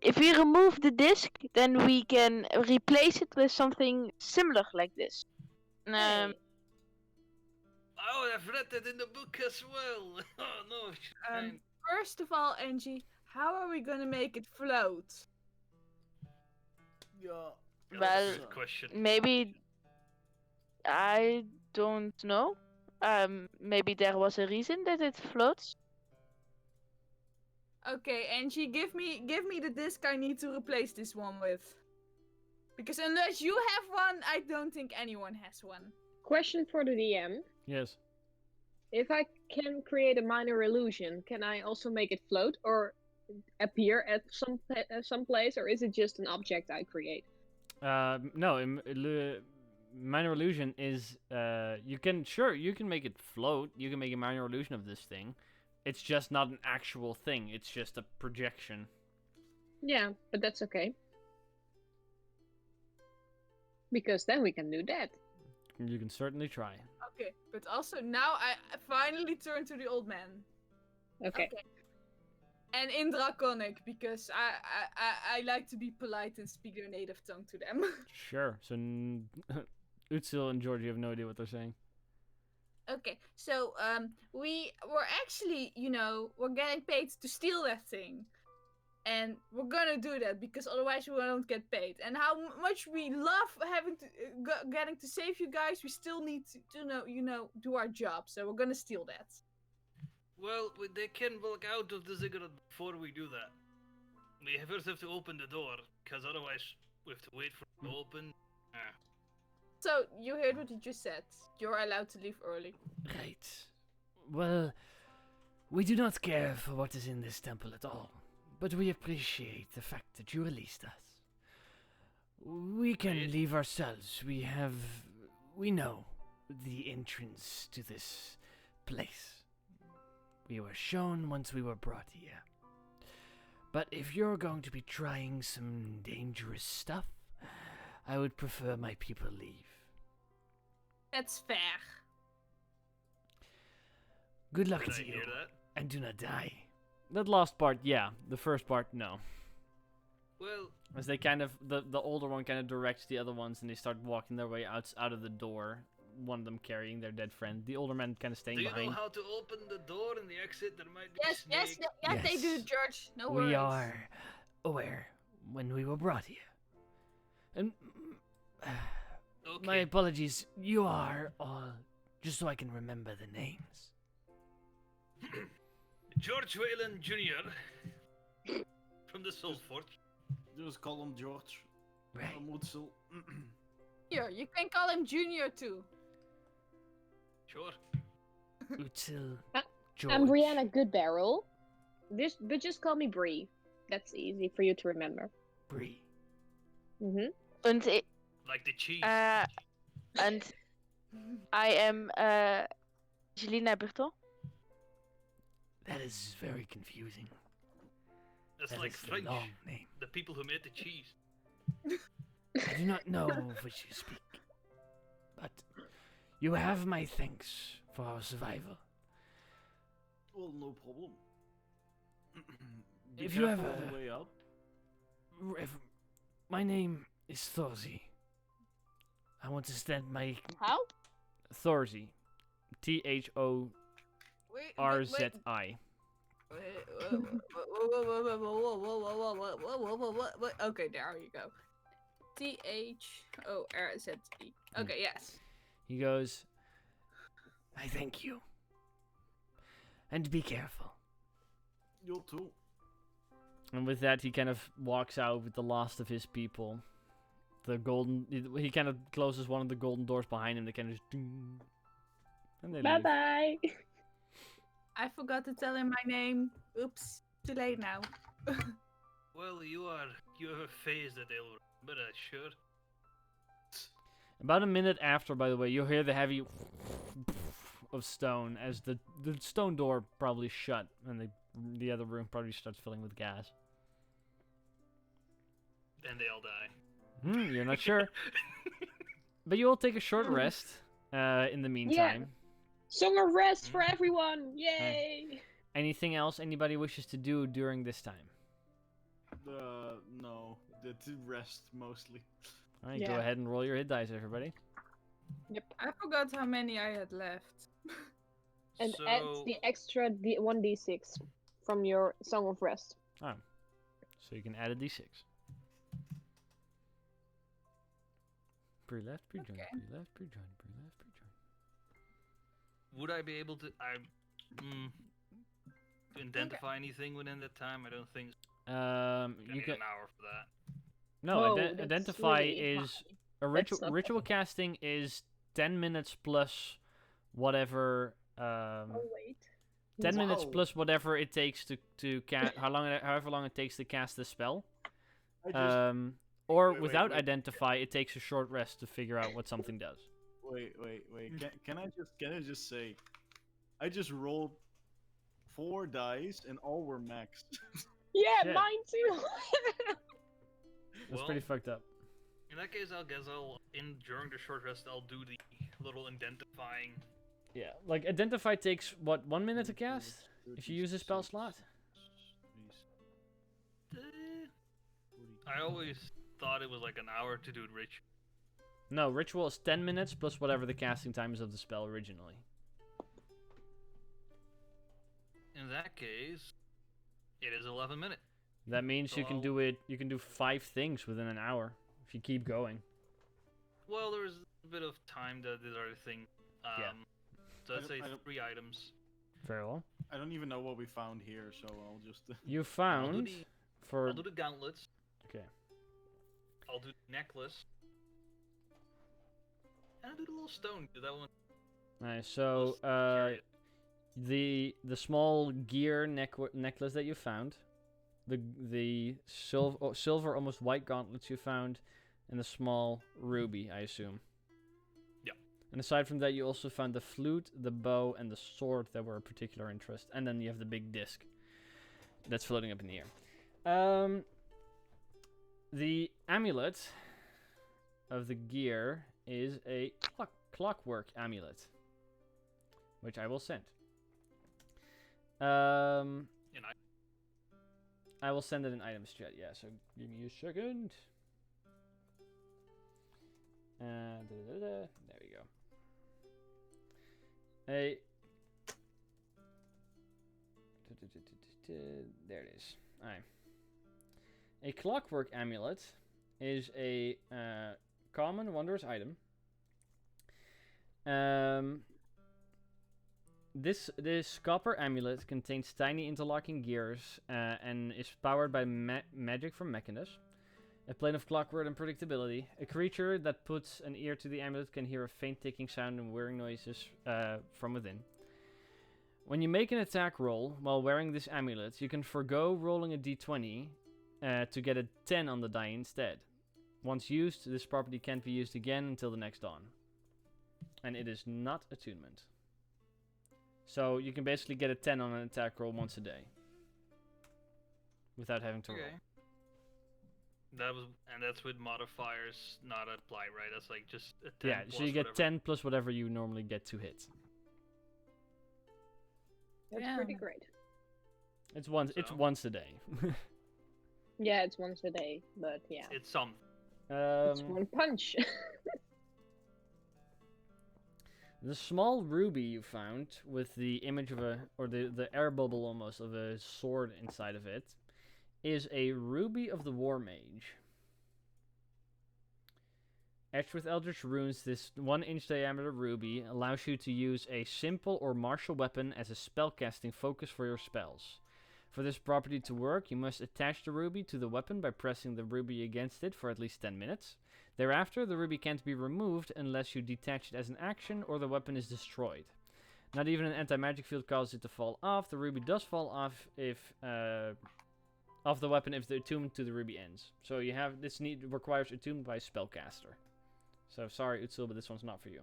if we remove the disc, then we can replace it with something similar like this. Hey, Oh, I've read that in the book as well. Oh no. first of all, Angie, how are we gonna make it float? Yeah. That's Well, a good question. maybe I don't know. Maybe there was a reason that it floats. Okay, Angie, give me the disc I need to replace this one with. Because unless you have one, I don't think anyone has one. Question for the DM. Yes. If I can create a minor illusion, can I also make it float or appear at some place, or is it just an object I create? No. Minor illusion is you can make it float. You can make a minor illusion of this thing. It's just not an actual thing. It's just a projection. Yeah, but that's okay. Because then we can do that. You can certainly try. Okay, but also now I finally turn to the old man. Okay. And in Draconic, because I like to be polite and speak their native tongue to them. Sure. So Utsil and Georgie have no idea what they're saying. Okay, so we were actually, we're getting paid to steal that thing. And we're gonna do that because otherwise we won't get paid. And how much we love having to getting to save you guys, we still need to do our job. So we're gonna steal that. Well, they can walk out of the ziggurat before we do that. We first have to open the door, because otherwise we have to wait for it to open. So you heard what he just said. You're allowed to leave early. Right. Well, we do not care for what is in this temple at all, but we appreciate the fact that you released us. We can Right. leave ourselves. We know the entrance to this place. We were shown once we were brought here. But if you're going to be trying some dangerous stuff, I would prefer my people leave. That's fair. Good luck Did I to you, hear that? and do not die. That last part, yeah. The first part, no. Well, As they kind of, the older one kind of directs the other ones, and they start walking their way out of the door. One of them carrying their dead friend. The older man kind of staying do you behind. know how to open the door and the exit? There might be Yes, snakes. they do, Yes. George. No worries. We are aware when we were brought here. And Okay. my apologies. You are all, just so I can remember the names. George Whalen Jr. from the Soul Forge. Just call him George. Right. Utsil. Here, you can call him Junior too. Sure. Utsil. Uh, George. I'm Brianna Goodbarrel. But just call me Bree. That's easy for you to remember. Bree. Mm-hmm. And Like the cheese. and I am Jelena Berton. That is very confusing. That's That like is a French. long name. The people who made the cheese. I do not know of which you speak, but you have my thanks for our survival. Well, no problem. Be If you careful ever- on the way up. My name is Thorzy. I want to stand my How? Thorzy. Thorzi. Okay, there you go. Thorze. Okay, yes. He goes, I thank you. And be careful. You too. And with that, he kind of walks out with the last of his people. He kind of closes one of the golden doors behind him. They kind of just ding, And they Bye leave. bye. I forgot to tell him my name. Oops. Too late now. Well, you have a face that they'll remember, sure. About a minute after, by the way, you'll hear the heavy of stone as the stone door probably shut and the other room probably starts filling with gas. And they all die. You're not sure. But you will take a short rest in the meantime. Song of rest for everyone. Yay. Anything else anybody wishes to do during this time? No, to rest mostly. Alright, go Yeah. ahead and roll your hit dice, everybody. I forgot how many I had left. And so, add the extra 1d6 from your Song of Rest. So you can add a d6. Pre-left, pre-join, Okay. pre-left, pre-join, pre-left, pre-join. would I be able to to identify anything within that time? I don't think so. I You need can an hour for that. no. Whoa, that's Identify really is high. a That's not ritual casting is 10 minutes plus whatever. Oh wait. 10 minutes Wow. plus whatever it takes to cast. However long it takes to cast the spell. I just Or wait, without wait. identify, it takes a short rest to figure out what something does. wait. Can I just say, I just rolled 4 dice and all were maxed. Yeah, Shit. mine too. That's Well, pretty fucked up. In that case, during the short rest, I'll do the little identifying. Yeah, like identify takes what 1 minute to cast if you use a spell slot. I always thought it was like an hour to do it rich. No, ritual is 10 minutes plus whatever the casting time is of the spell originally. In that case, it is 11 minutes. That means you can So do it. You can do 5 things within an hour if you keep going. Well, there's a bit of time that these other thing. Yeah. So let's I say don't- 3 items. Very well. I don't even know what we found here, so I'll just. You I'll found do for I'll do the gauntlets. okay. I'll do the necklace. And I'll do the little stone. Do that one. Nice. So Curious. the small gear necklace that you found, the silver almost white gauntlets you found, and the small ruby, I assume. Yeah. And aside from that, you also found the flute, the bow, and the sword that were of particular interest. And then you have the big disc that's floating up in the air. The amulet of the gear is a clockwork amulet, which I will send. And I will send it in items chat. Yeah, so give me a second. There we go. There it is. Alright. A clockwork amulet is a common wondrous item. This copper amulet contains tiny interlocking gears and is powered by magic from Mechanus, a plane of clockwork and predictability. A creature that puts an ear to the amulet can hear a faint ticking sound and whirring noises from within. When you make an attack roll while wearing this amulet, you can forgo rolling a d20 to get a 10 on the die instead. Once used, this property can't be used again until the next dawn. And it is not attunement. So you can basically get a 10 on an attack roll once a day. Without having to roll. that's with modifiers not applied, right? That's like just a 10 Yeah, so plus you get whatever. 10 plus whatever you normally get to hit. That's Yeah. pretty great. It's once a day. Yeah, it's once a day, but yeah. It's something. It's one punch. The small ruby you found with the image of the air bubble almost of a sword inside of it is a ruby of the war mage. Etched with eldritch runes, this 1-inch diameter ruby allows you to use a simple or martial weapon as a spellcasting focus for your spells. For this property to work, you must attach the ruby to the weapon by pressing the ruby against it for at least 10 minutes. Thereafter, the ruby can't be removed unless you detach it as an action or the weapon is destroyed. Not even an anti-magic field causes it to fall off. The ruby does fall off if off the weapon if the attunement to the ruby ends. So you have this requires attunement by a spellcaster. So sorry, Utsul, but this one's not for you.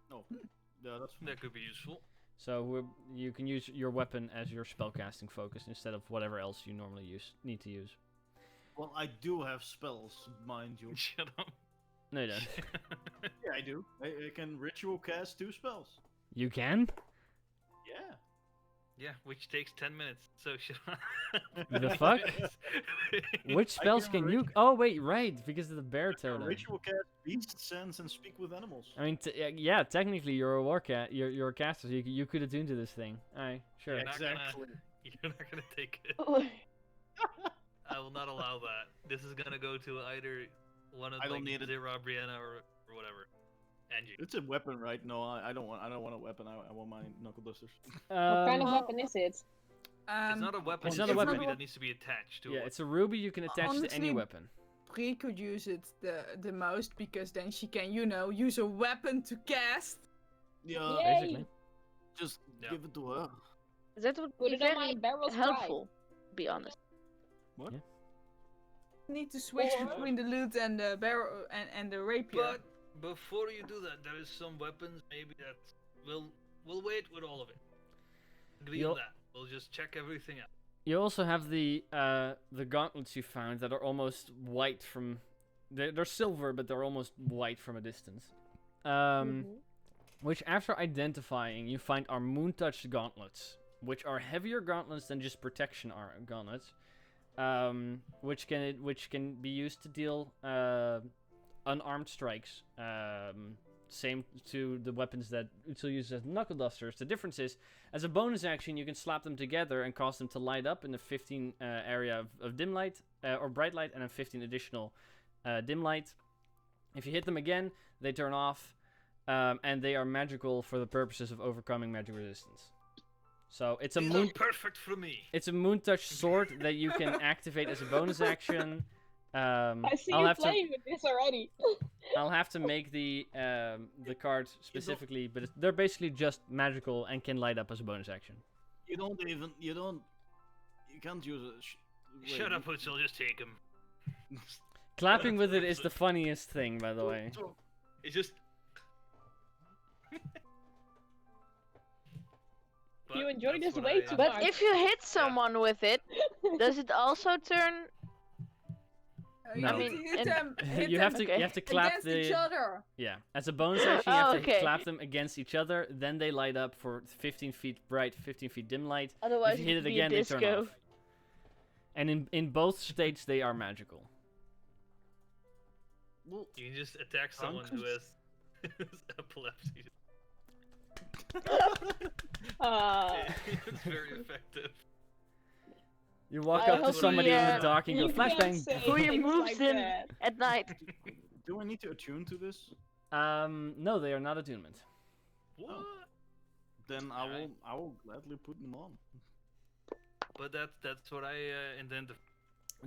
No. Yeah, that's fine. That could be useful. So you can use your weapon as your spellcasting focus instead of whatever else you normally need to use. Well, I do have spells, mind you. Shut up. No, you don't. Yeah, I do. I can ritual cast 2 spells. You can? Yeah. Yeah, which takes 10 minutes. So shut up. The fuck? Which spells can can you? Oh wait, right, because of the bear totem. Ritual cast beast sense and speak with animals. I mean, yeah, technically you're a warcat. You're a caster. So you could attune to this thing. Alright, sure. You're not Exactly. You're not gonna take it. I will not allow that. This is gonna go to either one of I don't like need it. Zira, Brianna, or whatever. Angie. It's a weapon, right? No, I don't want. I don't want a weapon. I want my knuckle dusters. What kind of Um, weapon is it? It's not a weapon. It's not a weapon. That needs to be attached to yeah, it. it's a ruby you can attach to any Honestly, weapon. Bree could use it the most because then she can, use a weapon to cast. Yeah, Yay! Basically. just Yeah. give it to her. That would Put be it on my very barrel's helpful, to be honest. What? Yeah. Need to switch Or- between the lute and the barrel and the rapier. But before you do that, there is some weapons maybe that we'll wait with all of it. Agree You'll- on that. We'll just check everything out. You also have the gauntlets you found that are almost white from. They're silver, but they're almost white from a distance. Mhm. Which, after identifying, you find are moon-touched gauntlets, which are heavier gauntlets than just protection gauntlets, which can be used to deal unarmed strikes. Same to the weapons that Utsil uses as knuckle dusters. The difference is, as a bonus action, you can slap them together and cause them to light up in the 15 area of dim light or bright light, and then 15 additional dim light. If you hit them again, they turn off, and they are magical for the purposes of overcoming magic resistance. So it's a These moon. are perfect for me. It's a moon touch sword that you can activate as a bonus action. I see I'll you have to. playing with this already. I'll have to make the card specifically, but they're basically just magical and can light up as a bonus action. You can't use it. Shut up, Hutzel. Just take him. Clapping with it is the funniest thing, by the way. It's just. You enjoy that's this what way I, too But much. if you hit someone with it, does it also turn? You No. need I to mean, hit them, hit you them have to Okay. you have to clap against each the other. yeah. As a bonus action, you have Oh, to okay. clap them against each other. Then they light up for 15 feet bright, 15 feet dim light. Otherwise, If you hit it it'd be again, a they turn disco. off. And in both states, they are magical. Well, You can just attack someone who has epilepsy. It's very effective. You walk I up to hope somebody in the you, dark and go You can't flashbang. say Who your things moves like in that. at night. do I need to attune to this? No, they are not attunement. What? Then Alright. I will gladly put them on. But that's what I intend to.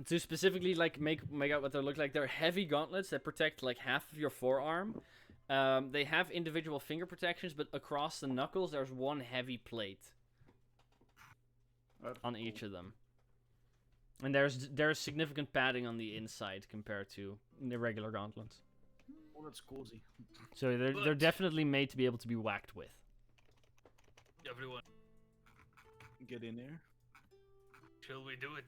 To specifically like make out what they look like, they're heavy gauntlets that protect like half of your forearm. They have individual finger protections, but across the knuckles there's one heavy plate That's on cool. each of them. And there's significant padding on the inside compared to the regular gauntlets. Oh, that's cozy. So they're But- definitely made to be able to be whacked with. Everyone, Get in there. shall we do it?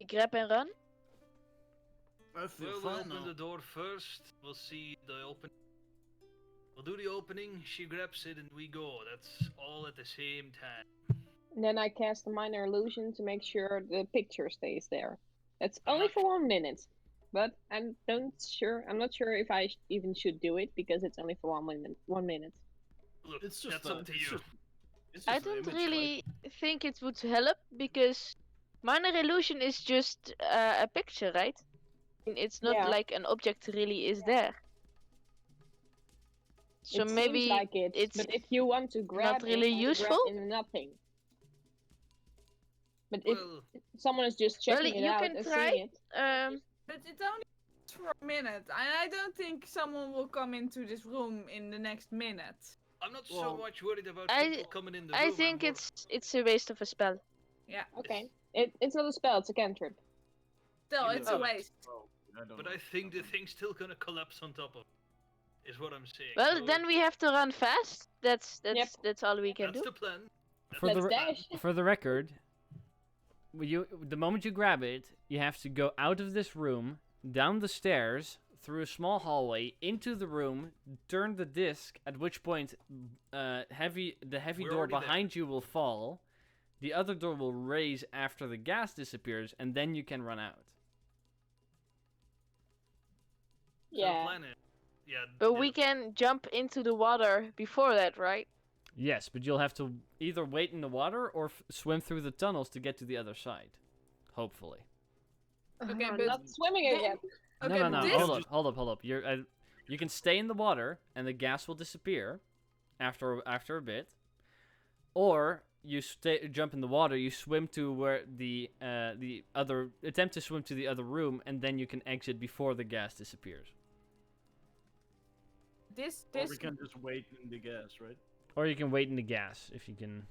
Grab and run. I feel We'll fine open now. the door first. We'll see the open. We'll do the opening. She grabs it, and we go. That's all at the same time. And then I cast a minor illusion to make sure the picture stays there. It's only for 1 minute, but I'm not sure if I even should do it because it's only for 1 minute. 1 minute. Look, It's just that's up to you. It's I just an don't image, really think it would help because minor illusion is just a picture, right? It's not Yeah. like an object really is there. So It maybe seems like it, it's but if you want to grab really it, you grab useful? into nothing. But if Well, someone is just checking Well, it you out can and try. seeing it, But it's only for a minute, and I don't think someone will come into this room in the next minute. I'm not so Well, much worried about I- people coming in the room. I I'm think more- it's a waste of a spell. Yeah, Okay. It's not a spell, it's a cantrip. still, Yeah, it's a but- waste. Oh, I don't But know. I think the thing's still gonna collapse on top of it, is what I'm saying. Well, So then we have to run fast. That's all we can that's do. the plan. For That's the Let's plan. dash. For the record, the moment you grab it, you have to go out of this room, down the stairs, through a small hallway, into the room, turn the disc, at which point the heavy We're door already there. behind you will fall, the other door will raise after the gas disappears, and then you can run out. So the Yeah. plan is, yeah. But yeah, we can jump into the water before that, right? Yes, but you'll have to either wait in the water or swim through the tunnels to get to the other side. Hopefully. Okay, I'm but not swimming the- again. Okay, no, but no, this hold up. You can stay in the water, and the gas will disappear after a bit, or you jump in the water, you swim to where the other attempt to swim to the other room, and then you can exit before the gas disappears. Or we can just wait in the gas, right? Or you can wait in the gas if you can.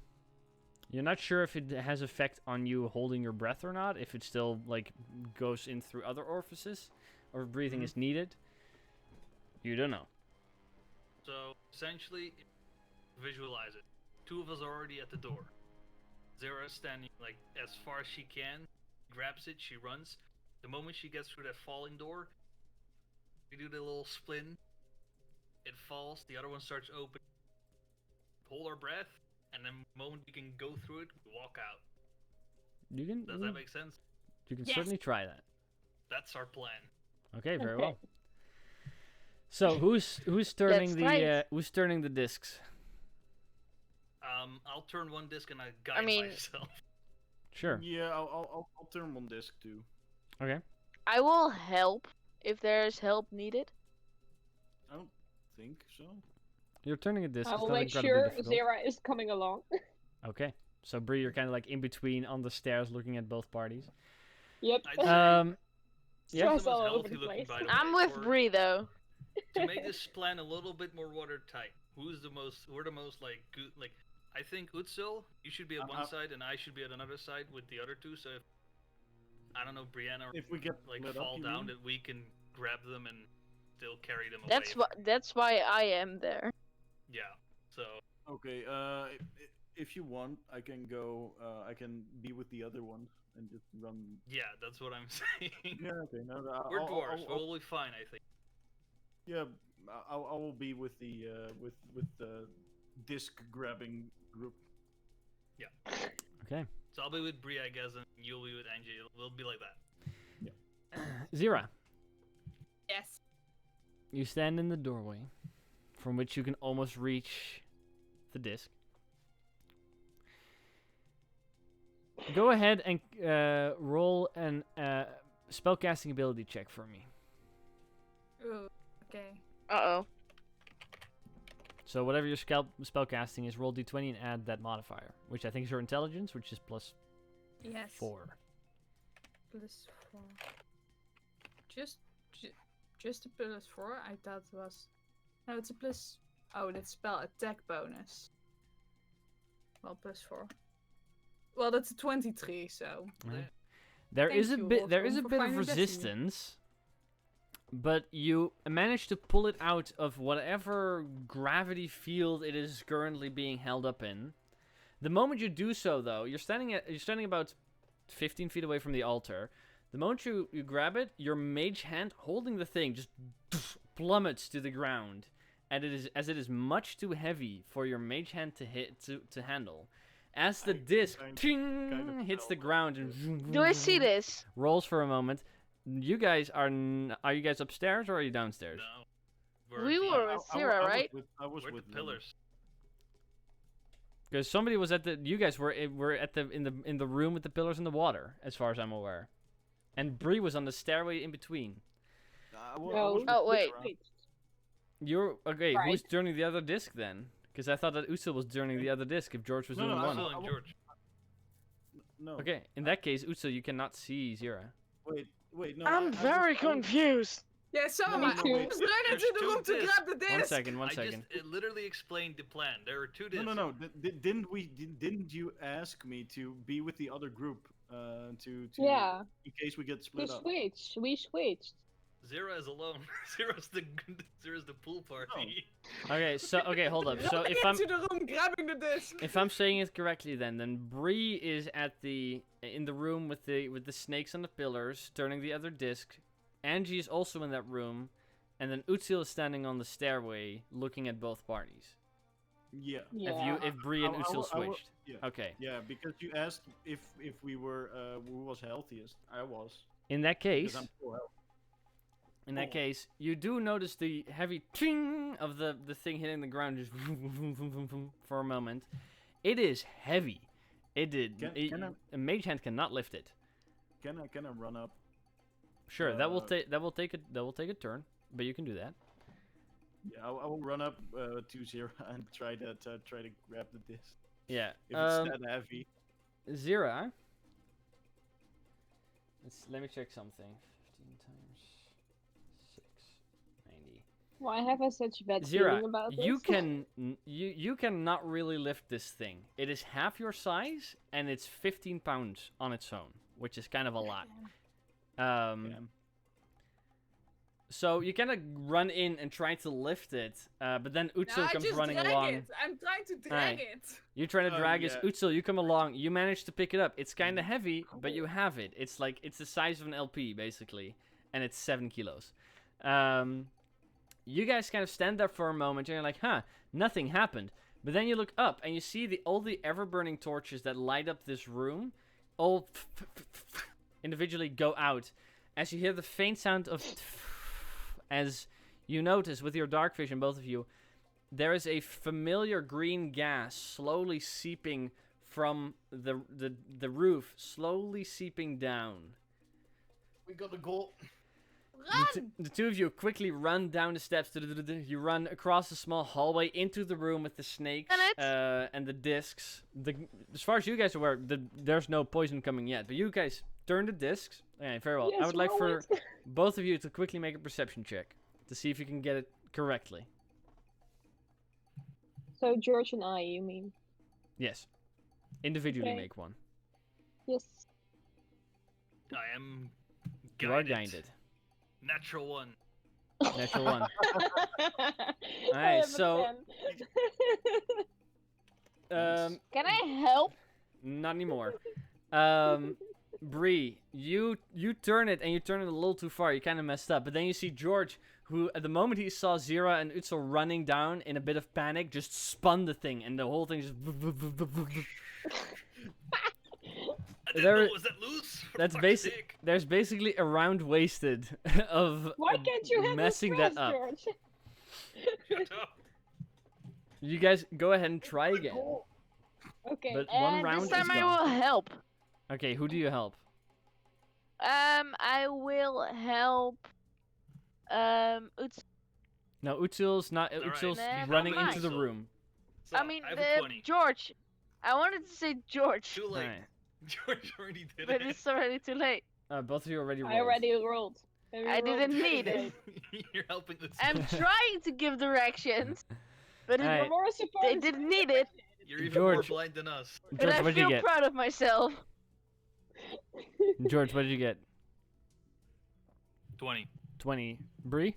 You're not sure if it has effect on you holding your breath or not. If it still like goes in through other orifices, or if breathing is needed. You don't know. So essentially, visualize it. Two of us are already at the door. Zera's standing like as far as she can, grabs it, she runs. The moment she gets through that falling door, we do the little spin. It falls, the other one starts open. Hold our breath, and then the moment we can go through it, we walk out. You can. Does that make sense? You can Yes. certainly try that. That's our plan. Okay, very Okay. well. So who's turning Let's try it. who's turning the discs? I'll turn one disc and I guide mean- myself. Sure. Yeah, I'll turn one disc too. Okay. I will help if there's help needed. I don't think so. You're turning a disc. I it's will not make incredibly sure difficult. Zera is coming along. Okay. So Bree, you're kind of like in between on the stairs, looking at both parties. Yep. I'd say Yeah. Stress Who's the most all over healthy the looking, place. by the I'm way, with or- Bree though. To make this plan a little bit more watertight, we're the most like good, like I think Utsil, you should be at one side and I should be at another side with the other two, so if I don't know, Brianna If we get like lit up, fall you down, mean? that we can grab them and still carry them That's away. that's why I am there. Yeah. So Okay. If you want, I can go. I can be with the other one and just run. yeah, that's what I'm saying. Yeah. Okay. No, We're dwarves. We'll be fine, I think. Yeah, I will be with the with the disc grabbing group. Okay. So I'll be with Bree, I guess, and you'll be with Angie. We'll be like that. Zira, yes. you stand in the doorway, from which you can almost reach the disc. Go ahead and roll an spellcasting ability check for me. Ooh, okay. Uh oh. So whatever your spellcasting is, roll d20 and add that modifier, which I think is your intelligence, which is plus Yes. 4. Plus 4. Just a plus 4? I thought it was. No, it's a plus. Oh, that's spell attack bonus. Well, plus 4. Well, that's a 23, so. Right. There is a Thank you, bit. There is a Wolfram, for bit of finding destiny. resistance, but you manage to pull it out of whatever gravity field it is currently being held up in. The moment you do so, though, you're standing about 15 feet away from the altar. The moment you grab it, your mage hand holding the thing just plummets to the ground, and it is much too heavy for your mage hand to handle. As the disc ting, hits the ground and Do I see this? rolls for a moment. You guys are you guys upstairs or are you downstairs? No. We were with Zira, right? I was We're with the them. pillars. Because somebody was at the. You guys were at the in the room with the pillars in the water, as far as I'm aware. And Bree was on the stairway in between. No. Oh, wait. You're okay. Right. Who's turning the other disc then? Because I thought that Usul was turning the other disc if George was No, doing no, one. Usul and George. No. Okay, in that case, Usul, you cannot see Zira. Wait. No. I'm I very was- confused. Yeah, so No, am no, I. no, I wait. just ran There's into the two room to discs. grab the disc. One second, one I second. just literally explained the plan. There are two No, discs. no, no. Didn't you ask me to be with the other group? To Yeah, in case we get we split up. switched. We switched. Zero is alone. Zero's the pool party. Okay, so hold up. So Running if I'm into the room, grabbing the disc. if I'm saying it correctly, then Bree is in the room with the snakes on the pillars, turning the other disc. Angie is also in that room, and then Utsil is standing on the stairway, looking at both parties. Yeah. Yeah. If Bree and I Utsil will- switched. Yeah. Okay. Yeah, because you asked if we were who was healthiest. I was. In that Because case, I'm full health. In that Oh. case, you do notice the heavy ting of the thing hitting the ground just for a moment. It is heavy. It did. Can A mage hand cannot lift it. Can I run up? Sure, that will Uh, take a turn, but you can do that. Yeah, I will run up to Zero and try to grab the disc. Yeah. If it's that heavy. Zira. Let me check something. 15 times 6, 90. Why have I such a bad Zira, feeling about this? you cannot really lift this thing. It is half your size and it's 15 pounds on its own, which is kind of a lot. Yeah. So you kind of run in and try to lift it, but then No, Utsil I comes just running drag along. it. I'm trying to drag it. You're trying to Oh, drag it. yeah. Utsil, you come along. You manage to pick it up. It's kind of heavy, but you have it. It's the size of an LP basically, and it's 7 kilos. You guys kind of stand there for a moment, and you're like, "Huh, nothing happened." But then you look up and you see all the ever-burning torches that light up this room, all individually go out, as you hear the faint sound of as you notice with your dark vision, both of you, there is a familiar green gas slowly seeping from the roof, slowly seeping down. We gotta go. Run! The two of you quickly run down the steps. You run across the small hallway into the room with the snakes and the discs. As far as you guys are aware, there's no poison coming yet. But you guys turn the discs. Okay, very well. I Yes, would like roll for it. both of you to quickly make a perception check to see if you can get it correctly. So George and I, you mean? Yes. Individually Okay. make one. Yes. I am You are guided. Natural one. Natural one. I Alright, have a so 10. Can I help? not anymore. Bree, you turn it and you turn it a little too far. You kind of messed up. But then you see George, who at the moment he saw Zira and Utsil running down in a bit of panic, just spun the thing and the whole thing just. I didn't There- know it was that loose. for That's fuck's basic. sake. There's basically a round wasted of Why can't you have messing that up. George? Shut up. You guys go ahead and try again. Okay. But one And round this is time I gone. will help. Okay, who do you help? I will help. Uts. No, Utsil's not. Alright. Utsil's Never running mind. into the room. So, I mean, I have a 20. George. I wanted to say George, Too late. Alright. George already did but it. it's already too late. Both of you already rolled. I already rolled. I didn't need it. You're helping us. I'm trying to give directions, but Alright. You're more supportive. they didn't need it. You're even more George. blind than us. But George, I what did you feel get? proud of myself. George, what did you get? 20. 20. Bree?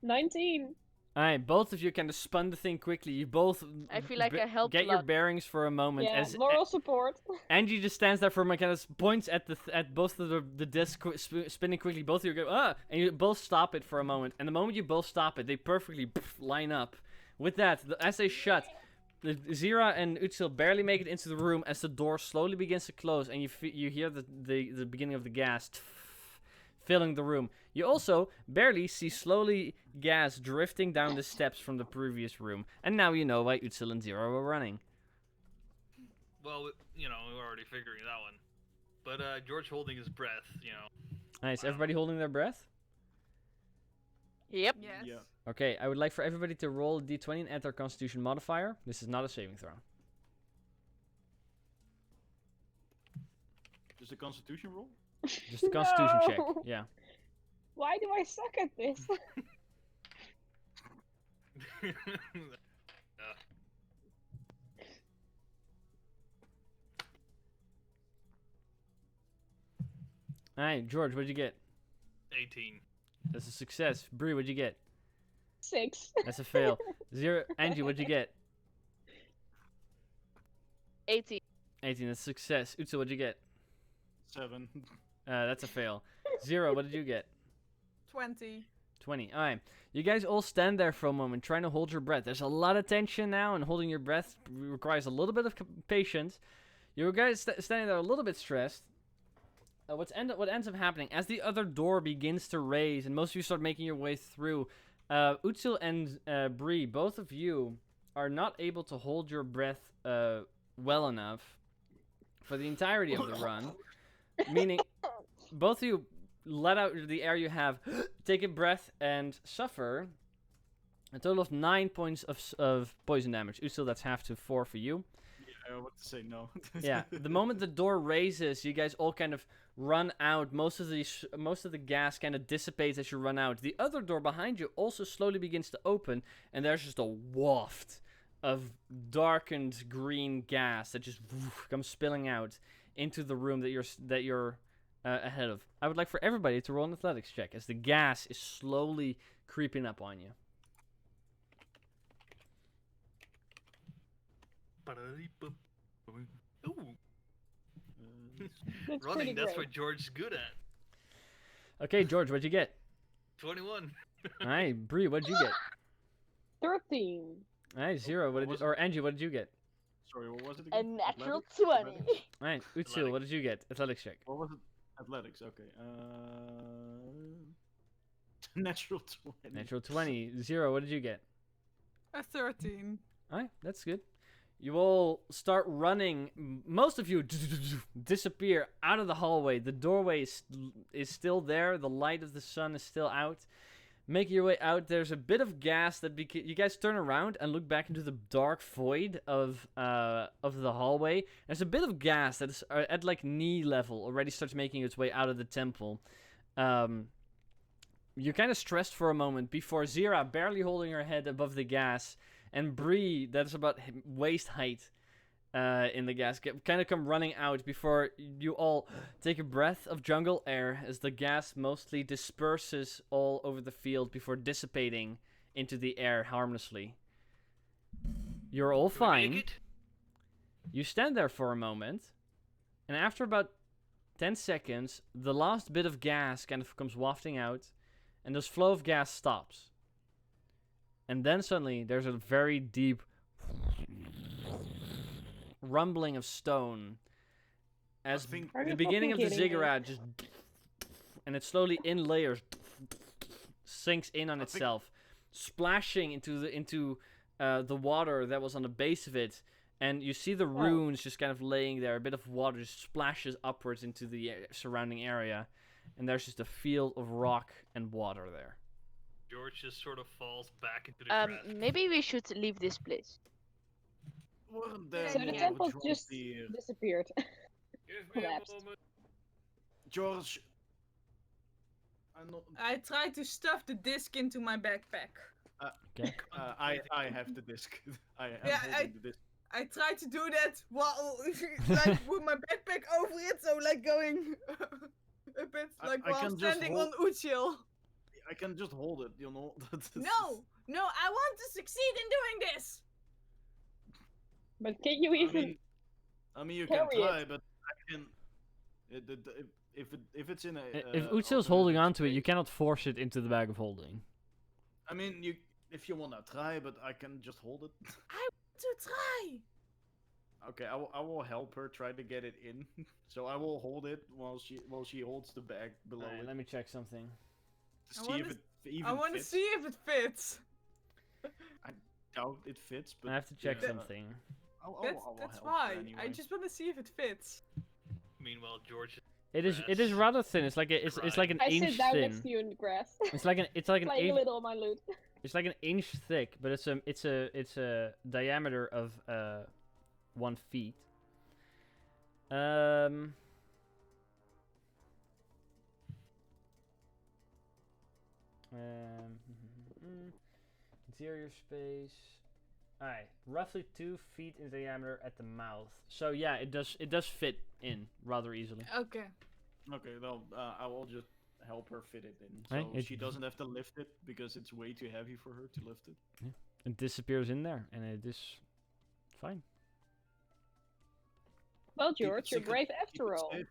19. Alright, both of you kind of spun the thing quickly. You both I feel like I helped get a your lot. bearings for a moment Yeah, as moral support. Angie just stands there for a moment, kind of points at at both of the discs spinning quickly. Both of you go, and you both stop it for a moment. And the moment you both stop it, they perfectly line up. With that, as they shut, Zira and Utsil barely make it into the room as the door slowly begins to close, and you hear the beginning of the gas filling the room. You also barely see slowly gas drifting down the steps from the previous room, and now you know why Utsil and Zira were running. Well, you know, we're already figuring that one. But George holding his breath, you know. Nice, everybody holding their breath? Yep. Yes. Yeah. Okay, I would like for everybody to roll a d20 and add their constitution modifier. This is not a saving throw. Just a constitution roll? Just a constitution check, No. yeah. Why do I suck at this? Alright, George, what'd you get? 18. That's a success. Bree, what'd you get? 6. That's a fail. 0. Angie, what'd you get? 18. 18. That's a success. Utsu, what'd you get? 7. That's a fail. 0. What did you get? 20. 20. Alright. You guys all stand there for a moment, trying to hold your breath. There's a lot of tension now, and holding your breath requires a little bit of patience. You guys standing there a little bit stressed. What ends up happening, as the other door begins to raise, and most of you start making your way through, Utsil and Bree, both of you are not able to hold your breath well enough for the entirety of the run. Meaning, both of you let out the air you have, take a breath, and suffer a total of 9 points of poison damage. Utsil, that's half to 4 for you. Yeah, I want to say no. Yeah, the moment the door raises, you guys all kind of run out. Most of the gas kind of dissipates as you run out. The other door behind you also slowly begins to open, and there's just a waft of darkened green gas that just comes spilling out into the room that you're ahead of. I would like for everybody to roll an athletics check as the gas is slowly creeping up on you. Ooh, That's running, pretty that's great. what George's good at. Okay, George, what'd you get? 21. Alright, Bree, what'd you get? 13. Alright, 0. Or Angie, what did you get? Sorry, what was it A again? natural Athletics? 20. Alright, Utsil, Athletics. what did you get? Athletics check. What was it? Athletics, okay. Natural 20. Natural 20. 0, what did you get? A 13. Alright, that's good. You all start running. Most of you disappear out of the hallway. The doorway is still there. The light of the sun is still out. Make your way out. There's a bit of gas that you guys turn around and look back into the dark void of the hallway. There's a bit of gas that is at like knee level already starts making its way out of the temple. You're kind of stressed for a moment before Zira, barely holding her head above the gas, and Bree, that's about waist height in the gas, kind of come running out before you all take a breath of jungle air as the gas mostly disperses all over the field before dissipating into the air harmlessly. You're all Do we fine. make it? You stand there for a moment, and after about 10 seconds, the last bit of gas kind of comes wafting out, and this flow of gas stops. And then suddenly, there's a very deep rumbling of stone as think- Are the you fucking beginning of the kidding me? ziggurat just, and it slowly in layers sinks in on I think- itself, splashing into the water that was on the base of it, and you see the runes just kind of laying there. A bit of water just splashes upwards into the surrounding area, and there's just a field of rock and water there. George just sort of falls back into the grass. Maybe we should leave this place. Wasn't there So the more temple George just the- disappeared. Give me a collapsed. moment. George. I'm not. I tried to stuff the disc into my backpack. Okay. I have the disc. I am Yeah, holding the disc. I tried to do that while, like, with my backpack over it, so, like, going a bit, like, I while can just standing on hold- Uchil. I can just hold it, you know. No! No, I want to succeed in doing this! But can you even? I mean, you can carry it? try, but I can. If it's in a. If Utsil's holding onto it, you cannot force it into the bag of holding. I mean, if you wanna try, but I can just hold it. To try! Okay, I will help her try to get it in. So I will hold it while she holds the bag below Alright, it let me check something. to I see if wanna it even I want to fits. see if it fits. Doubt it fits, but I have to check yeah, something. I'll That's help why. anyway. I just want to see if it fits. Meanwhile, George is It is Grass. rather thin. It's like it's like an I inch sit down thin. next to you in the grass, It's like an playing a inch. little on my lute. It's like an inch thick, but it's a diameter of 1 feet. Interior space. Alright, roughly 2 feet in diameter at the mouth. So yeah, it does fit in rather easily. Okay. Okay, well, I will just help her fit it in, so Right, it- she doesn't have to lift it because it's way too heavy for her to lift it. It disappears in there, and it is fine. Well, Keep it George, you're secret, brave keep after it all. safe.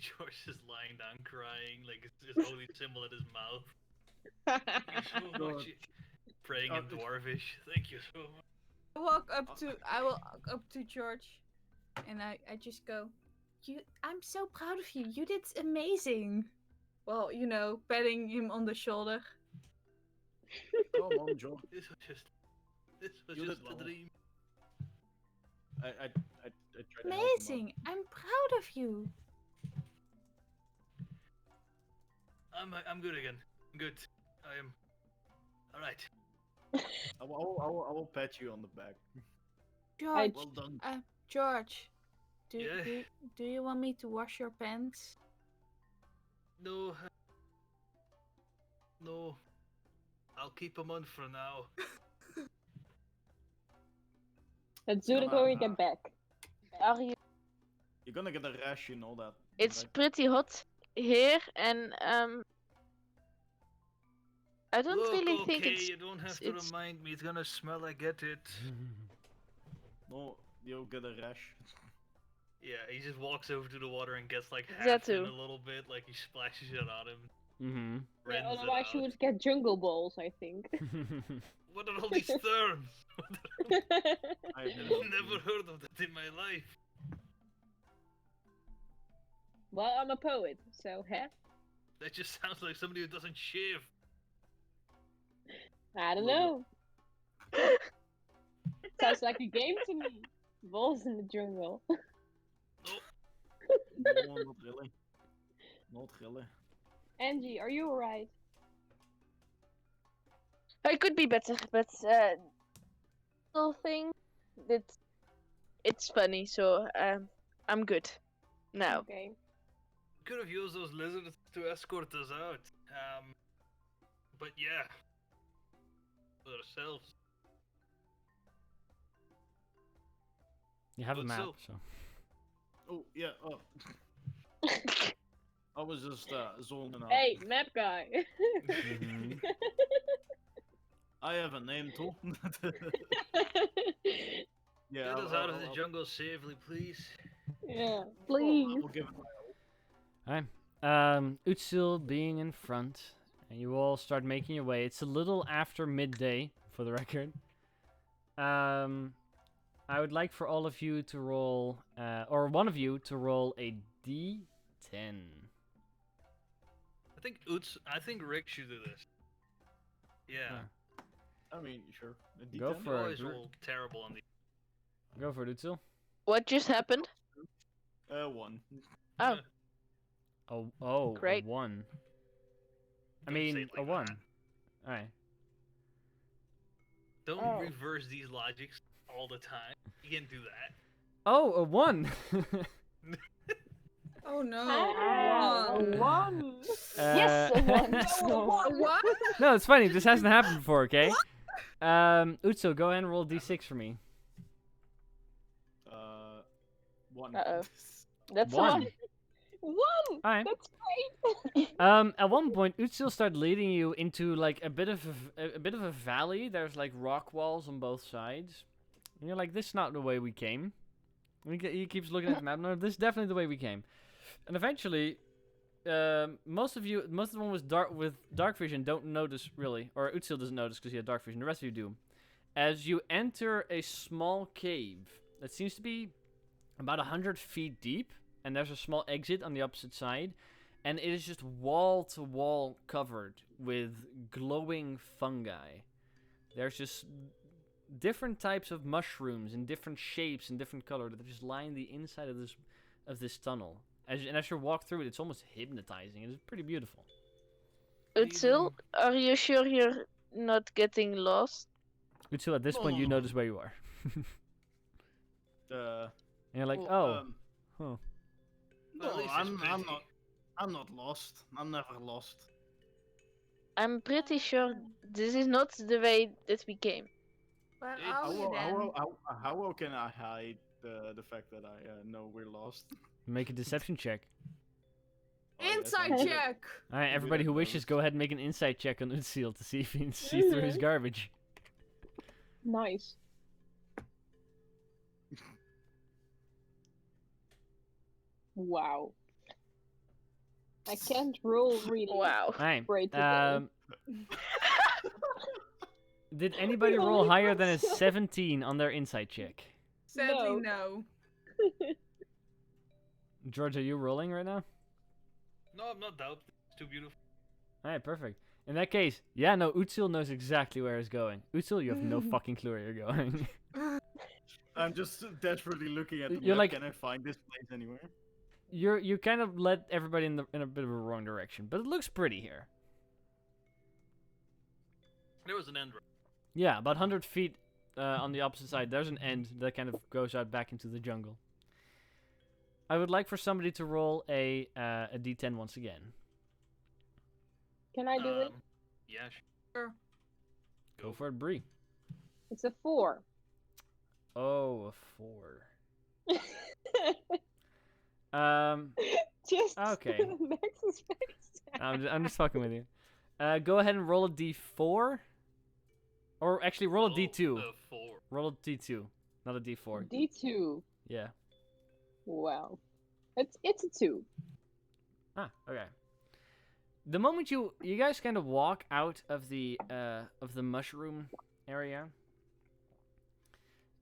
George is lying down crying, like his only symbol in his mouth. Thank you so God. much. Praying in God. Dwarvish. Thank you so much. I will walk up to George, and I just go, I'm so proud of you. You did amazing. Well, patting him on the shoulder. Come on, Joe. This was just You did a well. dream. I try to help him out. Amazing. I'm proud of you. I'm good again. I'm good. I am. All right. I will pat you on the back. George, Well done. George, Yeah? do you want me to wash your pants? No. No. I'll keep them on for now. Let's do it when we get back. Are you? You're gonna get a rash and all that. It's right? pretty hot here, and I don't Look, really okay, think it's. you don't have to it's- remind me. It's gonna smell. I get it. No, you'll get a rash. Yeah, he just walks over to the water and gets like That half in too. a little bit, like he splashes it on him. Mm-hmm. Yeah, Rinse it otherwise, you out. would get jungle balls, I think. What are all these terms? I've I've never heard of that in my life. Well, I'm a poet, so huh? That just sounds like somebody who doesn't shave. I don't Well, know. Sounds like a game to me. Balls in the jungle. No, not really. Not really. Angie, are you alright? I could be better, but little thing, it's funny, so I'm good now. Okay. Could have used those lizards to escort us out. But yeah, ourselves. You have a But map, so- so. Oh yeah. Oh, I was just zoning out. Hey, map guy. Mhm. I have a name too. Yeah. Get us out of the jungle safely, please. Yeah, I please. will give it my all. Hi. Utsil being in front, and you all start making your way. It's a little after midday, for the record. I would like for all of you to roll, or one of you to roll a D10. I think Rick should do this. Yeah. I mean, sure. A Go D10? for You it. always roll terrible on the. Go for it, Utsil. What just happened? 1. Oh, Oh, Great. a 1. I Don't say mean, it a like 1. that. Alright. Don't Oh. reverse these logics all the time. You can't do that. Oh, a 1! Oh no. Ah, One. one. Yes, a one. What? No, it's funny. This hasn't happened before, okay? Utsil, go ahead and roll D6 for me. 1. Uh-oh. That's a 1. one. One. Alright. That's great. At one point, Utsil started leading you into like a bit of a valley. There's like rock walls on both sides, and you're like, "This is not the way we came." He keeps looking at the map. No, this is definitely the way we came. And eventually, most of the one with dark vision don't notice really, or Utsil doesn't notice because he had dark vision. The rest of you do. As you enter a small cave that seems to be about 100 feet deep, and there's a small exit on the opposite side, and it is just wall to wall covered with glowing fungi. There's just different types of mushrooms in different shapes and different colors that just line the inside of this tunnel. As you walk through it, it's almost hypnotizing. It's pretty beautiful. Utsil, are you sure you're not getting lost? Until at this point, you No. notice where you are. And you're like, well, huh. Well, at No, least it's I'm pretty. not. I'm not lost. I'm never lost. I'm pretty sure this is not the way that we came. Where It- are How we well, then? how well can I hide the fact that I know we're lost? Make a deception check. Oh, yes, Inside I'll do that. check! All right, do everybody that, who wishes, fellas. go ahead and make an insight check on Utsil to see if you can see through his garbage. Nice. Wow. I can't roll really Wow. All right. great today. Did anybody roll only higher got than a some. 17 on their insight check? Sadly, no. George, are you rolling right now? No, I'm not doubt. It's too beautiful. All right, perfect. In that case, yeah, no, Utsil knows exactly where he's going. Utsil, you have no fucking clue where you're going. I'm just desperately looking at the You're map. like- Can I find this place anywhere? You kind of led everybody in a bit of a wrong direction, but it looks pretty here. There was an end. Yeah, about 100 feet on the opposite side, there's an end that kind of goes out back into the jungle. I would like for somebody to roll a d10 once again. Can I do it? Yeah. Sure. Go for it, Bree. It's a 4. Oh, a 4. Just Okay. Max's face. I'm just fucking with you. Go ahead and roll a d4. Or actually, roll a d2. 4. Roll a d2, not a d4. D2. Yeah. Wow. It's a 2. Ah, okay. The moment you guys kind of walk out of the mushroom area,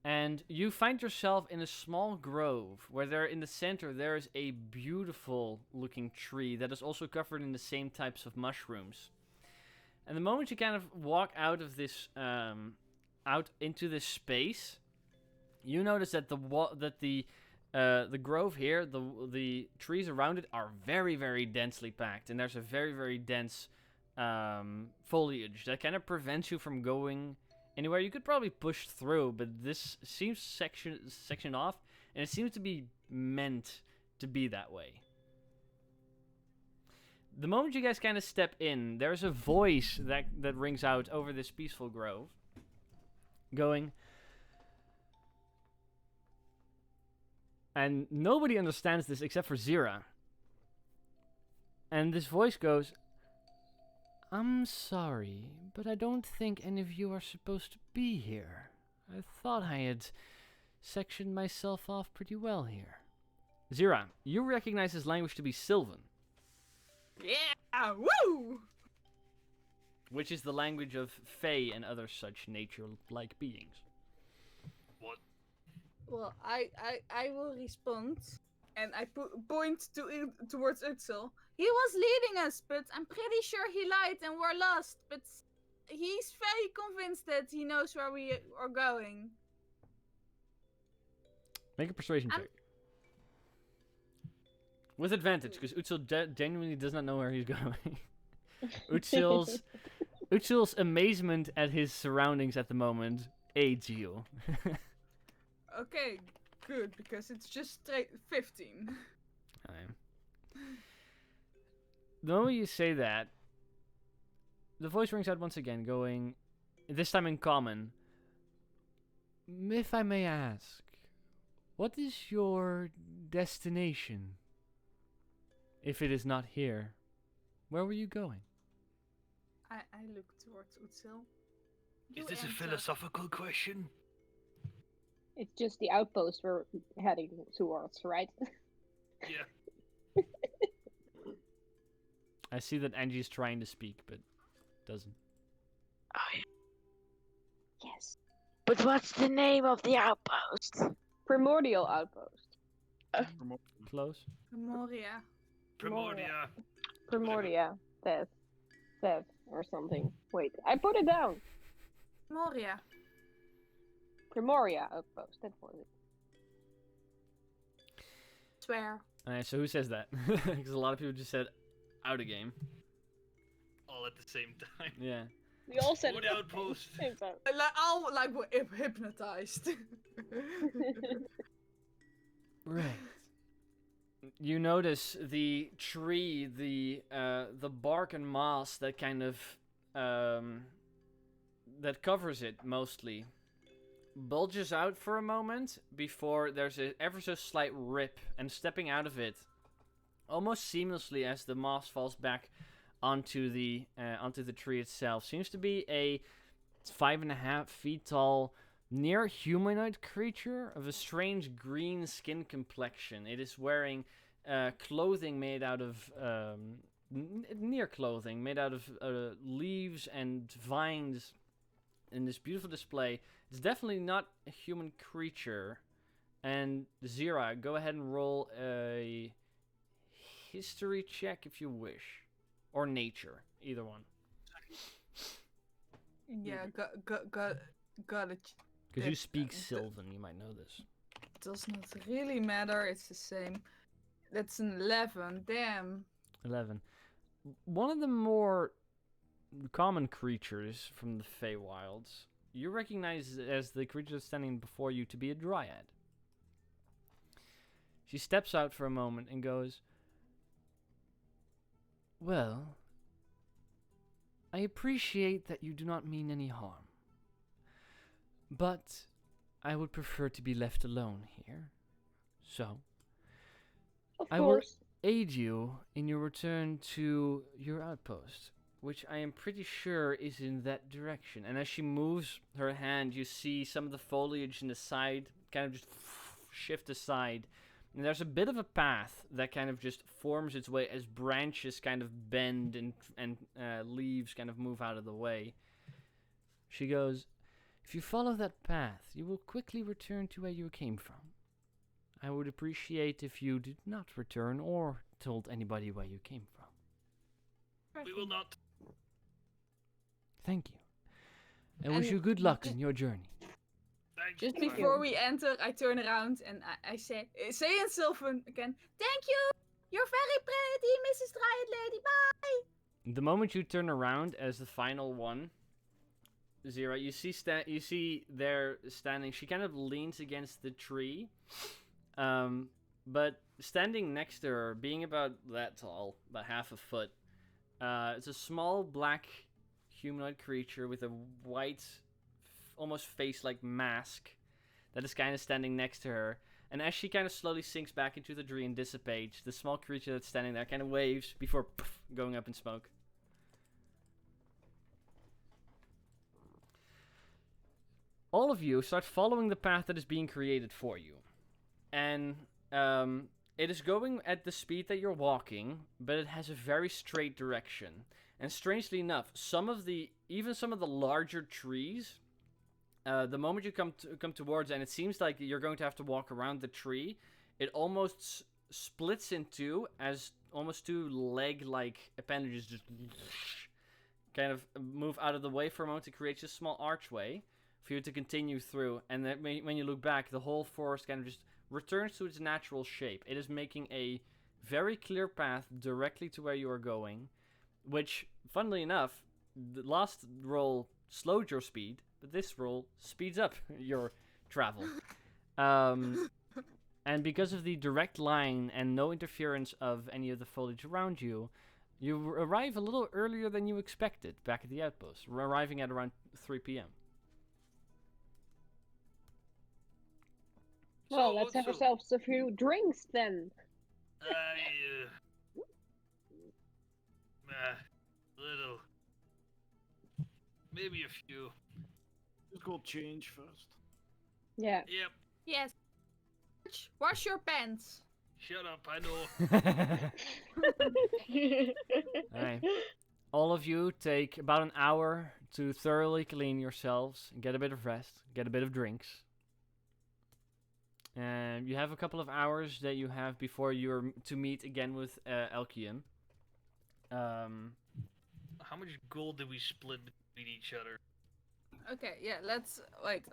and you find yourself in a small grove where there in the center there is a beautiful looking tree that is also covered in the same types of mushrooms. And the moment you kind of walk out of this out into this space, you notice that the grove here, the trees around it are very, very densely packed, and there's a very, very dense foliage that kind of prevents you from going anywhere. You could probably push through, but this seems sectioned off, and it seems to be meant to be that way. The moment you guys kind of step in, there's a voice that rings out over this peaceful grove, going. And nobody understands this except for Zira. And this voice goes, "I'm sorry, but I don't think any of you are supposed to be here. I thought I had sectioned myself off pretty well here." Zira, you recognize his language to be Sylvan, Yeah! Woo! which is the language of Fae and other such nature-like beings. What? Well, I will respond, and I point towards Utsil. He was leading us, but I'm pretty sure he lied and we're lost. But he's very convinced that he knows where we are going. Make a persuasion I'm- check. With advantage, because Utsil genuinely does not know where he's going. Utsil's amazement at his surroundings at the moment aids you. Okay, good, because it's just straight 15. Alright. The moment you say that, the voice rings out once again, going, this time in common. "If I may ask, what is your destination? If it is not here, where were you going?" I look towards Utsil. Is You this a answer. philosophical question? It's just the outpost we're heading towards, right? Yeah. I see that Angie's trying to speak, but doesn't. Oh, yeah. Yes. But what's the name of the outpost? Primordial outpost. Close? Moria. Primordia. Primoria. Sev. Or something. Wait, I put it down. Moria. Primoria outpost. That was it. Swear. Alright, so who says that? Because a lot of people just said out of game. All at the same time. Yeah. We all said What it at outpost? the same time. All like were hypnotized. Right. You notice the tree, the bark and moss that kind of that covers it mostly bulges out for a moment before there's a ever so slight rip, and stepping out of it almost seamlessly as the moss falls back onto the tree itself seems to be a 5.5 feet tall, near humanoid creature of a strange green skin complexion. It is wearing clothing made out of near clothing made out of leaves and vines in this beautiful display. It's definitely not a human creature. And Zira, go ahead and roll a history check if you wish, or nature, either one. Yeah, got it. Because you speak Sylvan, you might know this. Does not really matter. It's the same. That's an 11. Damn. 11. One of the more common creatures from the Feywilds, you recognize as the creature standing before you to be a dryad. She steps out for a moment and goes, "Well, I appreciate that you do not mean any harm, but I would prefer to be left alone here. So, Of I will course. aid you in your return to your outpost, which I am pretty sure is in that direction." And as she moves her hand, you see some of the foliage in the side kind of just shift aside. And there's a bit of a path that kind of just forms its way as branches kind of bend and leaves kind of move out of the way. She goes, "If you follow that path, you will quickly return to where you came from. I would appreciate if you did not return or told anybody where you came from. We will not. Thank you. I wish you good luck in your journey." Thank Just you. before we enter, I turn around and I say in Sylvan again, "Thank you! You're very pretty, Mrs. Dryad Lady, bye!" The moment you turn around as the final one, Zira, you see there standing, she kind of leans against the tree, but standing next to her, being about that tall, about half a foot, it's a small black humanoid creature with a white, almost face-like mask that is kind of standing next to her. And as she kind of slowly sinks back into the tree and dissipates, the small creature that's standing there kind of waves before going up in smoke. All of you start following the path that is being created for you. And it is going at the speed that you're walking, but it has a very straight direction. And strangely enough, even some of the larger trees, the moment you come towards, and it seems like you're going to have to walk around the tree, it almost splits in two as almost two leg-like appendages just kind of move out of the way for a moment to create a small archway for you to continue through. And then when you look back, the whole forest kind of just returns to its natural shape. It is making a very clear path directly to where you are going, which, funnily enough, the last roll slowed your speed, but this roll speeds up your travel. And because of the direct line and no interference of any of the foliage around you, you arrive a little earlier than you expected back at the outpost, arriving at around 3 p.m. Well, let's have So- ourselves a few drinks then. Little. Maybe a few. Just go change first. Yeah. Yep. Yes. Wash your pants. Shut up, I know. Alright. All of you take about an hour to thoroughly clean yourselves, get a bit of rest, get a bit of drinks. And you have a couple of hours that you have before you're to meet again with Elkian. How much gold did we split between each other? Okay, yeah, let's wait.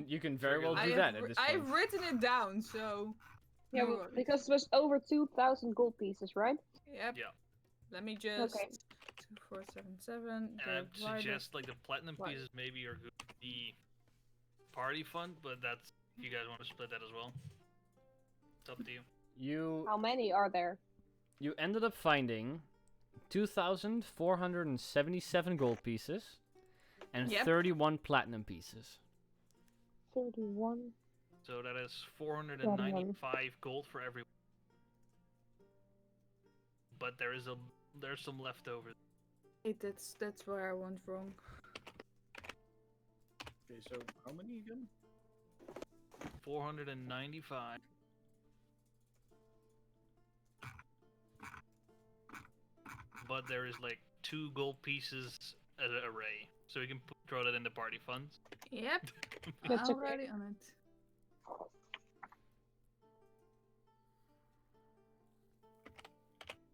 You can very well do that at this point. I've written it down, so Yeah, no well, worries. because it was over 2,000 gold pieces, right? Yep. Yeah. Let me just Okay. 2477. And I'd divided- suggest like the platinum Right. pieces maybe are good for the party fund, but that's if you guys want to split that as well. It's up to you. You How many are there? you ended up finding 2,477 gold pieces and Yep. 31 platinum pieces. 31. So that is 495 gold for everyone. But there's some left over. Hey, that's where I went wrong. Okay, so how many again? 495. But there is like 2 gold pieces as an array, so you can throw that in the party funds. Yep. That's okay. Already on it.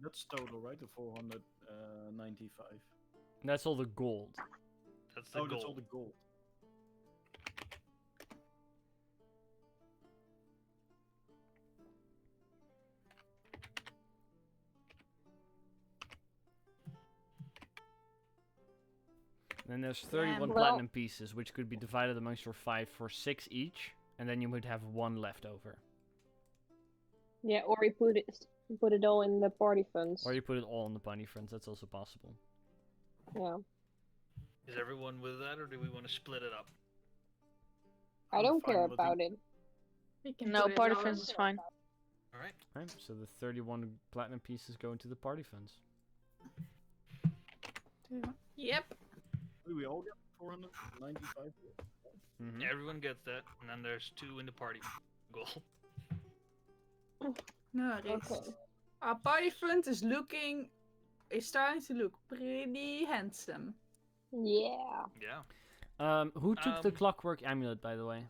That's total, right? The 495. That's all the gold. That's the Oh, gold. that's all the gold. Then there's 31 Well- platinum pieces, which could be divided amongst your 5 for 6 each, and then you would have 1 left over. Yeah, or we put it all in the party funds. Or you put it all on the bunny friends, that's also possible. Yeah. Is everyone with that, or do we want to split it up? I I'm don't fine care with it. about it. We can No, put it party all friends in- is fine. All right. Right, so the 31 platinum pieces go into the party funds. Yep. Do we all get 495? Mm-hmm. Everyone gets that, and then there's 2 in the party gold. Nice. Okay. Our party front is starting to look pretty handsome. Yeah. Yeah. Who took the Um, clockwork amulet, by the way?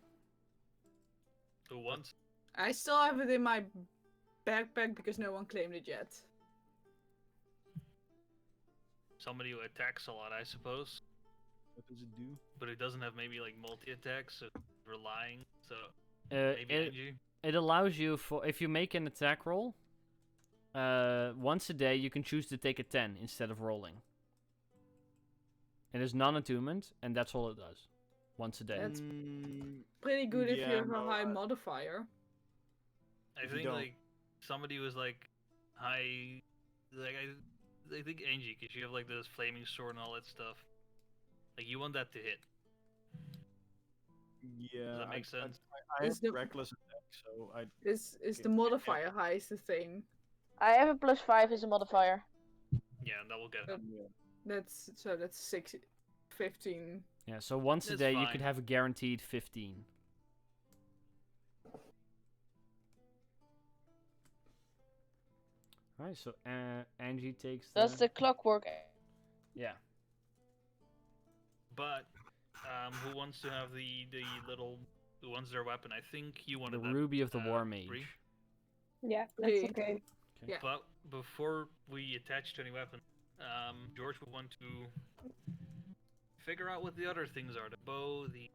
Who wants? I still have it in my backpack because no one claimed it yet. Somebody who attacks a lot, I suppose. What does it do? But it doesn't have maybe like multi-attacks, so relying. So maybe It, Angie. it allows you for if you make an attack roll. Once a day, you can choose to take a 10 instead of rolling. It is non-attunement, and that's all it does. Once a day. That's Mm, pretty good if you yeah, have a no, high I- modifier. I if you think don't. like somebody was like high, like I think Angie, because you have like this flaming sword and all that stuff. Like you want that to hit. yeah. Does that make sense? I Is have the- reckless attack, so I. Is the Okay. modifier high is the thing. I have a +5 as a modifier. Yeah, that will get it. Yeah. That's 15. Yeah, so once a That's day, you could fine. have a guaranteed 15. Alright, so Angie takes That's the clockwork. Yeah. But who wants to have the little? Who wants their weapon? I think you The wanted that. Ruby of the War Mage. Bree. Yeah, that's Agreed. okay. Yeah. But before we attach to any weapon, George would want to figure out what the other things are: the bow, the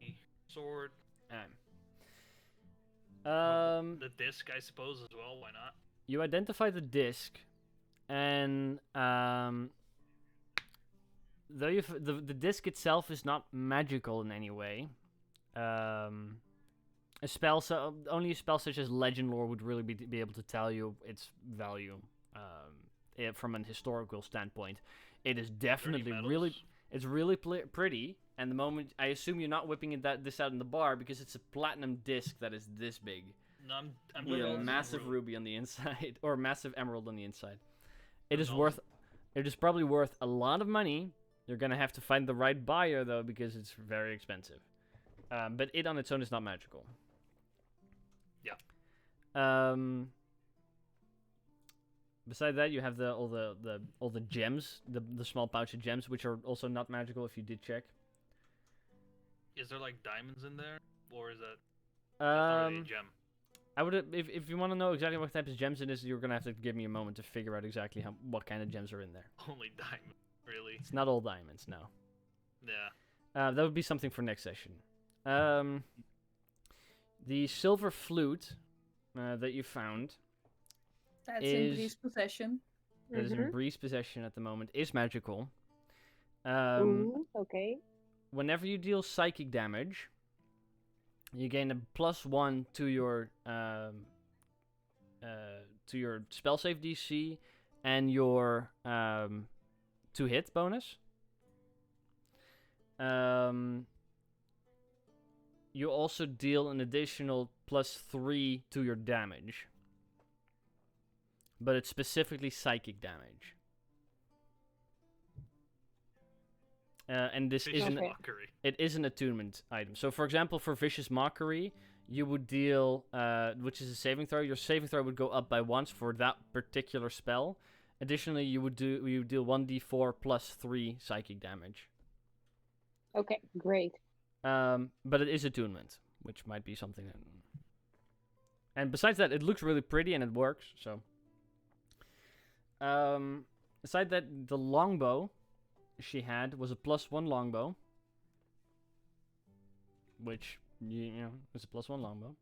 sword, Um, the disc, I suppose, as well. Why not? you identify the disc, and though the disc itself is not magical in any way, a spell only a spell such as Legend Lore would really be able to tell you its value. From an historical standpoint, it is definitely really pretty. And the moment I assume you're not whipping this out in the bar because it's a platinum disc that is this big. No, I'm With a doing massive ruby. ruby on the inside, or massive emerald on the inside. It is Phenomenal. it is probably worth a lot of money. You're gonna have to find the right buyer though, because it's very expensive. But it on its own is not magical. Yeah. Beside that, you have all the gems, the small pouch of gems, which are also not magical if you did check. Is there like diamonds in there, or is that's not really a gem? I would if you want to know exactly what type of gems it is, you're gonna have to give me a moment to figure out exactly what kind of gems are in there. Only diamond, really? It's not all diamonds, no. Yeah. That would be something for next session. The silver flute that you found, That's Is- in Bree's possession. that is in Mhm. Bree's possession at the moment, is magical. Ooh, okay. Whenever you deal psychic damage, you gain a +1 to your spell save DC and your 2-hit bonus. You also deal an additional +3 to your damage. But it's specifically psychic damage. And this Vicious isn't Okay. mockery. it is an attunement item. So, for example, for Vicious Mockery, you would deal, which is a saving throw. Your saving throw would go up by once for that particular spell. Additionally, you deal 1d4 +3 psychic damage. Okay, great. But it is attunement, which might be something. And besides that, it looks really pretty and it works. So, aside that, the longbow she had was a +1 longbow, which you know is a +1 longbow.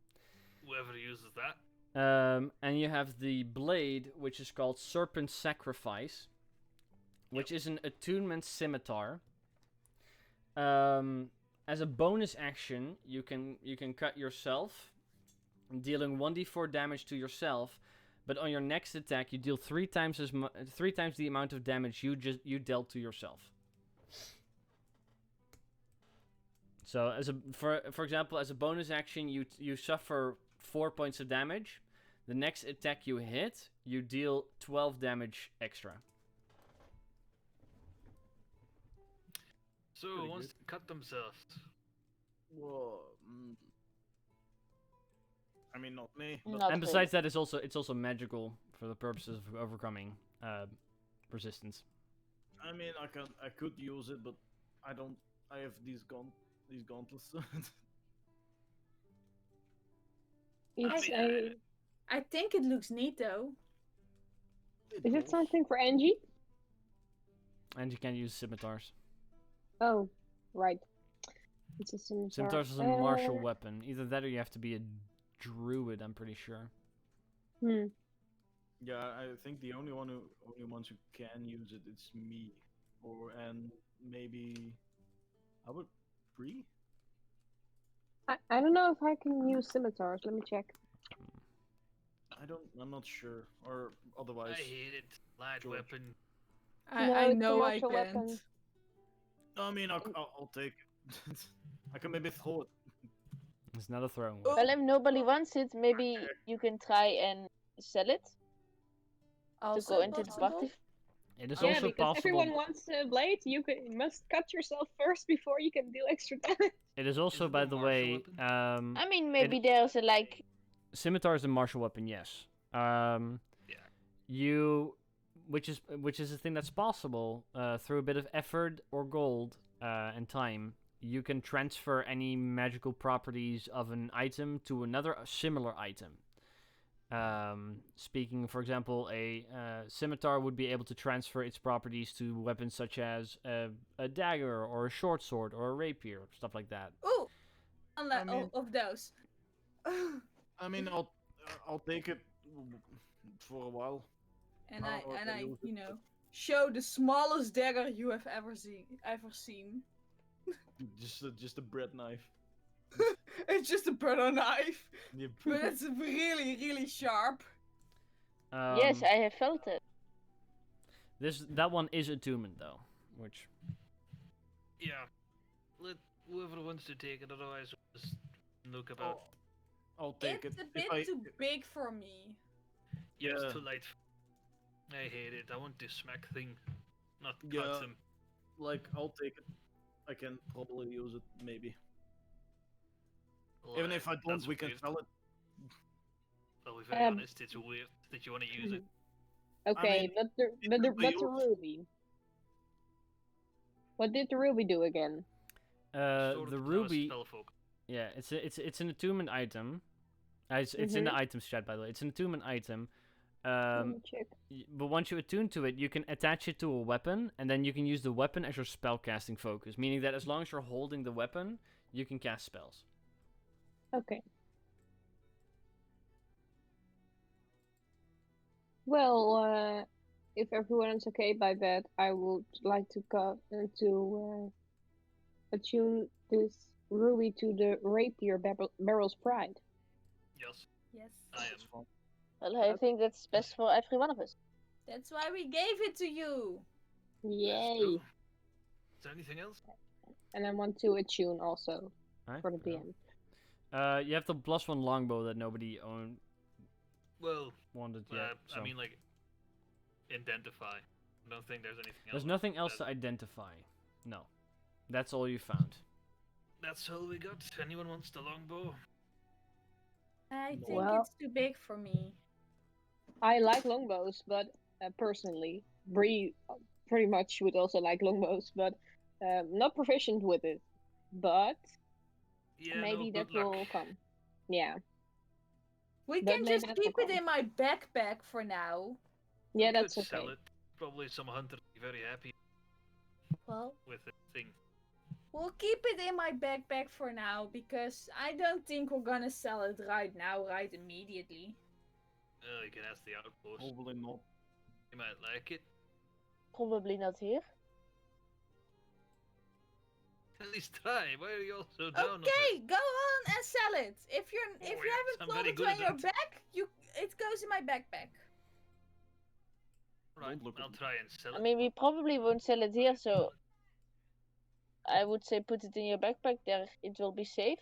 Whoever uses that. And you have the blade, which is called Serpent Sacrifice, which is an attunement scimitar. As a bonus action, you can cut yourself, dealing 1d4 damage to yourself. But on your next attack, you deal 3 times the amount of damage you dealt to yourself. So, for example, as a bonus action, you suffer 4 points of damage. The next attack you hit, you deal 12 damage extra. So Pretty who wants good. to cut themselves? Whoa. I mean, not me. but- Not And besides that, it's also magical for the purposes of overcoming resistance. I mean, I could use it, but I don't. I have these gauntlets. It's mean, a, I think it looks neat though. is it something for Angie? And you can use scimitars. Oh, right. It's a scimitar. Scimitars is a martial weapon. Either that or you have to be a druid, I'm pretty sure. Yeah, I think the only ones who can use it, it's me, and maybe how about Bree? I don't know if I can use scimitars. Let me check. I'm not sure. Or otherwise, I hate it. Light George. weapon. No, I it's a know I martial can't. weapon. I mean, I'll take it. I can maybe throw it. It's not a throwing Oh. weapon. Well, if nobody wants it, maybe you can try and sell it to Also go into the possible? party. It is Yeah, also because possible. everyone wants a blade. You must cut yourself first before you can deal extra damage. It is also, it by a the martial way, weapon? I mean, maybe there's a like. scimitar is a martial weapon. Yes. Yeah. Which is a thing that's possible through a bit of effort or gold and time. You can transfer any magical properties of an item to another similar item. Speaking, for example, a scimitar would be able to transfer its properties to weapons such as a dagger or a short sword or a rapier, stuff like that. Ooh, I mean- of those. I mean, I'll take it for a while. And Oh, I okay, use it, you know, show the smallest dagger you have ever seen. Just a bread knife. It's just a butter knife, Yeah. but it's really, really sharp. Yes, I have felt it. That one is attunement though, which Yeah. Let whoever wants to take it, otherwise we'll just look about. I'll take It's it. a bit too big for me. Yeah, yeah. it's too late. I hate it. I want this smack thing, not Yeah. cut them. Like, I'll take it. I can probably use it, maybe. Well, Even if I don't, that's we can weird. sell it. I'll be very honest, it's weird that you want to use it. Okay, mean, but it could be the yours. ruby. What did the ruby do again? Sword the of ruby. Spell folk. Yeah, it's an attunement item. It's in the items chat, by the way. It's an attunement item. Let me check. But once you attune to it, you can attach it to a weapon, and then you can use the weapon as your spellcasting focus. Meaning that as long as you're holding the weapon, you can cast spells. Okay. Well, if everyone's okay by that, I would like to attune this ruby to the rapier barrel's pride. Yes, Yes. I That's am. fine. Well, I think that's best for every one of us. That's why we gave it to you. That's Yay! true. Is there anything else? And I want to attune also Alright, for the fair DM. you have the +1 longbow that nobody Well, wanted yet. So. I mean, like, identify. I don't think there's anything else. There's nothing else to identify. No. That's all you found. That's all we got. Anyone wants the longbow? I think Well- it's too big for me. I like longbows, but personally, Bree pretty much would also like longbows, but not proficient with it. But Yeah, maybe no, that good luck. will come. Yeah, We That can may just not keep come. it in my backpack for now. We yeah, that's could okay. sell it. Probably some hunter would be very happy Well, with the thing. we'll keep it in my backpack for now because I don't think we're gonna sell it right now, right immediately. You can ask the outpost. Probably not. You might like it. Probably not here. At least try. Why are you all so down on Okay, go on and sell it. If you Oh, haven't yes, I'm thought very it good on at your that. back, it goes in my backpack. Right, Don't look at I'll me. try and sell I it. mean, we probably won't sell it here, so I would say put it in your backpack. There, it will be safe.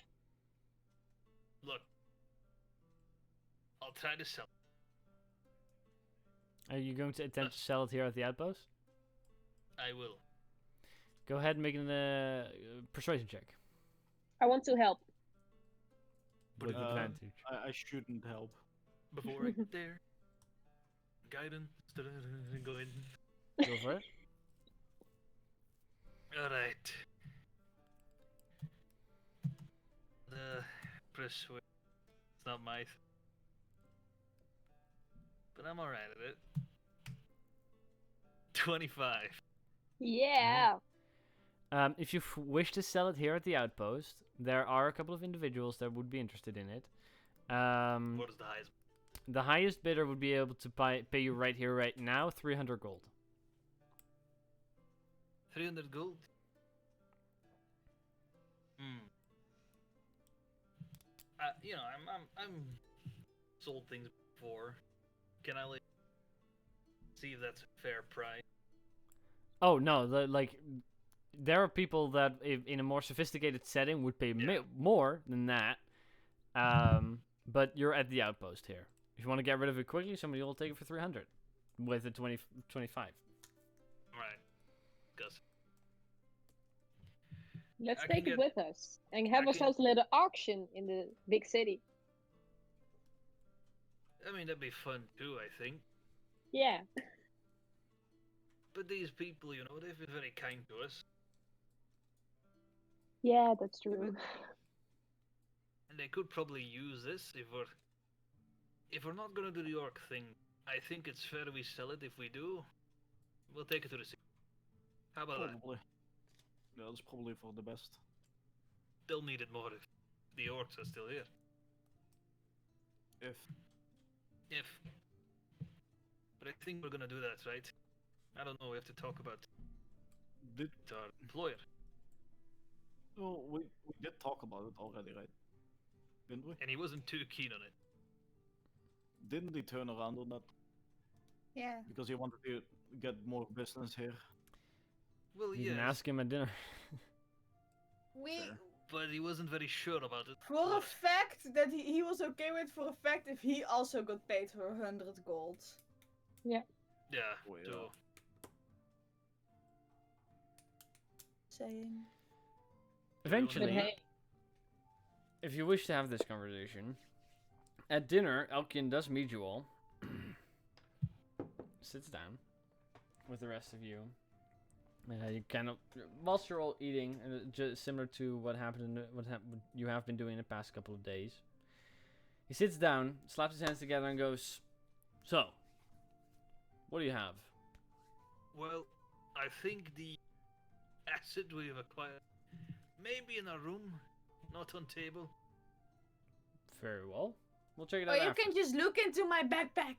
Look, I'll try to sell it. Are you going to attempt to sell it here at the outpost? I will. Go ahead and make a persuasion check. I want to help. But With Uh, advantage. I shouldn't help. before I get there, guidance, go in. Go for it. Alright. The persuade. It's not my but I'm alright at it. 25. Yeah. If you wish to sell it here at the outpost, there are a couple of individuals that would be interested in it. What is the highest? The highest bidder would be able to pay you right here, right now, 300 gold. 300 gold? Hmm. You know, I'm sold things before. Can I like see if that's a fair price? Oh no, there are people that in a more sophisticated setting would pay Yeah. more than that. But you're at the outpost here. If you want to get rid of it quickly, somebody will take it for 300 with a 25. Right. Gus. Let's I can take it get- with us and have I can- ourselves a little auction in the big city. I mean, that'd be fun too, I think. Yeah. But these people, you know, they've been very kind to us. Yeah, that's true. And they could probably use this if we're not gonna do the orc thing. I think it's fair we sell it. If we do, we'll take it to the city. How about that? Probably. Yeah, that's probably for the best. They'll need it more if the orcs are still here. If If. But I think we're gonna do that, right? I don't know. We have to talk about did our employer. oh, we did talk about it already, right? Didn't we? And he wasn't too keen on it. Didn't he turn around on that Yeah. because he wanted to get more business here? Well, You yes, can ask him at dinner. We, Fair. but he wasn't very sure about it. for a But fact that he was okay with, for a fact if he also got paid for 100 gold. yeah, Oh, yeah. so Saying. Eventually, But hey, if you wish to have this conversation, at dinner, Elkian does meet you all. Sits down with the rest of you. You kind of, whilst you're all eating, just similar to what you have been doing the past couple of days. He sits down, slaps his hands together, and goes, "So, what do you have?" well, I think the acid we have acquired maybe in our room, not on table. Very well. We'll check it Or out you after. can just look into my backpack.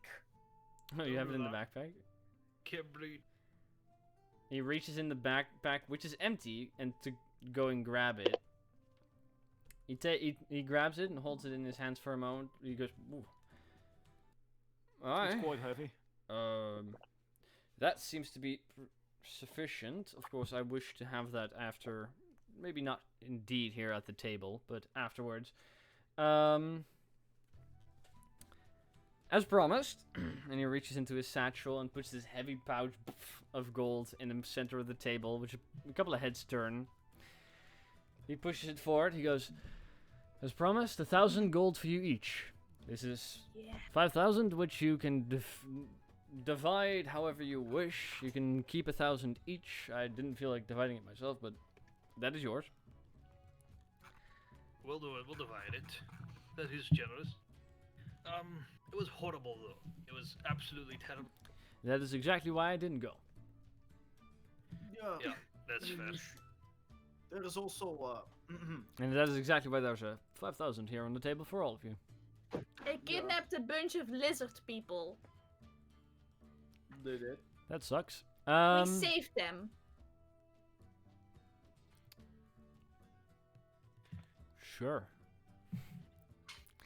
Oh, you have it in the Don't backpack. Can't breathe. He reaches in the backpack, which is empty, and to go and grab it. He grabs it and holds it in his hands for a moment. He goes, "Ooh. Alright. It's quite heavy. That seems to be sufficient. Of course, I wish to have that after, maybe not indeed here at the table, but afterwards. As promised, and he reaches into his satchel and puts this heavy pouch of gold in the center of the table, which a couple of heads turn. He pushes it forward. He goes, as promised, 1,000 gold for you each. This is 5,000, which you can divide however you wish. You can keep 1,000 each. I didn't feel like dividing it myself, but that is yours. We'll do it. We'll divide it. That is generous. It was horrible though. It was absolutely terrible. That is exactly why I didn't go. Yeah, that's fair. There is also And that is exactly why there's a 5,000 here on the table for all of you. They kidnapped a bunch of lizard people. they did. That sucks. We saved them. Sure.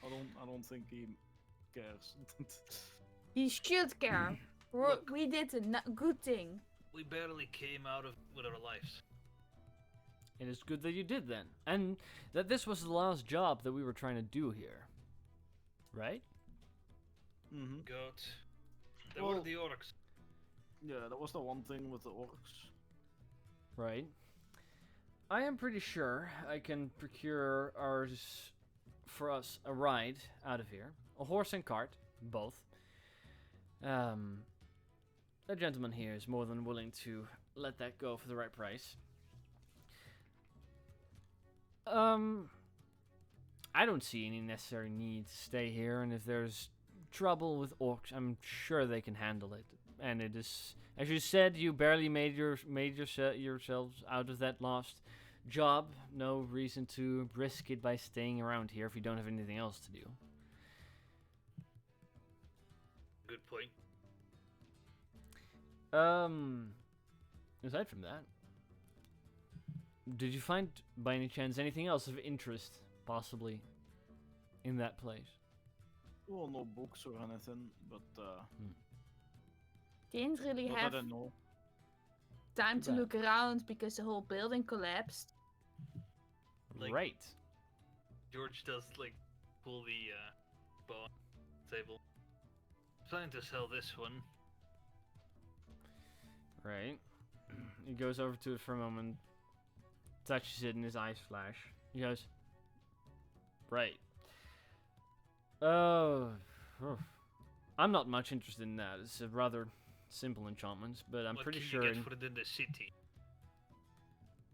I don't think he cares. He should care. We did a good thing. We barely came out of with our lives. It is good that you did then. And that this was the last job that we were trying to do here. Right? Mm-hmm. Good. There Well- were the orcs. Yeah, that was the one thing with the orcs. Right. I am pretty sure I can procure for us a ride out of here. A horse and cart, both. A gentleman here is more than willing to let that go for the right price. I don't see any necessary need to stay here, and if there's trouble with orcs, I'm sure they can handle it. And it is, as you said, you barely made yourselves out of that last job. No reason to risk it by staying around here if you don't have anything else to do. Good point. Aside from that, did you find, by any chance, anything else of interest, possibly, in that place? Well, no books or anything, but Didn't really not have that I know. time Too to bad. look around because the whole building collapsed. Like- Right. George does like pull the bow on the table. Planning to sell this one. Right. He goes over to it for a moment, touches it, and his eyes flash. He goes, right. I'm not much interested in that. It's a rather simple enchantment, but I'm What pretty can sure you in get for it in the city?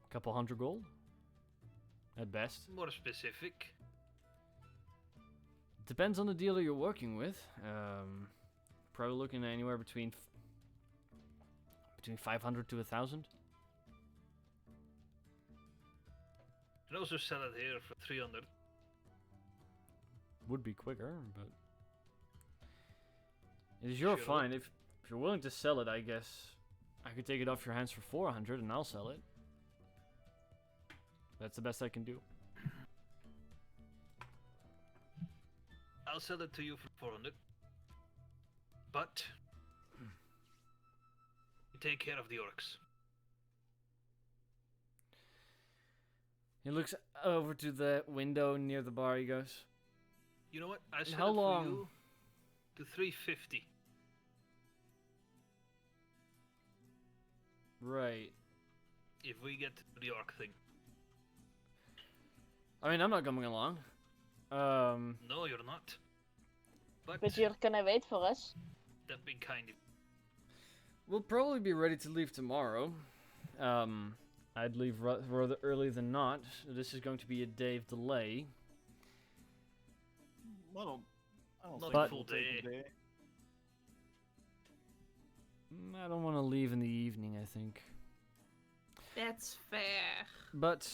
a couple hundred gold, at best. More specific. Depends on the dealer you're working with. Probably looking at anywhere between 500 to 1,000. You can also sell it here for 300. Would be quicker, but it is your Sure. find. If you're willing to sell it, I guess I could take it off your hands for 400 and I'll sell it. That's the best I can do. I'll sell it to you for 400. But you take care of the orcs. He looks over to the window near the bar. He goes, You know what? I sell How it long? for you to 350. right. If we get to the orc thing. I mean, I'm not coming along. No, you're not. But you're gonna wait for us. That'd be kind of. We'll probably be ready to leave tomorrow. I'd leave rather early than not. This is going to be a day of delay. I don't Not think a it full will take a day. I don't want to leave in the evening, I think. That's fair. But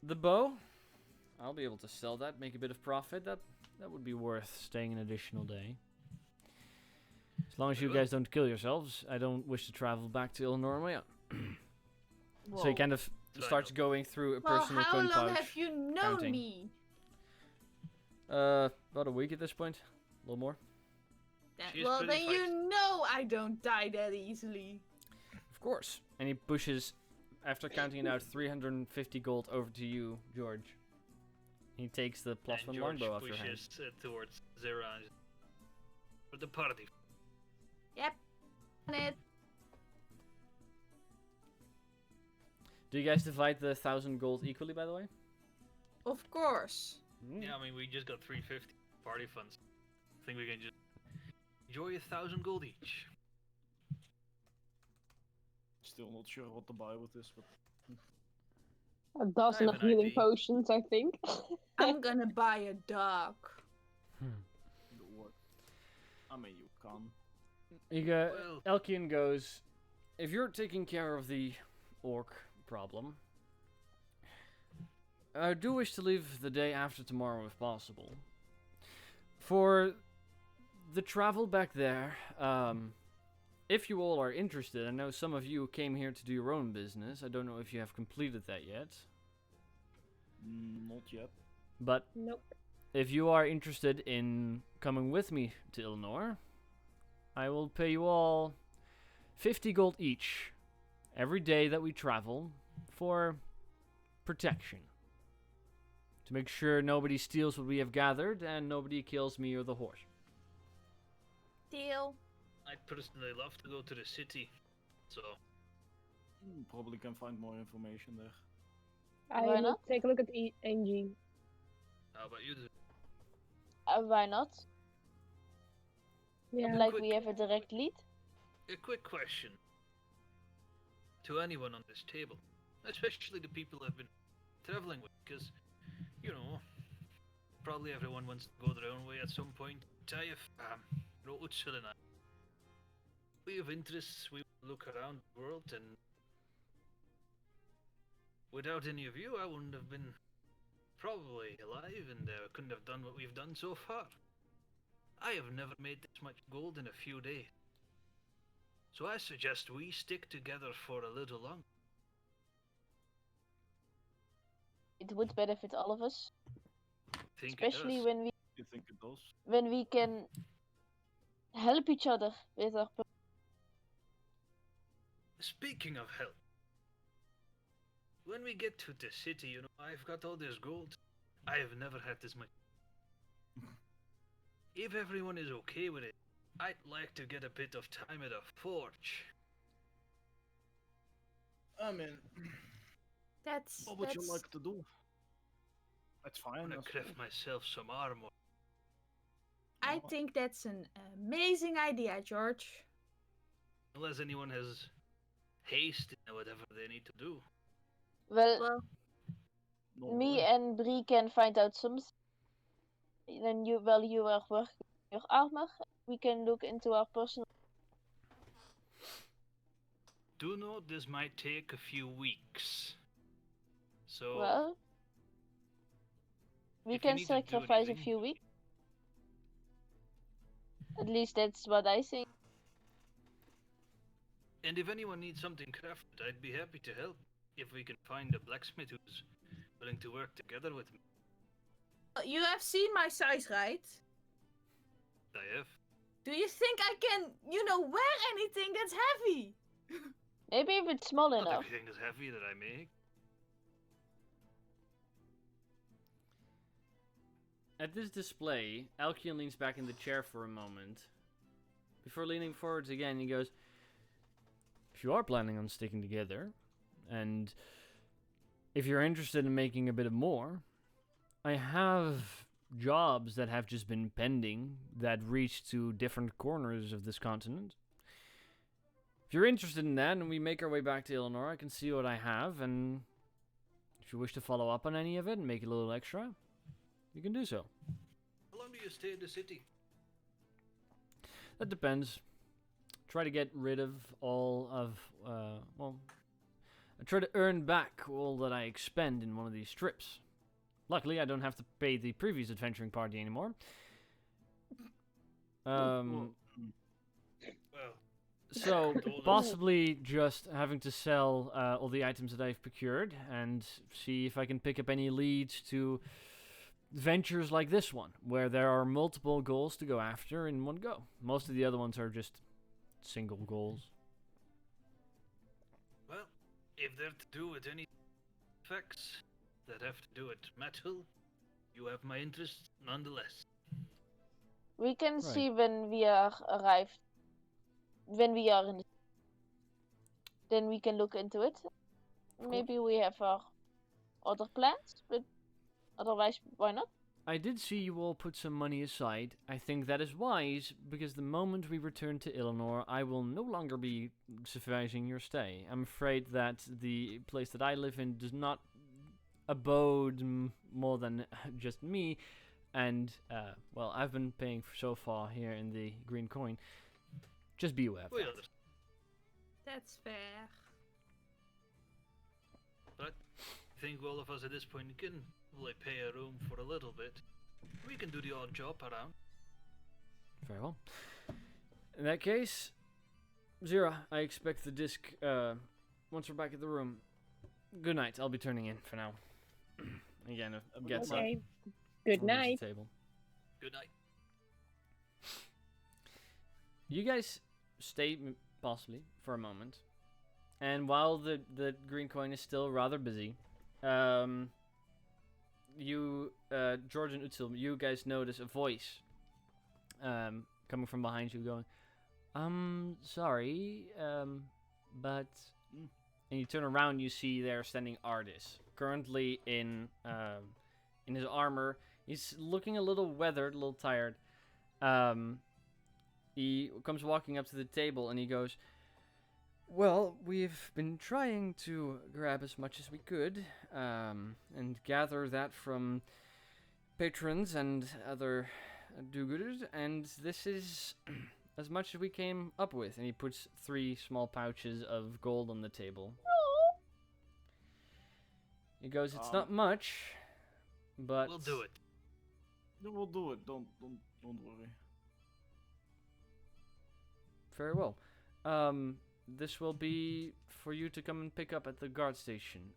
the bow, I'll be able to sell that, make a bit of profit. That would be worth staying an additional day. As long as you Very well. guys don't kill yourselves, I don't wish to travel back to Illinois. So he Whoa. kind of So I starts know. going through a Well, personal how coin long pouch. have you known counting. me? About a week at this point, a little more. She's Well, pretty then you know I don't die that easily. Of course. And he pushes, after counting it out, 350 gold over to you, George. He takes the plus and one George longbow off your hand. pushes towards Zera for the party. Yep. On it. Do you guys divide the 1,000 gold equally, by the way? Of course. Yeah, I mean, we just got 350 party funds. I think we can just enjoy 1,000 gold each. Still not sure what to buy with this, but A dozen have of an healing idea. potions, I think. I'm gonna buy a dog. what? I mean, you can. Well- Elkian goes, if you're taking care of the orc problem, I do wish to leave the day after tomorrow if possible. For the travel back there, if you all are interested, I know some of you came here to do your own business. I don't know if you have completed that yet. Not yet. But Nope. if you are interested in coming with me to Illinois, I will pay you all 50 gold each every day that we travel for protection. To make sure nobody steals what we have gathered and nobody kills me or the horse. Deal. I'd personally love to go to the city, so Probably can find more information there. I Why will not? take a look at the NG. how about you? Why not? Yeah. Like quick- we have a direct lead. A quick question to anyone on this table, especially the people I've been traveling with, because, you know, probably everyone wants to go their own way at some point. Taif, Utsel and I, we have interests, we look around the world, and without any of you, I wouldn't have been probably alive and couldn't have done what we've done so far. I have never made this much gold in a few days. So I suggest we stick together for a little longer. It would benefit all of us, Think especially it does. You think it does? when we can help each other with our. Speaking of help, when we get to the city, you know, I've got all this gold. I have never had this much. If everyone is okay with it, I'd like to get a bit of time at a forge. I mean, That's. what would that's... you like to do? That's I'm fine. gonna that's craft fine. myself some armor. I think that's an amazing idea, George. Unless anyone has haste in whatever they need to do. Well, Well, No me way. and Bree can find out some. Then you, while you are working on your armor, we can look into our personal. Do note this might take a few weeks. So Well, we if you can need to do sacrifice a anything- few weeks. At least that's what I think. And if anyone needs something crafted, I'd be happy to help. If we can find a blacksmith who's willing to work together with me. you have seen my size, right? I have. Do you think I can, wear anything that's heavy? Maybe if it's small Not enough. everything is heavy that I make. At this display, Alkion leans back in the chair for a moment. Before leaning forwards again, he goes, if you are planning on sticking together, and if you're interested in making a bit of more, I have jobs that have just been pending that reach to different corners of this continent. If you're interested in that and we make our way back to Illinois, I can see what I have, and if you wish to follow up on any of it and make it a little extra, you can do so. How long do you stay in the city? That depends. Try to get rid of all of, I try to earn back all that I expend in one of these trips. Luckily, I don't have to pay the previous adventuring party anymore. Well, So, Dollars. possibly just having to sell all the items that I've procured and see if I can pick up any leads to ventures like this one, where there are multiple goals to go after in one go. Most of the other ones are just single goals. Well, if they're to do with any effects that have to do with metal, you have my interest nonetheless. We can Right. see when we are arrived. When we are in the... Then we can look into it. Maybe we have our other plans, but otherwise, why not? I did see you all put some money aside. I think that is wise, because the moment we return to Illinois, I will no longer be supervising your stay. I'm afraid that the place that I live in does not abode more than just me, and, well, I've been paying for so far here in the green coin. Just be aware of We that. understand. That's fair. But I think all of us at this point can like pay a room for a little bit. We can do the odd job around. Very well. In that case, Zira, I expect the disc, once we're back at the room. Good night. I'll be turning in for now. Again, get some Okay. Good from night. the table. Good night. You guys stay possibly for a moment, and while the green coin is still rather busy, you George and Utsil, you guys notice a voice coming from behind you, going, sorry, but and you turn around, you see there standing Ardis, currently in his armor. He's looking a little weathered, a little tired. He comes walking up to the table and he goes, well, we've been trying to grab as much as we could, and gather that from patrons and other do-gooders, and this is as much as we came up with. And he puts 3 small pouches of gold on the table. He goes, it's not much, but... We'll do it. No, we'll do it. Don't worry. Very well. This will be for you to come and pick up at the guard station.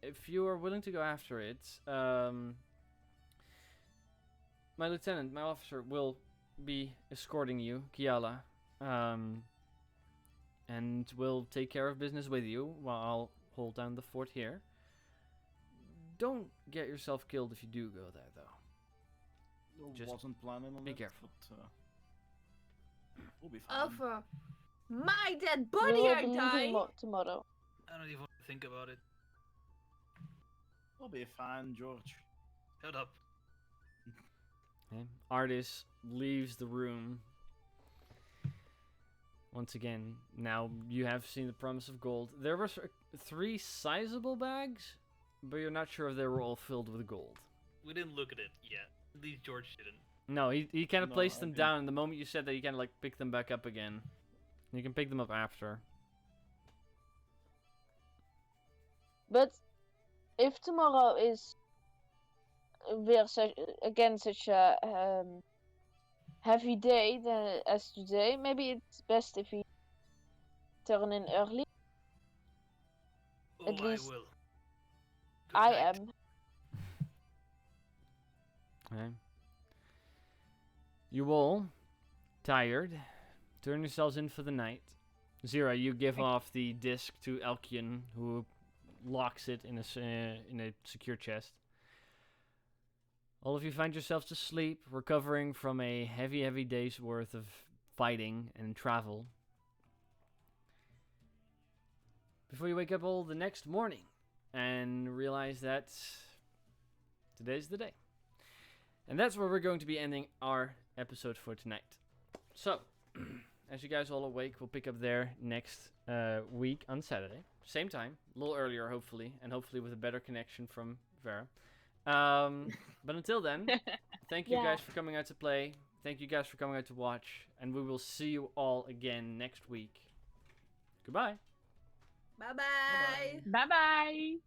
If you are willing to go after it, my lieutenant, my officer, will be escorting you, Kiala, and will take care of business with you while I'll hold down the fort here. Don't get yourself killed if you do go there, though. Just wasn't planning on be it, careful. But, we'll be fine. Over my dead body, We will I be die. leaving tomorrow. I don't even want to think about it. We'll be fine, George. Shut up. Okay. Artis leaves the room. Once again, now you have seen the promise of gold. There were 3 sizable bags, but you're not sure if they were all filled with gold. We didn't look at it yet. At least George didn't. No, he kind of No, placed I them didn't. down, and the moment you said that, you kind of like picked them back up again. You can pick them up after. But if tomorrow is weer such a heavy day as today, maybe it's best if we turn in early. Oh, At least I will. Good I night. am. Okay. You all, tired, turn yourselves in for the night. Zira, you give off the disc to Elkian, who locks it in a secure chest. All of you find yourselves to sleep, recovering from a heavy day's worth of fighting and travel. Before you wake up all the next morning and realize that today's the day. And that's where we're going to be ending our episode for tonight. So, as you guys all awake, we'll pick up there next week on Saturday. Same time, a little earlier hopefully, and hopefully with a better connection from Vera. But until then, thank you guys for coming out to play. Thank you guys for coming out to watch. And we will see you all again next week. Goodbye. Bye bye. Bye bye.